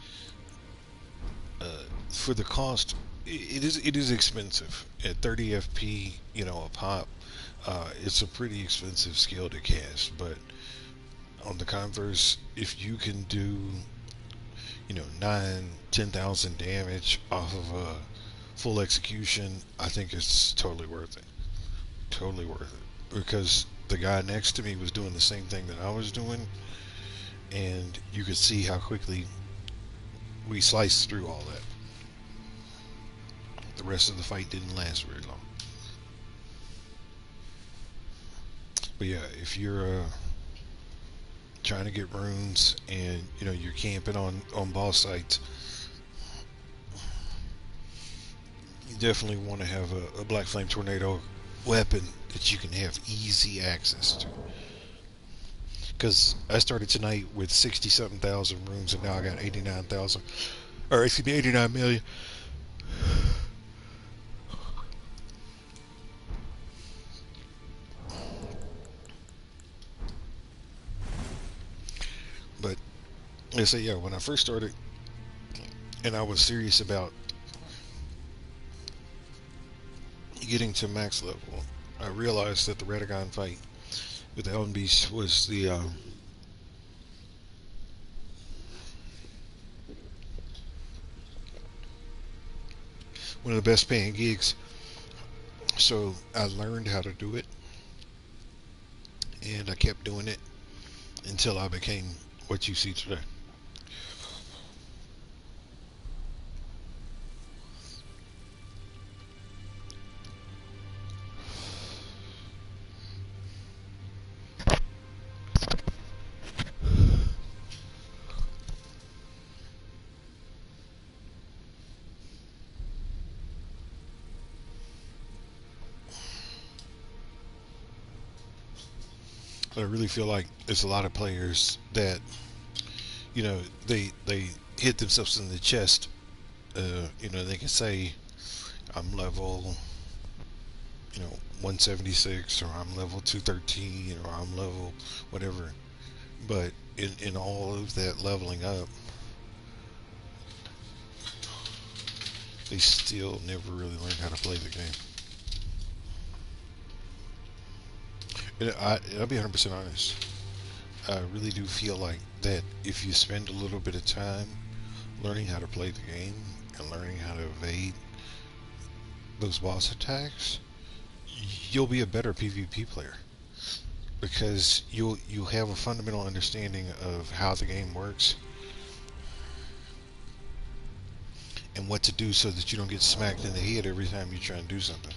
For the cost, it is expensive at 30 FP. A pop. It's a pretty expensive skill to cast, but on the converse, if you can do 9, 10,000 damage off of a full execution, I think it's totally worth it. Totally worth it because the guy next to me was doing the same thing that I was doing, and you could see how quickly we sliced through all that. The rest of the fight didn't last very long. But yeah, if you're trying to get runes and you're camping on boss sites, you definitely want to have a Black Flame Tornado weapon that you can have easy access to. Because I started tonight with 60 something thousand runes and now I got 89,000, or excuse me, 89 million. But I say, yeah, when I first started and I was serious about getting to max level, I realized that the Radagon fight with the Elden Beast was one of the best paying gigs. So I learned how to do it, and I kept doing it until I became what you see today. I really feel like there's a lot of players that, they hit themselves in the chest. They can say, I'm level, 176, or I'm level 213, or I'm level whatever. But in all of that leveling up, they still never really learned how to play the game. And I'll be 100% honest. I really do feel like that if you spend a little bit of time learning how to play the game and learning how to evade those boss attacks, you'll be a better PvP player because you'll have a fundamental understanding of how the game works and what to do so that you don't get smacked in the head every time you try and do something.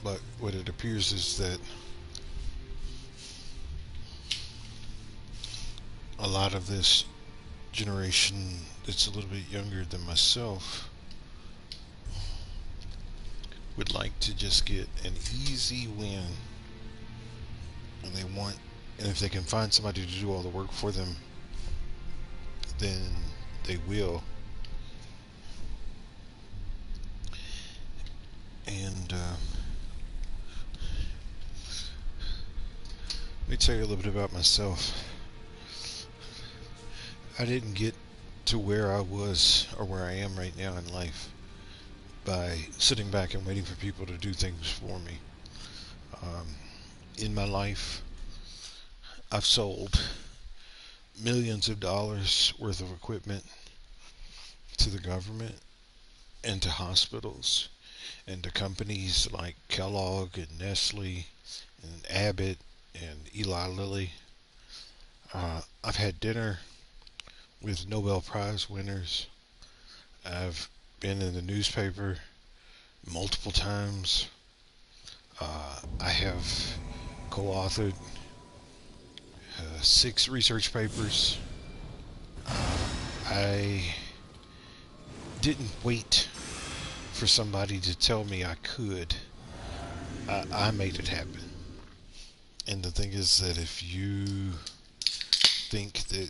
But what it appears is that a lot of this generation that's a little bit younger than myself would like to just get an easy win, and and if they can find somebody to do all the work for them, then they will. And let me tell you a little bit about myself. I didn't get to where I was or where I am right now in life by sitting back and waiting for people to do things for me. Um, in my life, I've sold millions of dollars worth of equipment to the government and to hospitals and to companies like Kellogg and Nestle and Abbott and Eli Lilly. I've had dinner with Nobel Prize winners. I've been in the newspaper multiple times. I have co-authored 6 research papers. I didn't wait for somebody to tell me I could. I made it happen. And the thing is that if you think that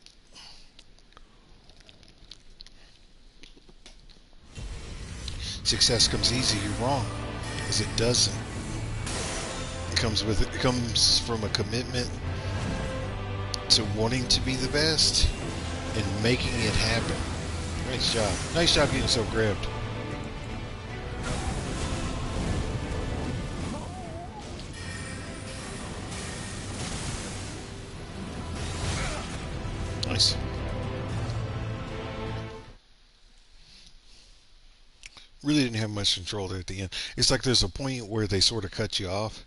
success comes easy, you're wrong. Because it doesn't. It comes from a commitment to wanting to be the best and making it happen. Nice job. Nice job getting so grabbed. Nice. Really didn't have much control there at the end. It's like there's a point where they sort of cut you off.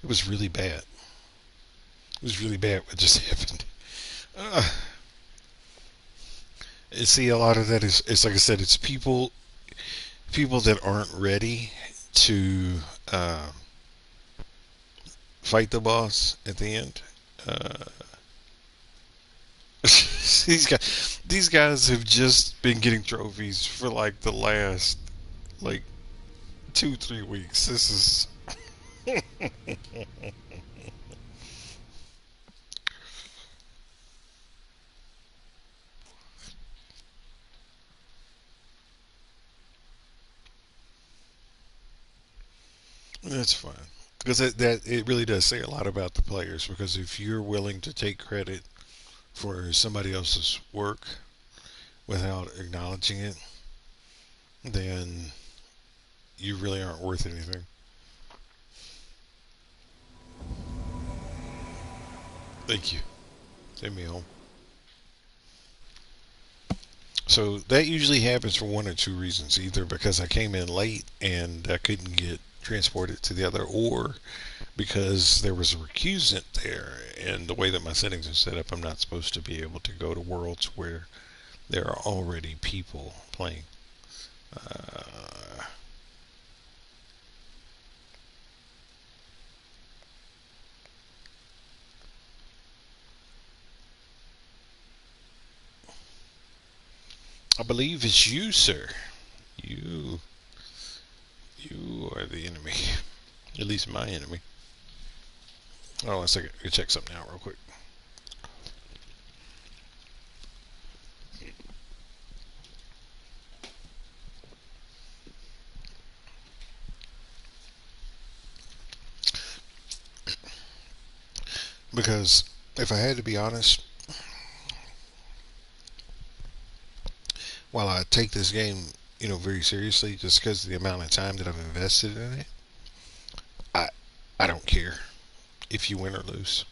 It was really bad. It was really bad what just happened. Uh, See, a lot of that is, it's like I said, it's people that aren't ready to fight the boss at the end. Uh, these guys have just been getting trophies for like the last like 2-3 weeks. This is that's fine because it really does say a lot about the players. Because if you're willing to take credit for somebody else's work without acknowledging it, then you really aren't worth anything. Thank you. Take me home. So that usually happens for one or two reasons. Either because I came in late and I couldn't get transported to the other, or because there was a recusant there. And the way that my settings are set up, I'm not supposed to be able to go to worlds where there are already people playing. Uh, I believe it's you, sir. You, you are the enemy. At least my enemy. Oh, one second. Let me check something out real quick. Because if I had to be honest, while I take this game, very seriously, just because of the amount of time that I've invested in it, I, I don't care if you win or lose.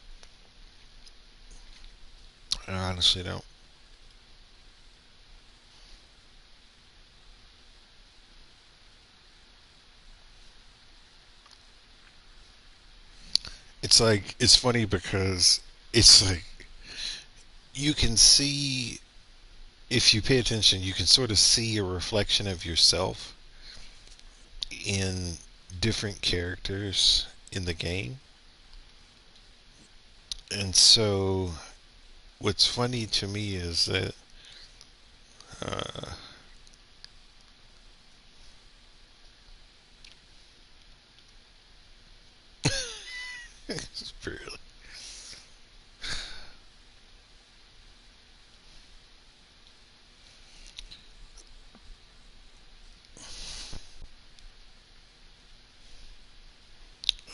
I honestly don't. It's funny because it's like you can see, if you pay attention, you can sort of see a reflection of yourself in different characters in the game. And so what's funny to me is that uh, it's really,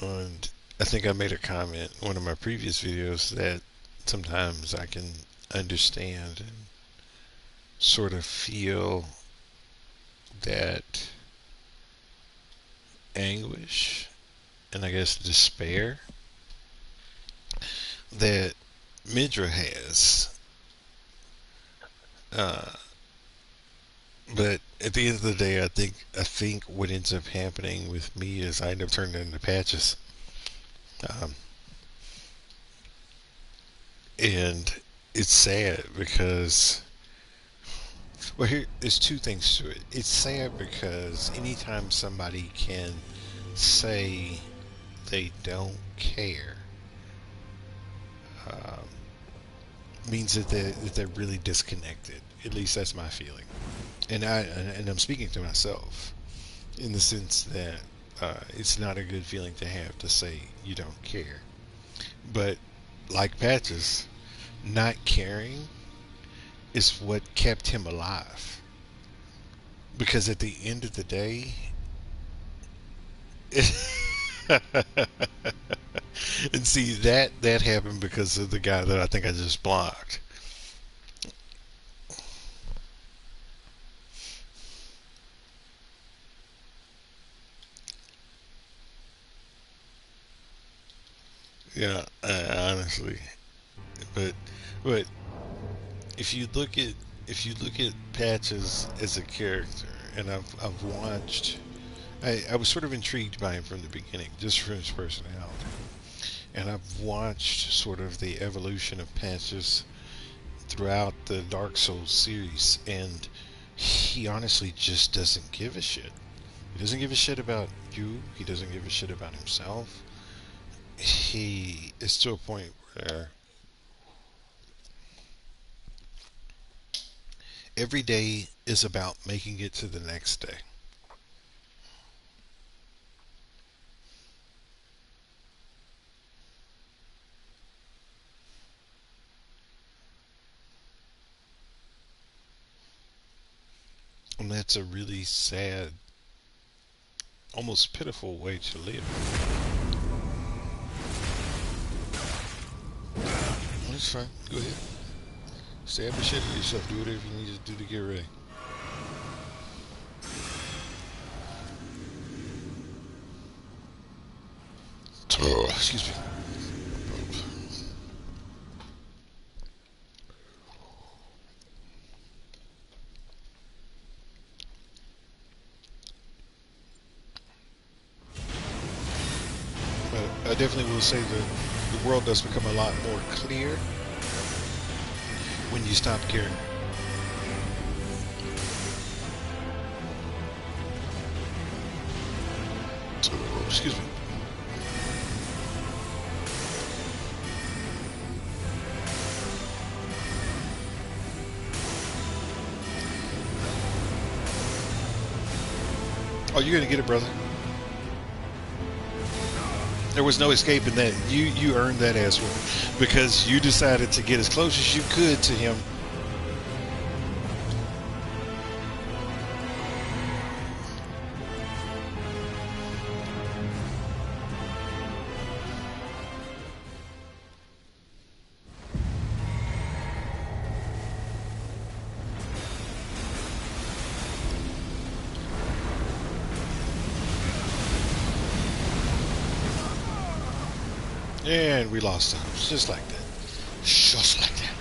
and I think I made a comment in one of my previous videos that sometimes I can understand and sort of feel that anguish and I guess despair that Midra has. Uh, but at the end of the day, I think what ends up happening with me is I end up turning into patches, um, and it's sad because there's two things to it. It's sad because anytime somebody can say they don't care, um, means that they're really disconnected. At least that's my feeling, and I'm speaking to myself in the sense that it's not a good feeling to have to say you don't care. But like Patches, not caring is what kept him alive. Because at the end of the day, and see that happened because of the guy that I think I just blocked. Yeah, honestly, but but if you look at Patches as a character, and I've watched, I was sort of intrigued by him from the beginning, just for his personality, and I've watched sort of the evolution of Patches throughout the Dark Souls series, and he honestly just doesn't give a shit. He doesn't give a shit about you. He doesn't give a shit about himself. He is to a point where every day is about making it to the next day. And that's a really sad, almost pitiful way to live. That's fine. Go ahead. Stab the shit out of yourself. Do whatever you need to do to get ready. Oh, excuse me. But I definitely will say that the world does become a lot more clear when you stop caring. Oh, excuse me. Oh, you're gonna get it, brother. There was no escaping that. You earned that ass whooping because you decided to get as close as you could to him. And we lost the house, just like that. Just like that.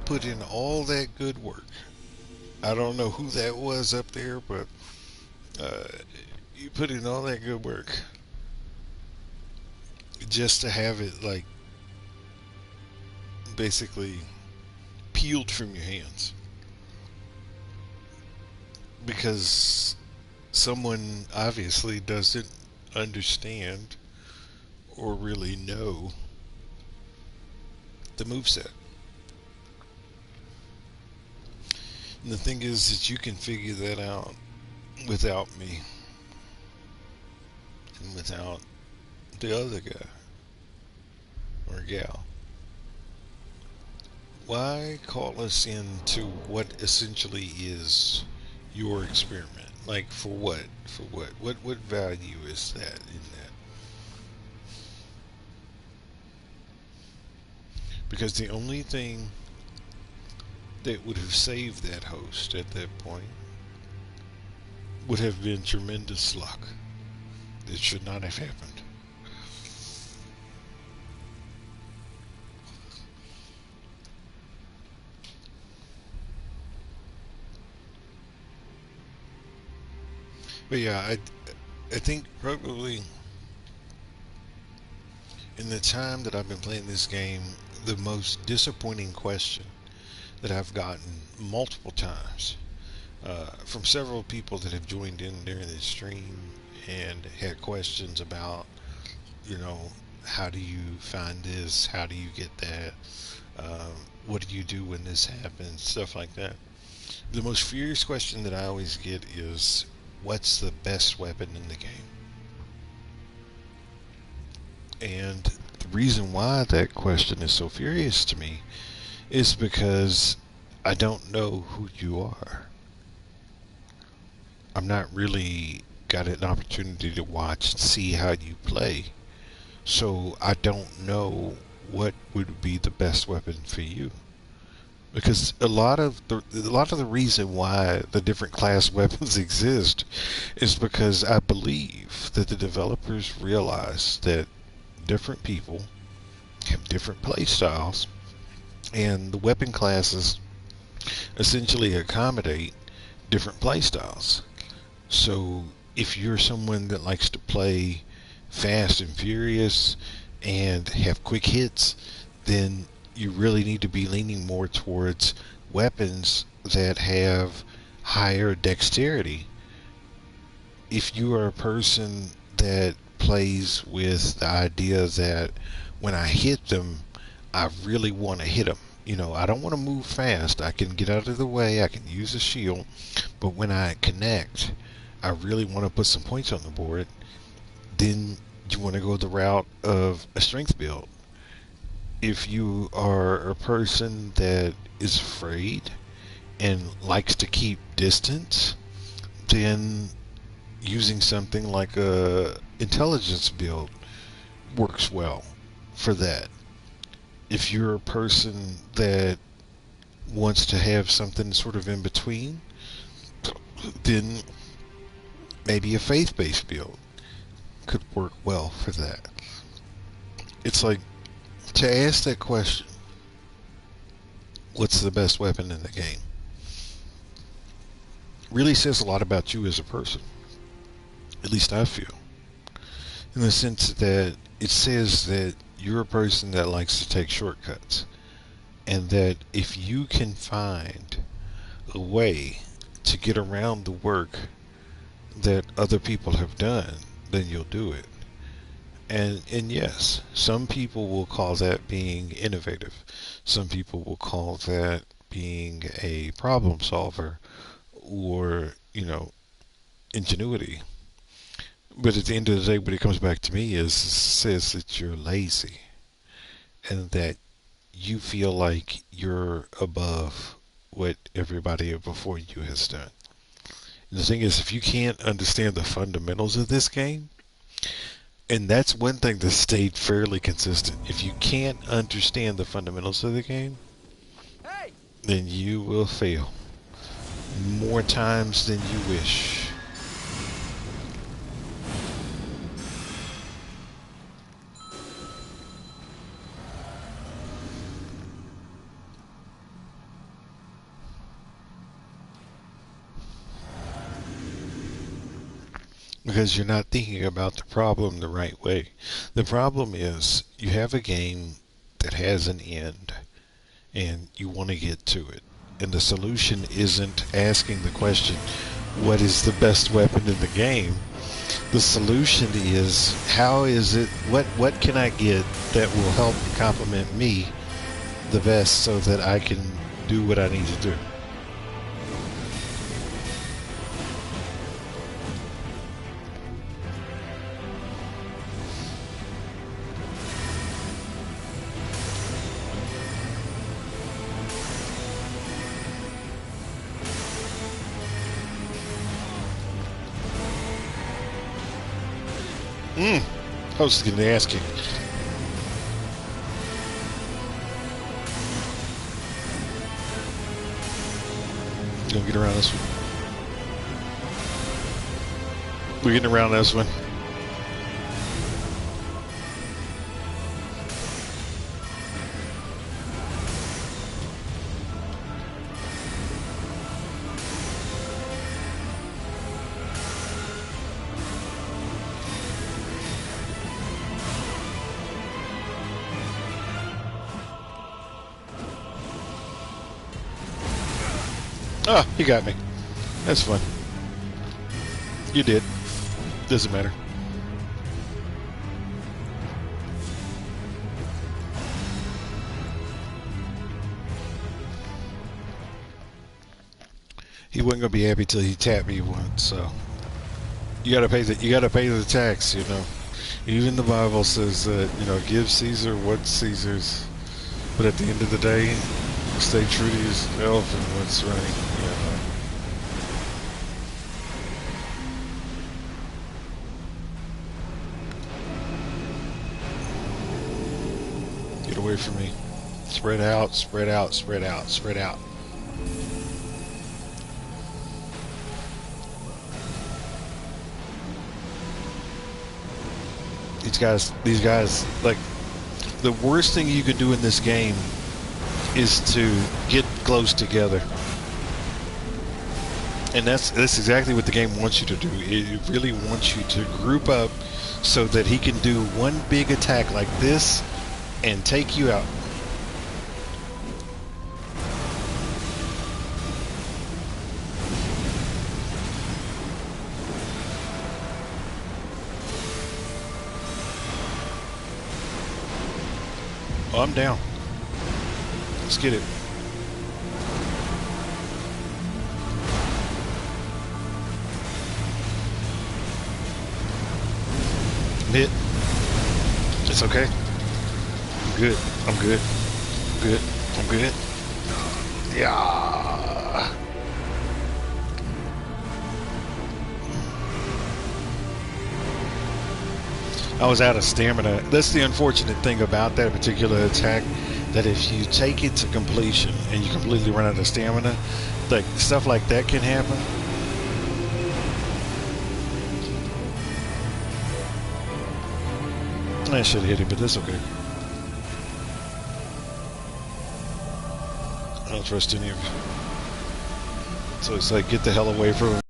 Put in all that good work. I don't know who that was up there, but uh, you put in all that good work just to have it, like, basically peeled from your hands because someone obviously doesn't understand or really know the moveset. And the thing is that you can figure that out without me and without the other guy or gal. Why call us into what essentially is your experiment? Like, for what? For what? What value is that in that? Because the only thing that would have saved that host at that point would have been tremendous luck. It should not have happened. But yeah, I think probably in the time that I've been playing this game, the most disappointing question that I've gotten multiple times from several people that have joined in during the stream and had questions about, you know, how do you find this? How do you get that? Um, what do you do when this happens? Stuff like that. The most furious question that I always get is, what's the best weapon in the game? And the reason why that question is so furious to me is because I don't know who you are. I'm not really got an opportunity to watch and see how you play. So I don't know what would be the best weapon for you. Because a lot of the reason why the different class weapons exist is because I believe that the developers realize that different people have different play styles, and the weapon classes essentially accommodate different play styles. So if you're someone that likes to play fast and furious and have quick hits, then you really need to be leaning more towards weapons that have higher dexterity. If you are a person that plays with the idea that when I hit them, I really want to hit them. You know, I don't want to move fast. I can get out of the way. I can use a shield. But when I connect, I really want to put some points on the board. Then you want to go the route of a strength build. If you are a person that is afraid and likes to keep distance, then using something like a intelligence build works well for that. If you're a person that wants to have something sort of in between, then maybe a faith-based build could work well for that. It's like, to ask that question, what's the best weapon in the game, really says a lot about you as a person. At least I feel. In the sense that it says that you're a person that likes to take shortcuts. And that if you can find a way to get around the work that other people have done, then you'll do it. And yes, some people will call that being innovative. Some people will call that being a problem solver or, ingenuity. But at the end of the day, what it comes back to me is says that you're lazy and that you feel like you're above what everybody before you has done. And the thing is, if you can't understand the fundamentals of this game, and that's one thing that stayed fairly consistent. If you can't understand the fundamentals of the game, Hey! then you will fail more times than you wish. Because you're not thinking about the problem the right way. The problem is you have a game that has an end and you want to get to it. And the solution isn't asking the question, what is the best weapon in the game? The solution is, how is it, what can I get that will help complement me the best so that I can do what I need to do? I was going to ask you. Gonna get around this one. We're getting around this one. Oh, he got me. That's fun. You did. Doesn't matter. He wasn't gonna be happy till he tapped me once. So you gotta pay the tax. Even the Bible says that give Caesar what's Caesar's, but at the end of the day, stay true to yourself and what's right. Get away from me. Spread out, spread out, spread out, spread out. These guys, like, the worst thing you can do in this game is to get close together. And that's exactly what the game wants you to do. It really wants you to group up so that he can do one big attack like this and take you out. Oh, I'm down. Let's get it. Hit. It's okay. I'm good. I'm good. I'm good. I'm good. Yeah. I was out of stamina. That's the unfortunate thing about that particular attack, that if you take it to completion and you completely run out of stamina, like stuff like that can happen. I should have hit him, but that's okay. I don't trust any of you. So it's like, get the hell away from him.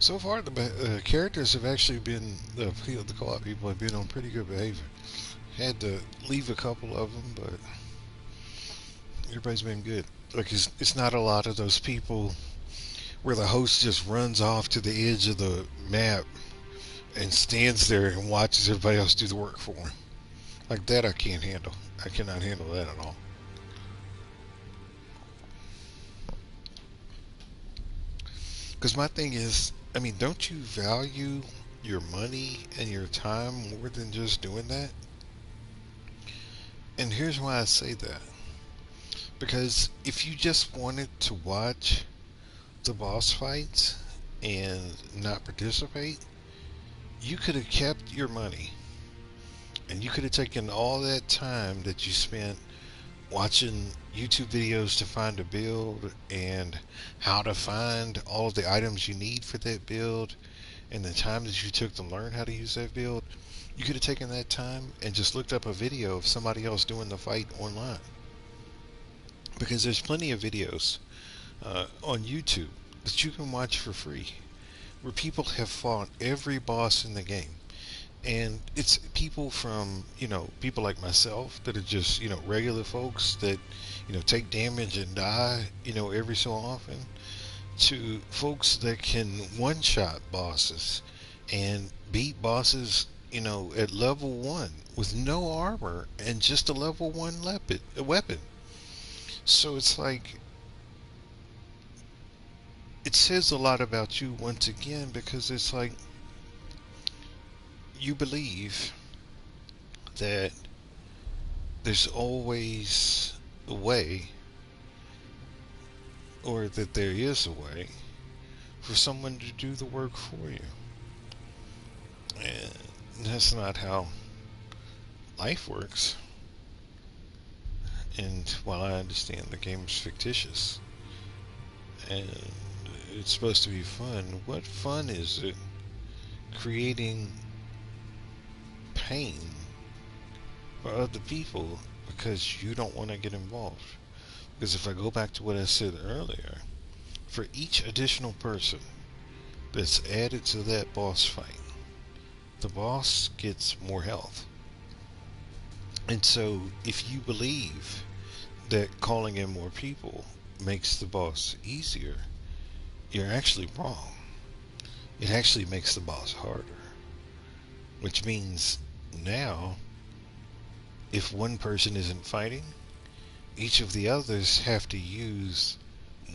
So far, the characters have actually been the co-op people have been on pretty good behavior. Had to leave a couple of them, but everybody's been good. Like it's not a lot of those people where the host just runs off to the edge of the map and stands there and watches everybody else do the work for him. Like that, I can't handle. I cannot handle that at all. Because my thing is, I mean, don't you value your money and your time more than just doing that? And here's why I say that. Because if you just wanted to watch the boss fights and not participate, you could have kept your money and you could have taken all that time that you spent watching YouTube videos to find a build and how to find all of the items you need for that build and the time that you took to learn how to use that build. You could have taken that time and just looked up a video of somebody else doing the fight online. Because there's plenty of videos on YouTube that you can watch for free where people have fought every boss in the game. And it's people from, people like myself that are just, regular folks that, take damage and die, every so often, to folks that can one-shot bosses and beat bosses, at level 1 with no armor and just a level 1 weapon. So it's like, it says a lot about you once again because it's like, you believe that there's always a way, or that there is a way, for someone to do the work for you. And that's not how life works. And while I understand the game is fictitious and it's supposed to be fun, what fun is it creating pain for other people because you don't want to get involved? Because if I go back to what I said earlier, for each additional person that's added to that boss fight, the boss gets more health. And so if you believe that calling in more people makes the boss easier, you're actually wrong. It actually makes the boss harder. Which means now, if one person isn't fighting, each of the others have to use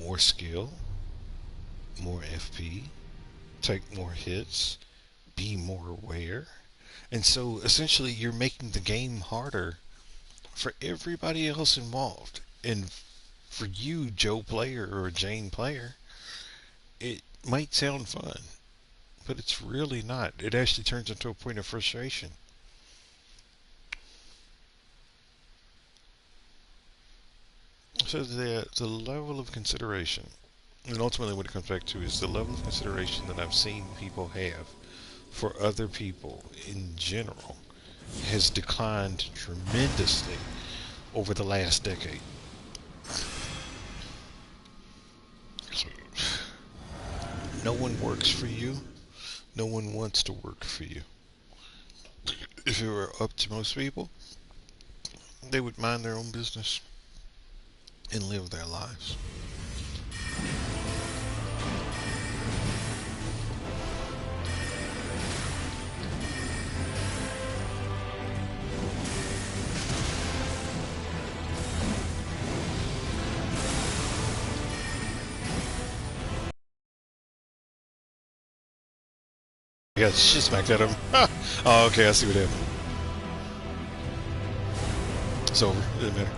more skill, more FP, take more hits, be more aware. And so essentially you're making the game harder for everybody else involved. And for you, Joe player or Jane player, it might sound fun, but it's really not. It actually turns into a point of frustration. So the level of consideration, and ultimately what it comes back to is the level of consideration that I've seen people have for other people in general has declined tremendously over the last decade. No one works for you. No one wants to work for you. If it were up to most people, they would mind their own business and live their lives. Yeah, she smacked at him. Oh, okay, I see what happened. It's over. It didn't matter.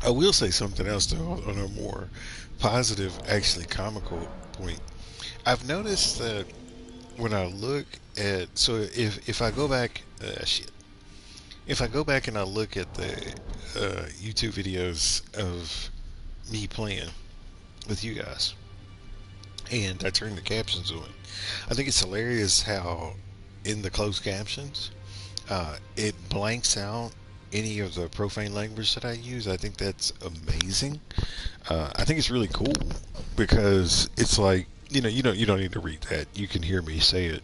I will say something else though on a more positive, actually comical point. I've noticed that when I look at if I go back if I go back and I look at the YouTube videos of me playing, with you guys, and I turned the captions on. I think it's hilarious how in the closed captions it blanks out any of the profane language that I use. I think that's amazing. I think it's really cool because it's like you don't need to read that. You can hear me say it.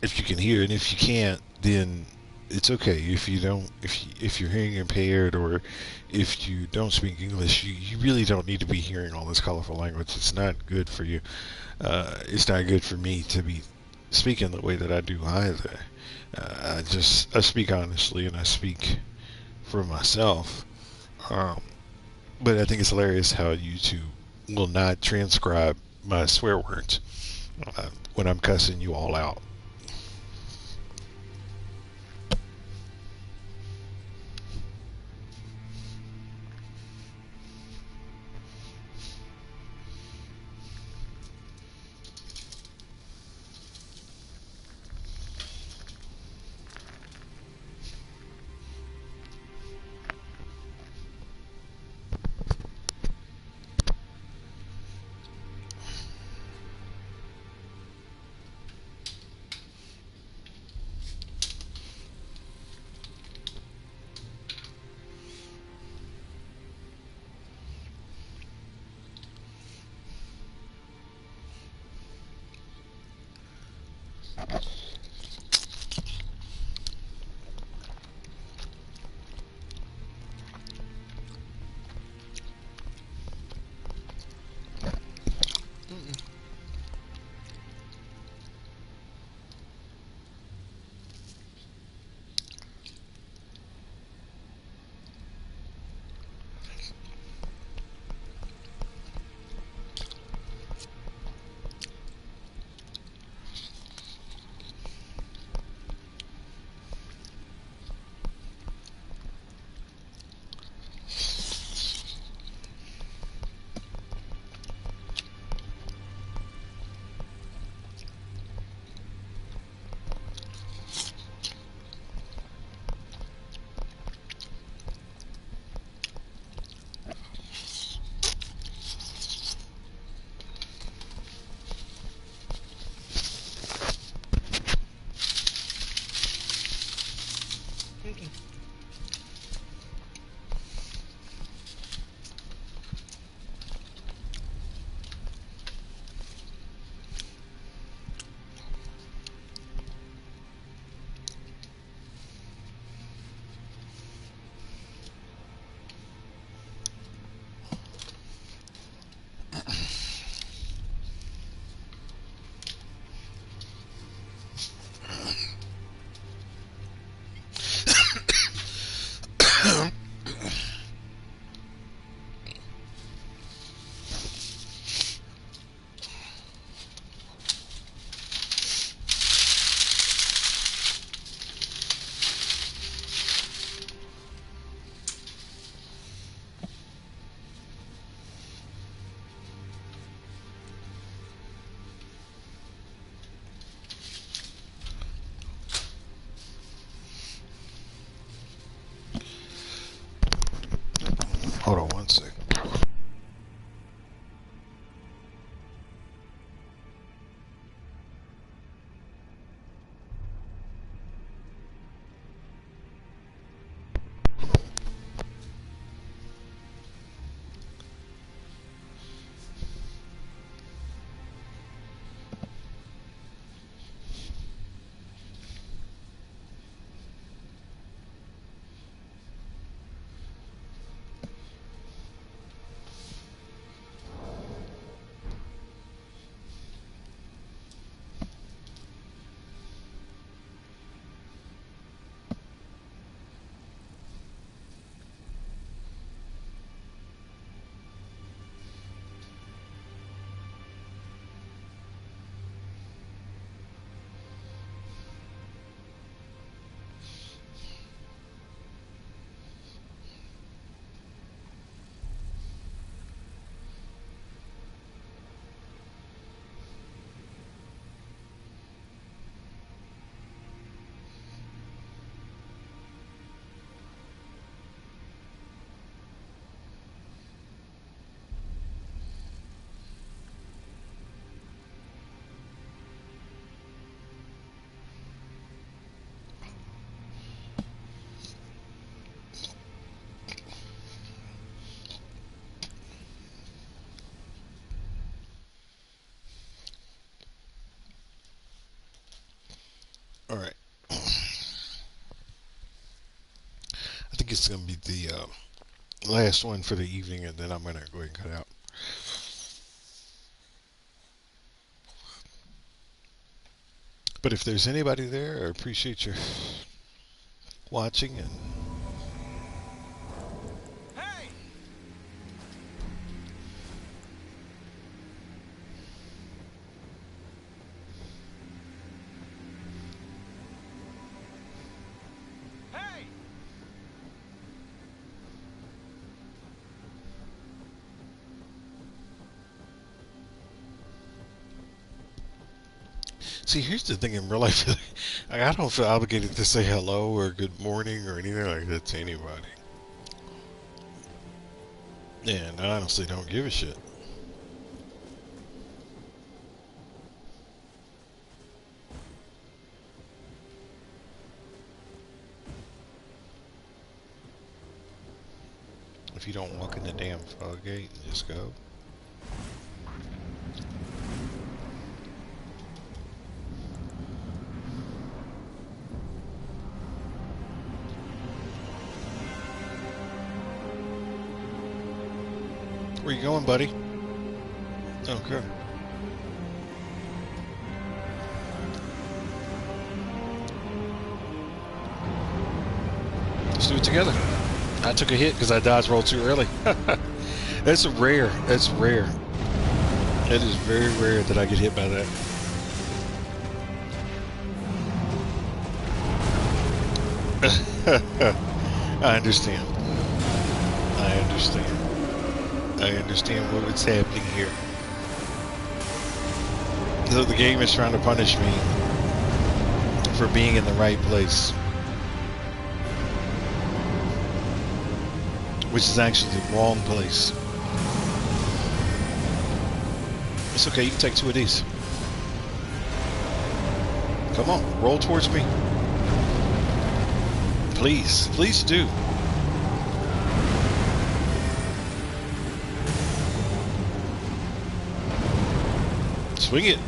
If you can hear, and if you can't, then it's okay. If you don't, if you're hearing impaired, or if you don't speak English, you really don't need to be hearing all this colorful language. It's not good for you. It's not good for me to be speaking the way that I do either. I speak honestly, and I speak for myself. Um, but I think it's hilarious how YouTube will not transcribe my swear words when I'm cussing you all out. think it's going to be the last one for the evening, and then I'm going to go ahead and cut out. But if there's anybody there, I appreciate you watching. And Hey! Hey! see, here's the thing in real life. I don't feel obligated to say hello or good morning or anything like that to anybody. And I honestly don't give a shit. If you don't walk in the damn fog gate and just go. Where you going, buddy? Okay. Let's do it together. I took a hit because I dodge rolled too early. That's rare. That's rare. It is very rare that I get hit by that. I understand. I understand. I understand what's happening here. So the game is trying to punish me for being in the right place, which is actually the wrong place. It's okay, you can take two of these. Come on, roll towards me. Please, please do. Swing it.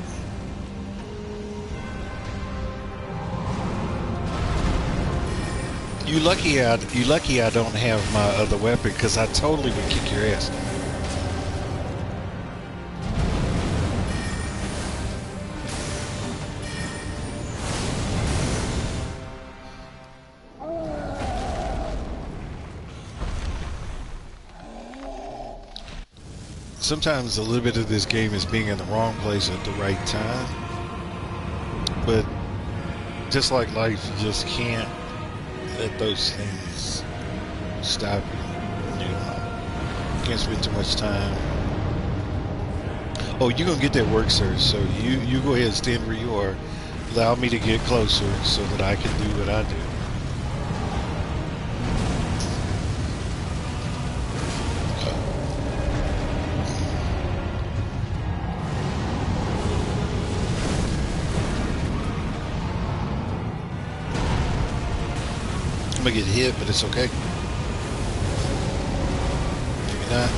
You lucky I don't have my other weapon, because I totally would kick your ass. Sometimes a little bit of this game is being in the wrong place at the right time. But just like life, you just can't let those things stop you. You know, can't spend too much time. Oh, you're gonna get that work, sir. So you go ahead and stand where you are. Allow me to get closer so that I can do what I do. I'm gonna get hit, but it's okay. Maybe not.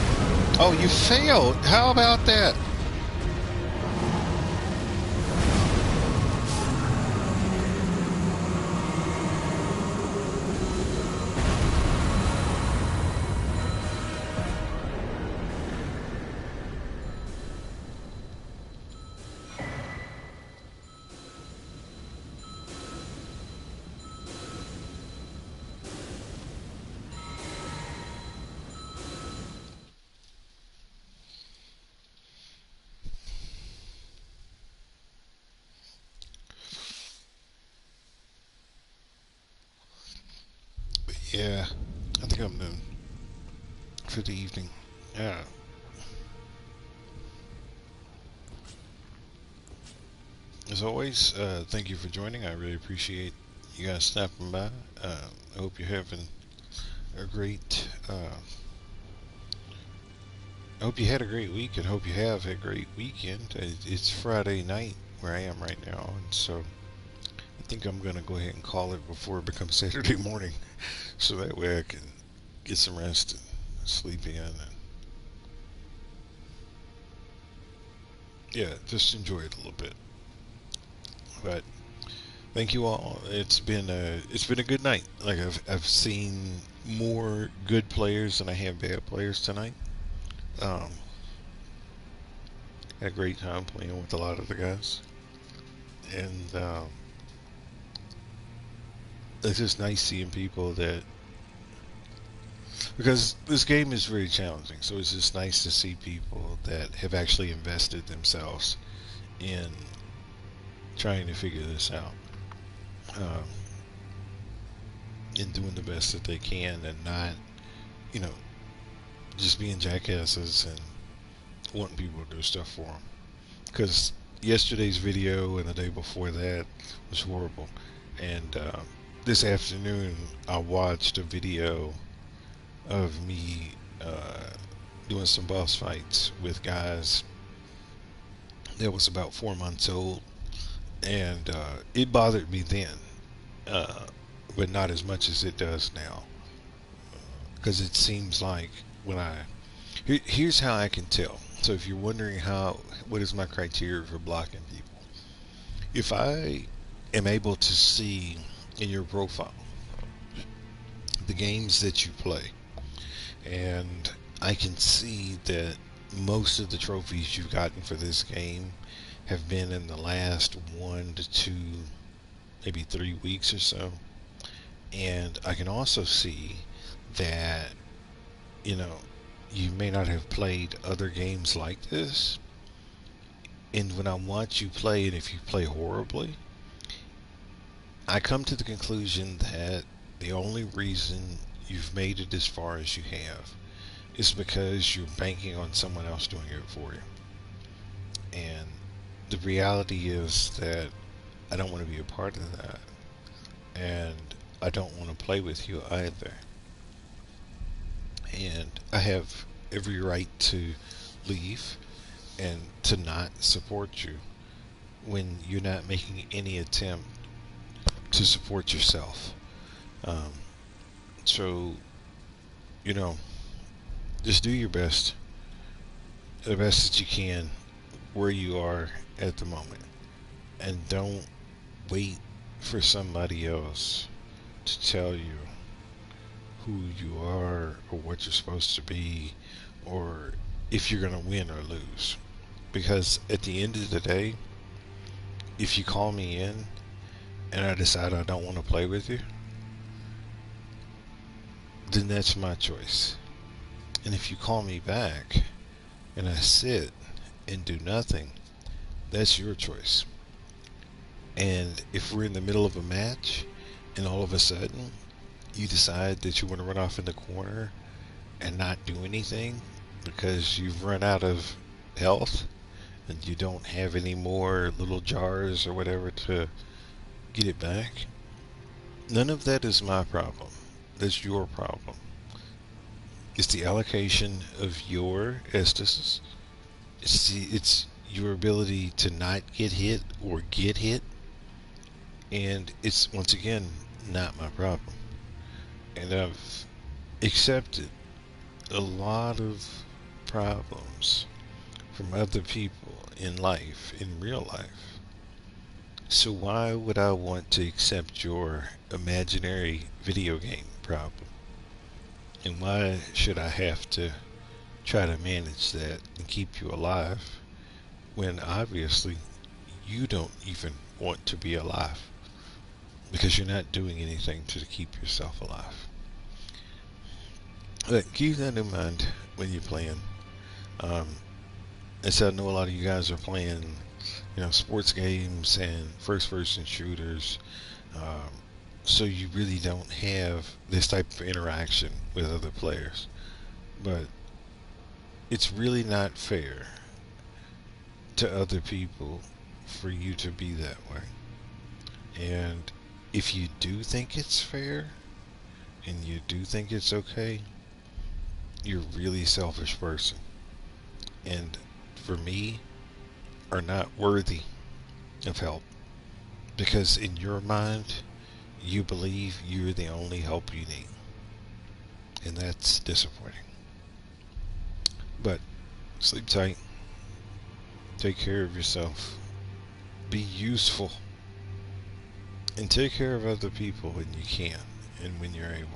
Oh, you failed. How about that? Yeah, I think I'm done for the evening. Yeah. As always, thank you for joining. I really appreciate you guys stopping by. I hope you're having a great. I hope you had a great week, and hope you have a great weekend. It's Friday night where I am right now, and so I think I'm gonna go ahead and call it before it becomes Saturday morning, so that way I can get some rest and sleep in, and yeah, just enjoy it a little bit. But thank you all. It's been a good night. Like I've seen more good players than I have bad players tonight. Um, had a great time playing with a lot of the guys, and it's just nice seeing people that, because this game is very challenging. So it's just nice to see people that have actually invested themselves in trying to figure this out, um, and doing the best that they can, and not, you know, just being jackasses and wanting people to do stuff for them. Because yesterday's video and the day before that was horrible. And this afternoon, I watched a video of me doing some boss fights with guys that was about 4 months old, and it bothered me then, uh, but not as much as it does now. Because it seems like when here's how I can tell. So if you're wondering what is my criteria for blocking people, if I am able to see in your profile the games that you play, and I can see that most of the trophies you've gotten for this game have been in the last 1 to 2, maybe 3 weeks or so, and I can also see that, you know, you may not have played other games like this. And when I watch you play, and if you play horribly, I come to the conclusion that the only reason you've made it as far as you have is because you're banking on someone else doing it for you. And the reality is that I don't want to be a part of that. And I don't want to play with you either. And I have every right to leave and to not support you when you're not making any attempt to support yourself. Um, so, you know, just do your best, the best that you can where you are at the moment. And don't wait for somebody else to tell you who you are or what you're supposed to be or if you're going to win or lose. Because at the end of the day, if you call me in and I decide I don't want to play with you, then that's my choice. And if you call me back and I sit and do nothing, that's your choice. And if we're in the middle of a match and all of a sudden you decide that you want to run off in the corner and not do anything because you've run out of health and you don't have any more little jars or whatever to get it back, none of that is my problem. That's your problem. It's the allocation of your estus. It's your ability to not get hit or get hit, and it's once again not my problem. And I've accepted a lot of problems from other people in life, in real life. So why would I want to accept your imaginary video game problem? And why should I have to try to manage that and keep you alive when obviously you don't even want to be alive because you're not doing anything to keep yourself alive? But keep that in mind when you're playing. Um, and so I know a lot of you guys are playing, sports games and first-person shooters. Um, so you really don't have this type of interaction with other players. But it's really not fair to other people for you to be that way. And if you do think it's fair and you do think it's okay, you're a really selfish person. And for me, are not worthy of help. Because in your mind, you believe you're the only help you need. And that's disappointing. But sleep tight. Take care of yourself. Be useful. And take care of other people when you can and when you're able.